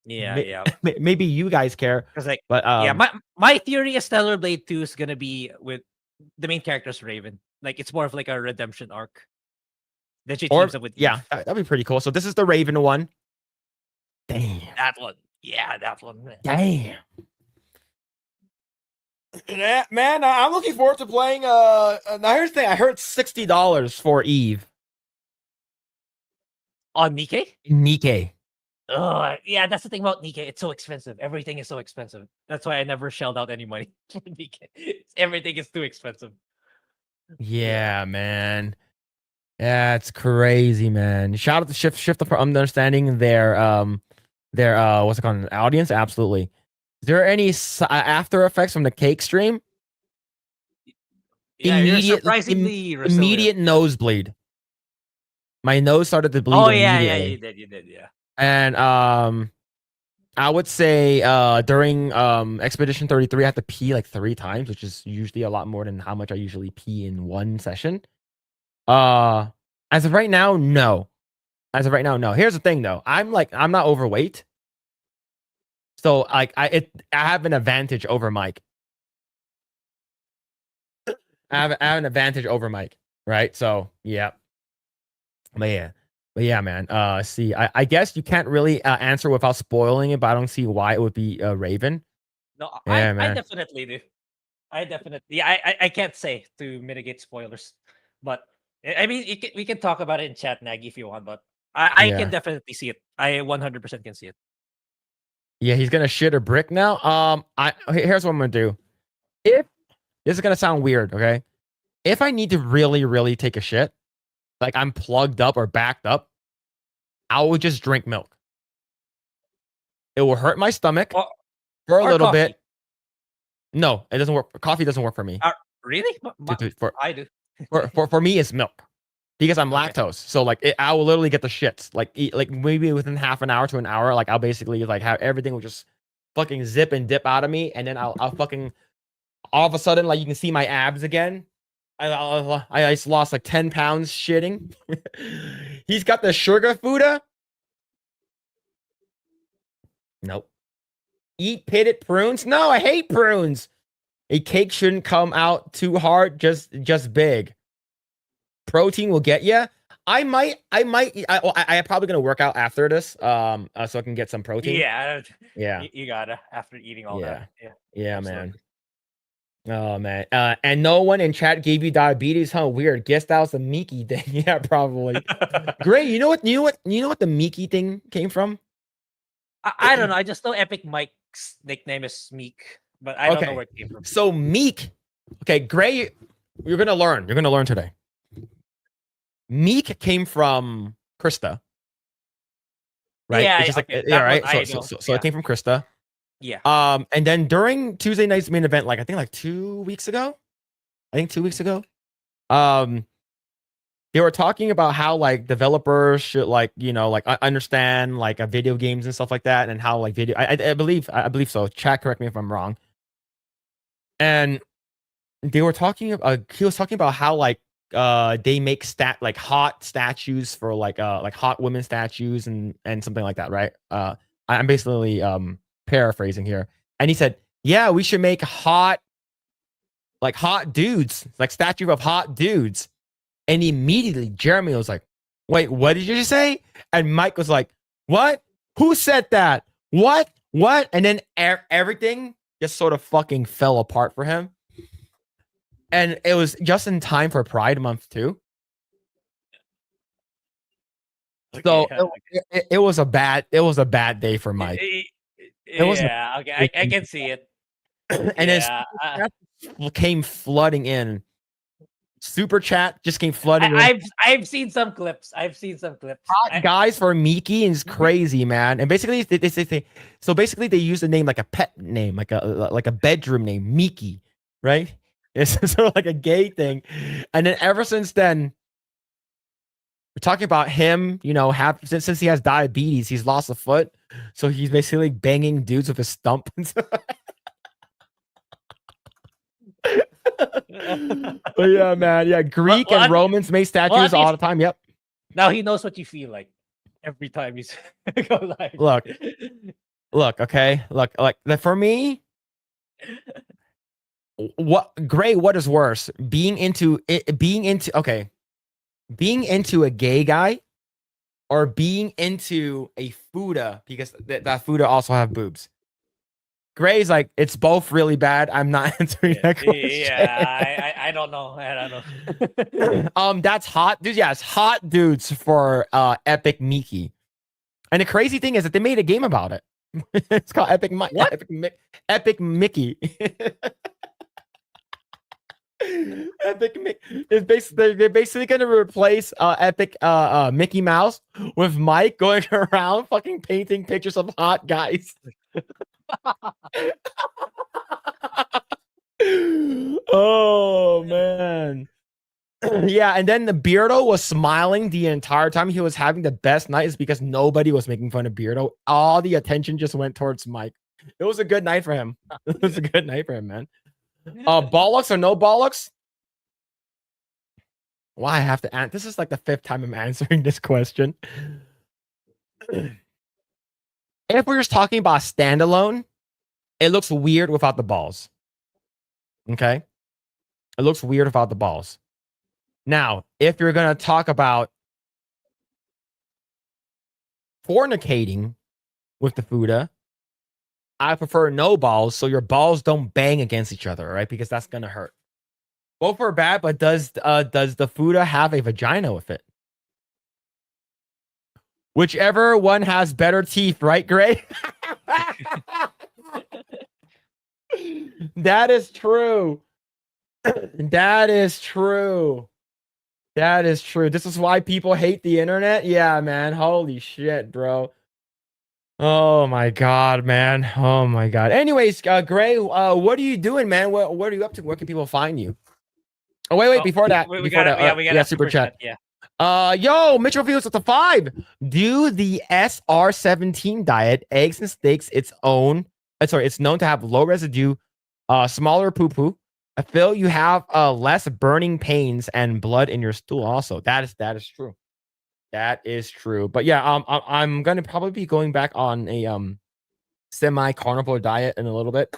Yeah. Maybe you guys care. But my theory is Stellar Blade 2 is gonna be with the main character's Raven. Like it's more of like a redemption arc. Then she teams up with Eve. Yeah, that'd be pretty cool. So this is the Raven one. Damn. That one. Yeah, that one. Damn. Yeah, man, I'm looking forward to playing. Now here's the thing. I heard $60 for Eve on Nikkei. Nikkei. Oh, yeah, that's the thing about Nikkei. It's so expensive. Everything is so expensive. That's why I never shelled out any money for Nikkei. Everything is too expensive. Yeah, man. Yeah, it's crazy, man. Shout out to Shift the understanding their what's it called, audience. Absolutely. Is there any after effects from the cake stream? Yeah, you're surprisingly resilient. Immediate nosebleed. My nose started to bleed Oh immediately. yeah, you did, yeah. And I would say during Expedition 33, I had to pee like 3 times, which is usually a lot more than how much I usually pee in one session. As of right now, no. As of right now, no. Here's the thing though. I'm not overweight. So like I have an advantage over Mike. I have an advantage over Mike, right? So yeah. But yeah, man. See, I guess you can't really answer without spoiling it, but I don't see why it would be Raven. No, Yeah, I man. definitely do. I can't say to mitigate spoilers, but I mean we can talk about it in chat, Nagi, if you want, but I Yeah. can definitely see it. I 100% can see it. Yeah, he's gonna shit a brick now. Here's what I'm gonna do. If this is gonna sound weird, okay? If I need to really, really take a shit, like I'm plugged up or backed up, I will just drink milk. It will hurt my stomach for a little bit. No, it doesn't work. Coffee doesn't work for me. Really? I do. For me, it's milk because I'm lactose. So like, I will literally get the shits. Like maybe within half an hour to an hour. Like I'll basically like have everything will just fucking zip and dip out of me, and then I'll fucking all of a sudden like you can see my abs again. I just lost like 10 pounds shitting. He's got the sugar Fuda. Nope. Eat pitted prunes? No, I hate prunes. A cake shouldn't come out too hard, just big. Protein will get you. I'm probably gonna work out after this, so I can get some protein. Yeah. You gotta after eating all that. Yeah, man. Oh man. And no one in chat gave you diabetes, huh? Weird. Guess that was the Mickey thing. Yeah, probably. Great. You know what the Mickey thing came from? I don't know. I just know Epic Mike's nickname is Meek, but I don't know where it came from. So Meek. Okay, Grae, you're gonna learn. You're gonna learn today. Meek came from Krista. Right? Yeah, it's just okay, like, yeah, right. So yeah. it came from Krista. Yeah. And then during Tuesday night's main event, like I think like 2 weeks ago, they were talking about how like developers should like, you know, like understand like video games and stuff like that, and how like video. I believe so. Chat, correct me if I'm wrong. And they were talking about. He was talking about how like they make hot statues for like hot women statues and something like that, right? I'm basically paraphrasing here, and he said, yeah, we should make hot dudes, like statue of hot dudes. And immediately Jeremy was like, wait, what did you just say? And Mike was like, what? Who said that? What? And then everything just sort of fucking fell apart for him. And it was just in time for Pride Month too. So it was a bad day for Mike. I can see it. And then came flooding in. Super chat just came flooding in. I've seen some clips. Hot guys for Miki is crazy, man. And basically they they use the name like a pet name, like a bedroom name, Miki, right? It's sort of like a gay thing. And then ever since then, we're talking about him, you know, since he has diabetes, he's lost a foot. So he's basically banging dudes with his stump. But yeah, man. Yeah, Greek and Romans make statues all the time. Yep. Now he knows what you feel like every time you go live. Look, okay. Look, for me, what is worse? Being into a gay guy, or being into a Fuda, because that Fuda also have boobs. Grae's like, it's both really bad. I'm not answering that question. Yeah, I don't know. That's hot, dude. Yeah, it's hot dudes for Epic Miki. And the crazy thing is that they made a game about it. It's called Epic Mickey. Epic Mickey. They're basically gonna replace Epic Mickey Mouse with Mike going around fucking painting pictures of hot guys. Oh man. Yeah, and then the Beardo was smiling the entire time. He was having the best night is because nobody was making fun of Beardo. All the attention just went towards Mike. It was a good night for him. It was a good night for him, man. Bollocks or no bollocks? Why I have to answer? This is like the 5th time I'm answering this question. If we're just talking about standalone, it looks weird without the balls. Okay? It looks weird without the balls. Now, if you're going to talk about fornicating with the Fuda, I prefer no balls so your balls don't bang against each other, right? Because that's going to hurt. Both are bad, but does the Fuda have a vagina with it? Whichever one has better teeth, right, Grae? That is true. That is true. That is true. This is why people hate the internet. Yeah, man. Holy shit, bro. Oh my god, man. Oh my god. Anyways, Grae, what are you doing, man? What are you up to? Where can people find you? Oh, wait. Before that, we got a super chat. Yeah. Yo, Mitchell Fields with the 5. Do the SR17 diet, eggs and steaks, it's known to have low residue, smaller poo-poo. I feel you have less burning pains and blood in your stool also. That is true. That is true. But yeah, I'm gonna probably be going back on a semi-carnivore diet in a little bit.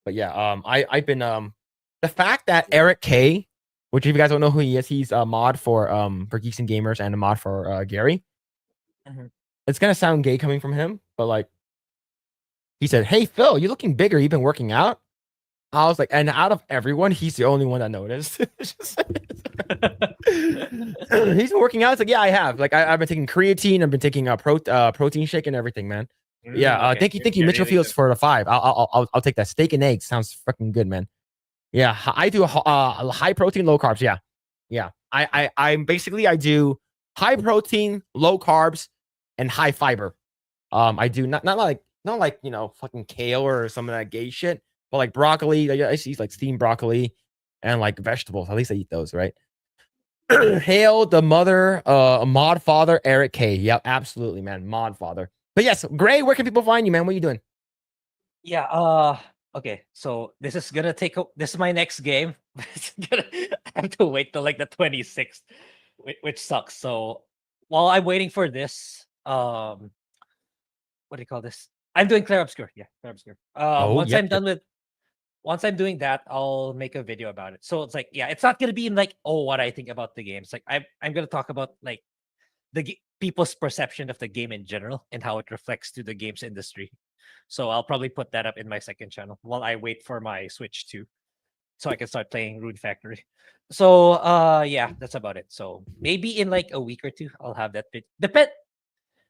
But yeah, I've been the fact that Eric K, which if you guys don't know who he is, he's a mod for Geeks and Gamers and a mod for Gary. Mm-hmm. It's gonna sound gay coming from him, but like he said, "Hey Phil, you're looking bigger. You've been working out." I was like, and out of everyone, he's the only one that noticed. He's been working out. It's like, yeah, I have. Like, I've been taking creatine. I've been taking a protein shake and everything, man. Yeah. Okay. Thank you, Mitchell Fields for the 5. I'll take that. Steak and eggs sounds fucking good, man. Yeah, I do high protein, low carbs. Yeah. I do high protein, low carbs, and high fiber. I do not like fucking kale or some of that gay shit. But like broccoli, I eat like steamed broccoli and like vegetables. At least I eat those, right? Hail the mother, mod father, Eric K. Yep, absolutely, man. Mod father. But yes, Grae, where can people find you, man? What are you doing? Yeah, okay. So this is my next game. I have to wait till like the 26th, which sucks. So while I'm waiting for this, what do you call this? I'm doing Clair Obscur. Yeah, Clair Obscur. Once I'm doing that, I'll make a video about it. So it's like, yeah, it's not gonna be in like, what I think about the game. It's like I'm gonna talk about like the people's perception of the game in general and how it reflects to the games industry. So I'll probably put that up in my second channel while I wait for my Switch 2, so I can start playing Rune Factory. So yeah, that's about it. So maybe in like a week or 2, I'll have that bit.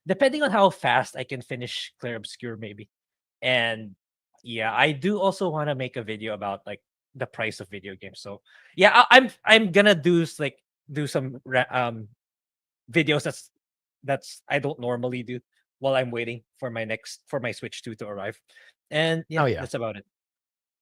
Depending on how fast I can finish Clair Obscur, maybe. And yeah, I do also want to make a video about like the price of video games. So yeah, I'm gonna do some videos that's I don't normally do while I'm waiting for my Switch 2 to arrive. And yeah, that's about it.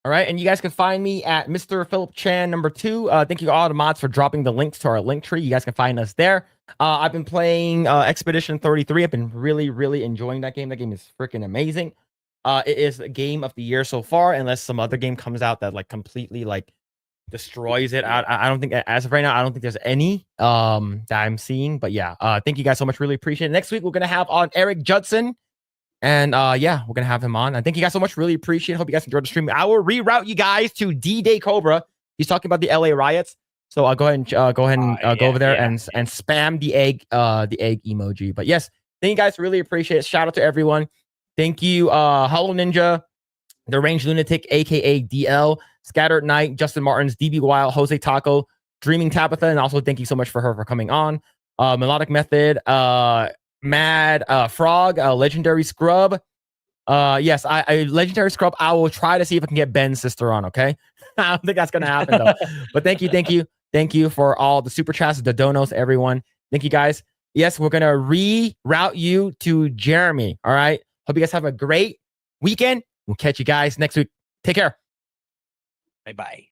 All right, and you guys can find me at Mr. Phillip Chan #2. Thank you all the mods for dropping the links to our link tree. You guys can find us there. I've been playing Expedition 33. I've been really, really enjoying that game. That game is freaking amazing. It is a game of the year so far, unless some other game comes out that like completely like destroys it. I don't think, as of right now, I don't think there's any that I'm seeing. But yeah, thank you guys so much. Really appreciate it. Next week we're gonna have on Eric Judson. And yeah, we're gonna have him on. And thank you guys so much. Really appreciate it. Hope you guys enjoyed the stream. I will reroute you guys to D-Day Cobra. He's talking about the LA riots. So I'll go ahead and go over there and spam the egg emoji. But yes, thank you guys. Really appreciate it. Shout out to everyone. Thank you, Hollow Ninja, The Range Lunatic, aka DL, Scattered Knight, Justin Martins, DB Wild, Jose Taco, Dreaming Tabitha, and also thank you so much for coming on. Melodic Method, Mad Frog, Legendary Scrub. Yes, I Legendary Scrub. I will try to see if I can get Ben's sister on. Okay, I don't think that's gonna happen though. But thank you for all the super chats, the donos, everyone. Thank you guys. Yes, we're gonna reroute you to Jeremy. All right. Hope you guys have a great weekend. We'll catch you guys next week. Take care. Bye bye.